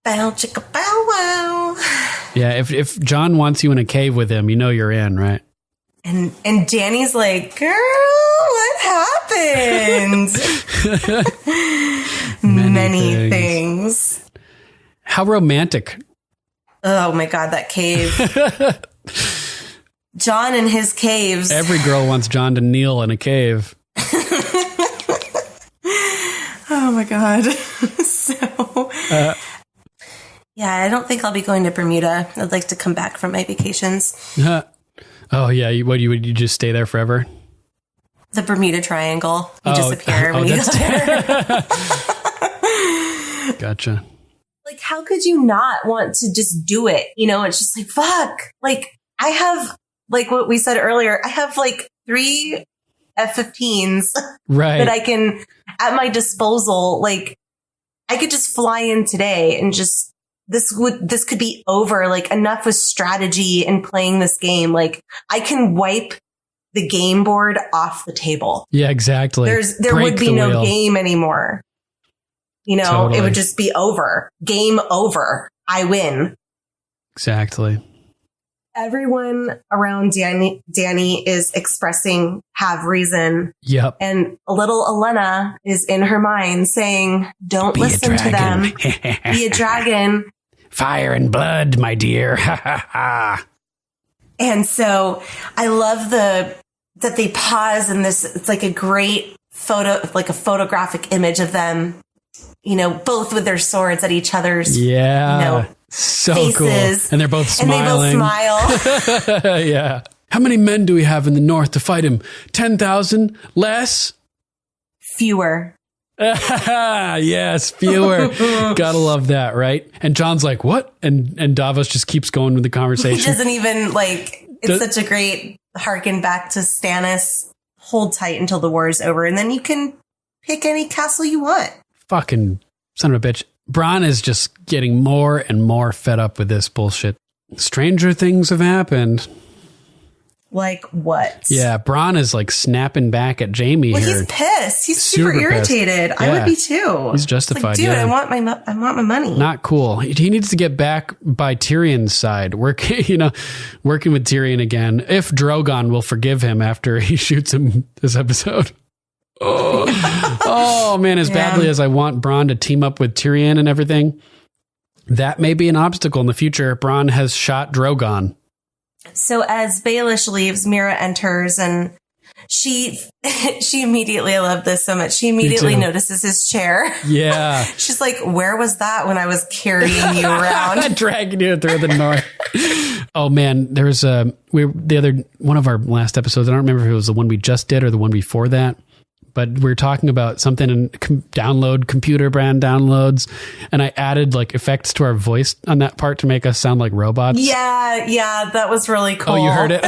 Bow chicka bow wow. Yeah, if Jon wants you in a cave with him, you know you're in, right? And Dany's like, girl, what happened? Many things. How romantic. Oh my God, that cave. Jon and his caves. Every girl wants Jon to kneel in a cave. Oh my God. So... yeah, I don't think I'll be going to Bermuda. I'd like to come back from my vacations. Oh, yeah. Would you just stay there forever? The Bermuda Triangle. You disappear when you go there. Gotcha. Like, how could you not want to just do it? You know, it's just like, fuck. Like, I have, like what we said earlier, I have like 3 F-15s that I can, at my disposal. Like, I could just fly in today and just, this could be over. Like, enough with strategy and playing this game. Like, I can wipe the game board off the table. Yeah, exactly. There would be no game anymore. You know, Totally. It would just be over. Game over. I win. Exactly. Everyone around Dany is expressing have reason. Yep. And a little Olenna is in her mind saying, don't listen to them. Be a dragon. Fire and blood, my dear. And so I love that they pause in this. It's like a great photo, like a photographic image of them, you know, both with their swords at each other's, So faces. Cool. And they're both smiling. And they both smile. Yeah. How many men do we have in the north to fight him? 10,000? Less? Fewer. Yes, fewer. Gotta love that, right? And Jon's like, what? And Davos just keeps going with the conversation. He doesn't even it's such a great harken back to Stannis. Hold tight until the war is over, and then you can pick any castle you want. Fucking son of a bitch. Bronn is just getting more and more fed up with this bullshit. Stranger things have happened. Like what? Yeah, Bronn is like snapping back at Jaime here. He's pissed. He's super irritated. Pissed. I would be too. He's justified. Dude, I want my money. Not cool. He needs to get back by Tyrion's side. Working with Tyrion again. If Drogon will forgive him after he shoots him this episode. Oh man, as badly as I want Bronn to team up with Tyrion and everything, that may be an obstacle in the future. Bronn has shot Drogon. So as Baelish leaves, Mira enters, and she immediately, I love this so much, she immediately notices his chair. Yeah. She's like, where was that when I was carrying you around? Dragging you through the north. Oh man, there's one of our last episodes, I don't remember if it was the one we just did or the one before that, but we were talking about something in computer brand downloads, and I added like effects to our voice on that part to make us sound like robots. Yeah, that was really cool. Oh, you heard it?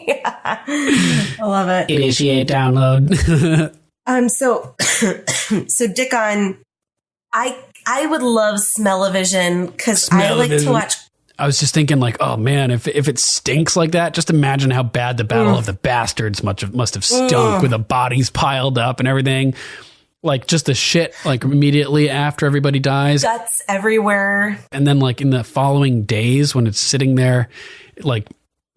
Yeah. I love it. Initiate download. So Dickon, I would love Smell-O-Vision because I like to watch. I was just thinking like, oh man, if it stinks like that, just imagine how bad the Battle of the Bastards must have stunk with the bodies piled up and everything. Like just the shit, like immediately after everybody dies. Guts everywhere. And then like in the following days when it's sitting there, like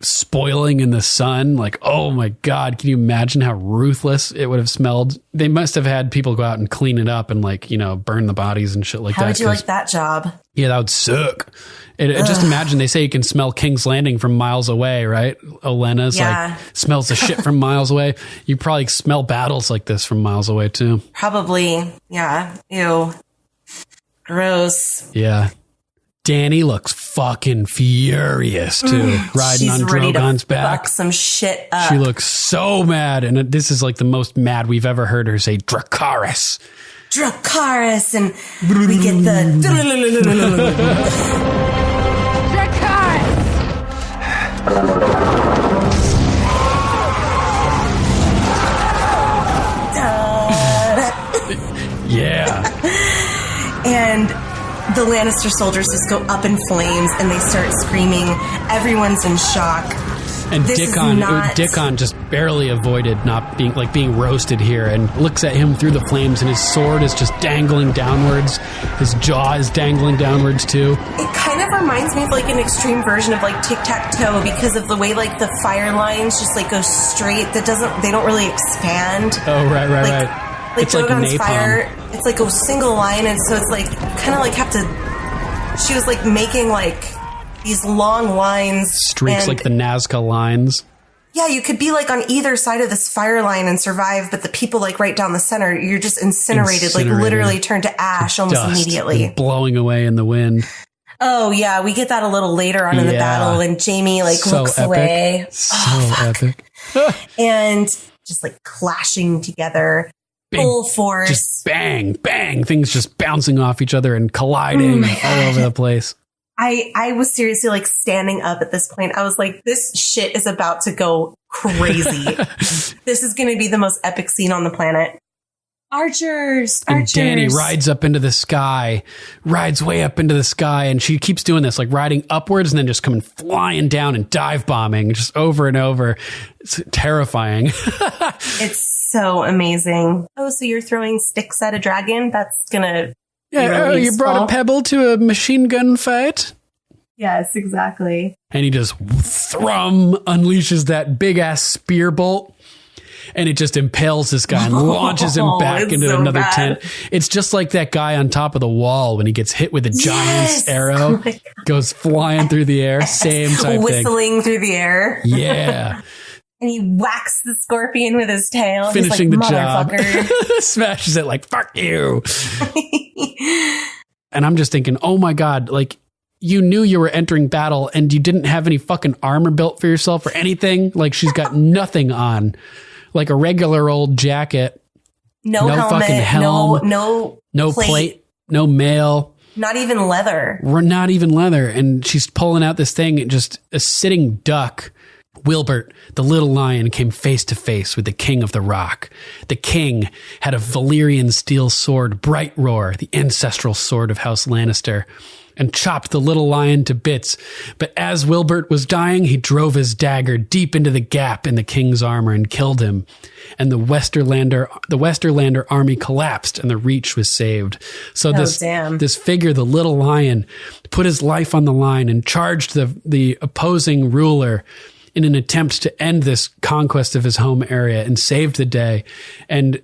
spoiling in the sun, like, oh my God, can you imagine how ruthless it would have smelled? They must have had people go out and clean it up and like, burn the bodies and shit like that. How would you like that job? Yeah, that would suck. Just imagine, they say you can smell King's Landing from miles away, right? Olenna's like smells the shit from miles away. You probably smell battles like this from miles away too. Probably. Yeah. Ew. Gross. Yeah. Dany looks fucking furious too, riding on Drogon's back. Fuck some shit up. She looks so mad, and this is like the most mad we've ever heard her say Dracarys. Dracarys, and we get the Yeah. And the Lannister soldiers just go up in flames and they start screaming. Everyone's in shock. And Dickon just barely avoided not being roasted here, and looks at him through the flames, and his sword is just dangling downwards. His jaw is dangling downwards too. It kind of reminds me of like an extreme version of like tic-tac-toe because of the way like the fire lines just like go straight. They don't really expand. Oh, right. Like It's like Drogon's napalm. fire, it's like a single line, and so it's like kind of like have to. She was like making like these long lines, streaks like the Nazca lines. Yeah, you could be like on either side of this fire line and survive, but the people like right down the center, you're just incinerated. Like literally turn to ash almost immediately, blowing away in the wind. Oh yeah, we get that a little later on in the battle, and Jaime like looks epic. away. Epic. And just like clashing together. Full force. Just bang, bang. Things just bouncing off each other and colliding all over the place. I was seriously like standing up at this point. I was like, this shit is about to go crazy. This is going to be the most epic scene on the planet. Archers. And Dany rides up into the sky, rides way up into the sky, and she keeps doing this, like riding upwards and then just coming flying down and dive bombing just over and over. It's terrifying. It's so amazing. Oh, so you're throwing sticks at a dragon? That's gonna you brought a pebble to a machine gun fight? Yes, exactly. And he just unleashes that big ass spear bolt. And it just impales this guy and launches him back into another tent. It's just like that guy on top of the wall when he gets hit with a giant's arrow, goes flying through the air. Same type whistling through the air. Yeah. And he whacks the scorpion with his tail. Finishing He's like, the job. Motherfucker. Smashes it like, fuck you. And I'm just thinking, oh my God, like, you knew you were entering battle and you didn't have any fucking armor built for yourself or anything. Like, she's got nothing on. Like a regular old jacket. No helmet, fucking helm. No plate. No mail. Not even leather. Not even leather. And she's pulling out this thing, just a sitting duck. Wilbert, the little lion, came face to face with the king of the rock. The king had a Valyrian steel sword, Bright Roar, the ancestral sword of House Lannister, and chopped the little lion to bits. But as Wilbert was dying, he drove his dagger deep into the gap in the king's armor and killed him. And the Westerlander army collapsed and the Reach was saved. So this figure, the little lion, put his life on the line and charged the opposing ruler in an attempt to end this conquest of his home area and saved the day. And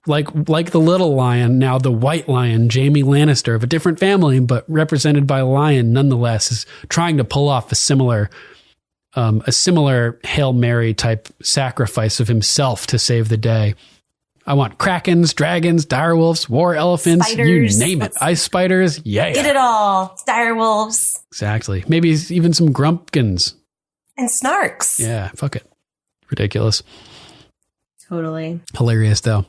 like the little lion, now the white lion, Jaime Lannister, of a different family, but represented by a lion nonetheless, is trying to pull off a similar Hail Mary type sacrifice of himself to save the day. I want krakens, dragons, direwolves, war elephants, spiders, you name it. Ice spiders, yeah. Get it all. Direwolves. Exactly. Maybe even some grumpkins. And snarks. Yeah, fuck it. Ridiculous. Totally. Hilarious, though.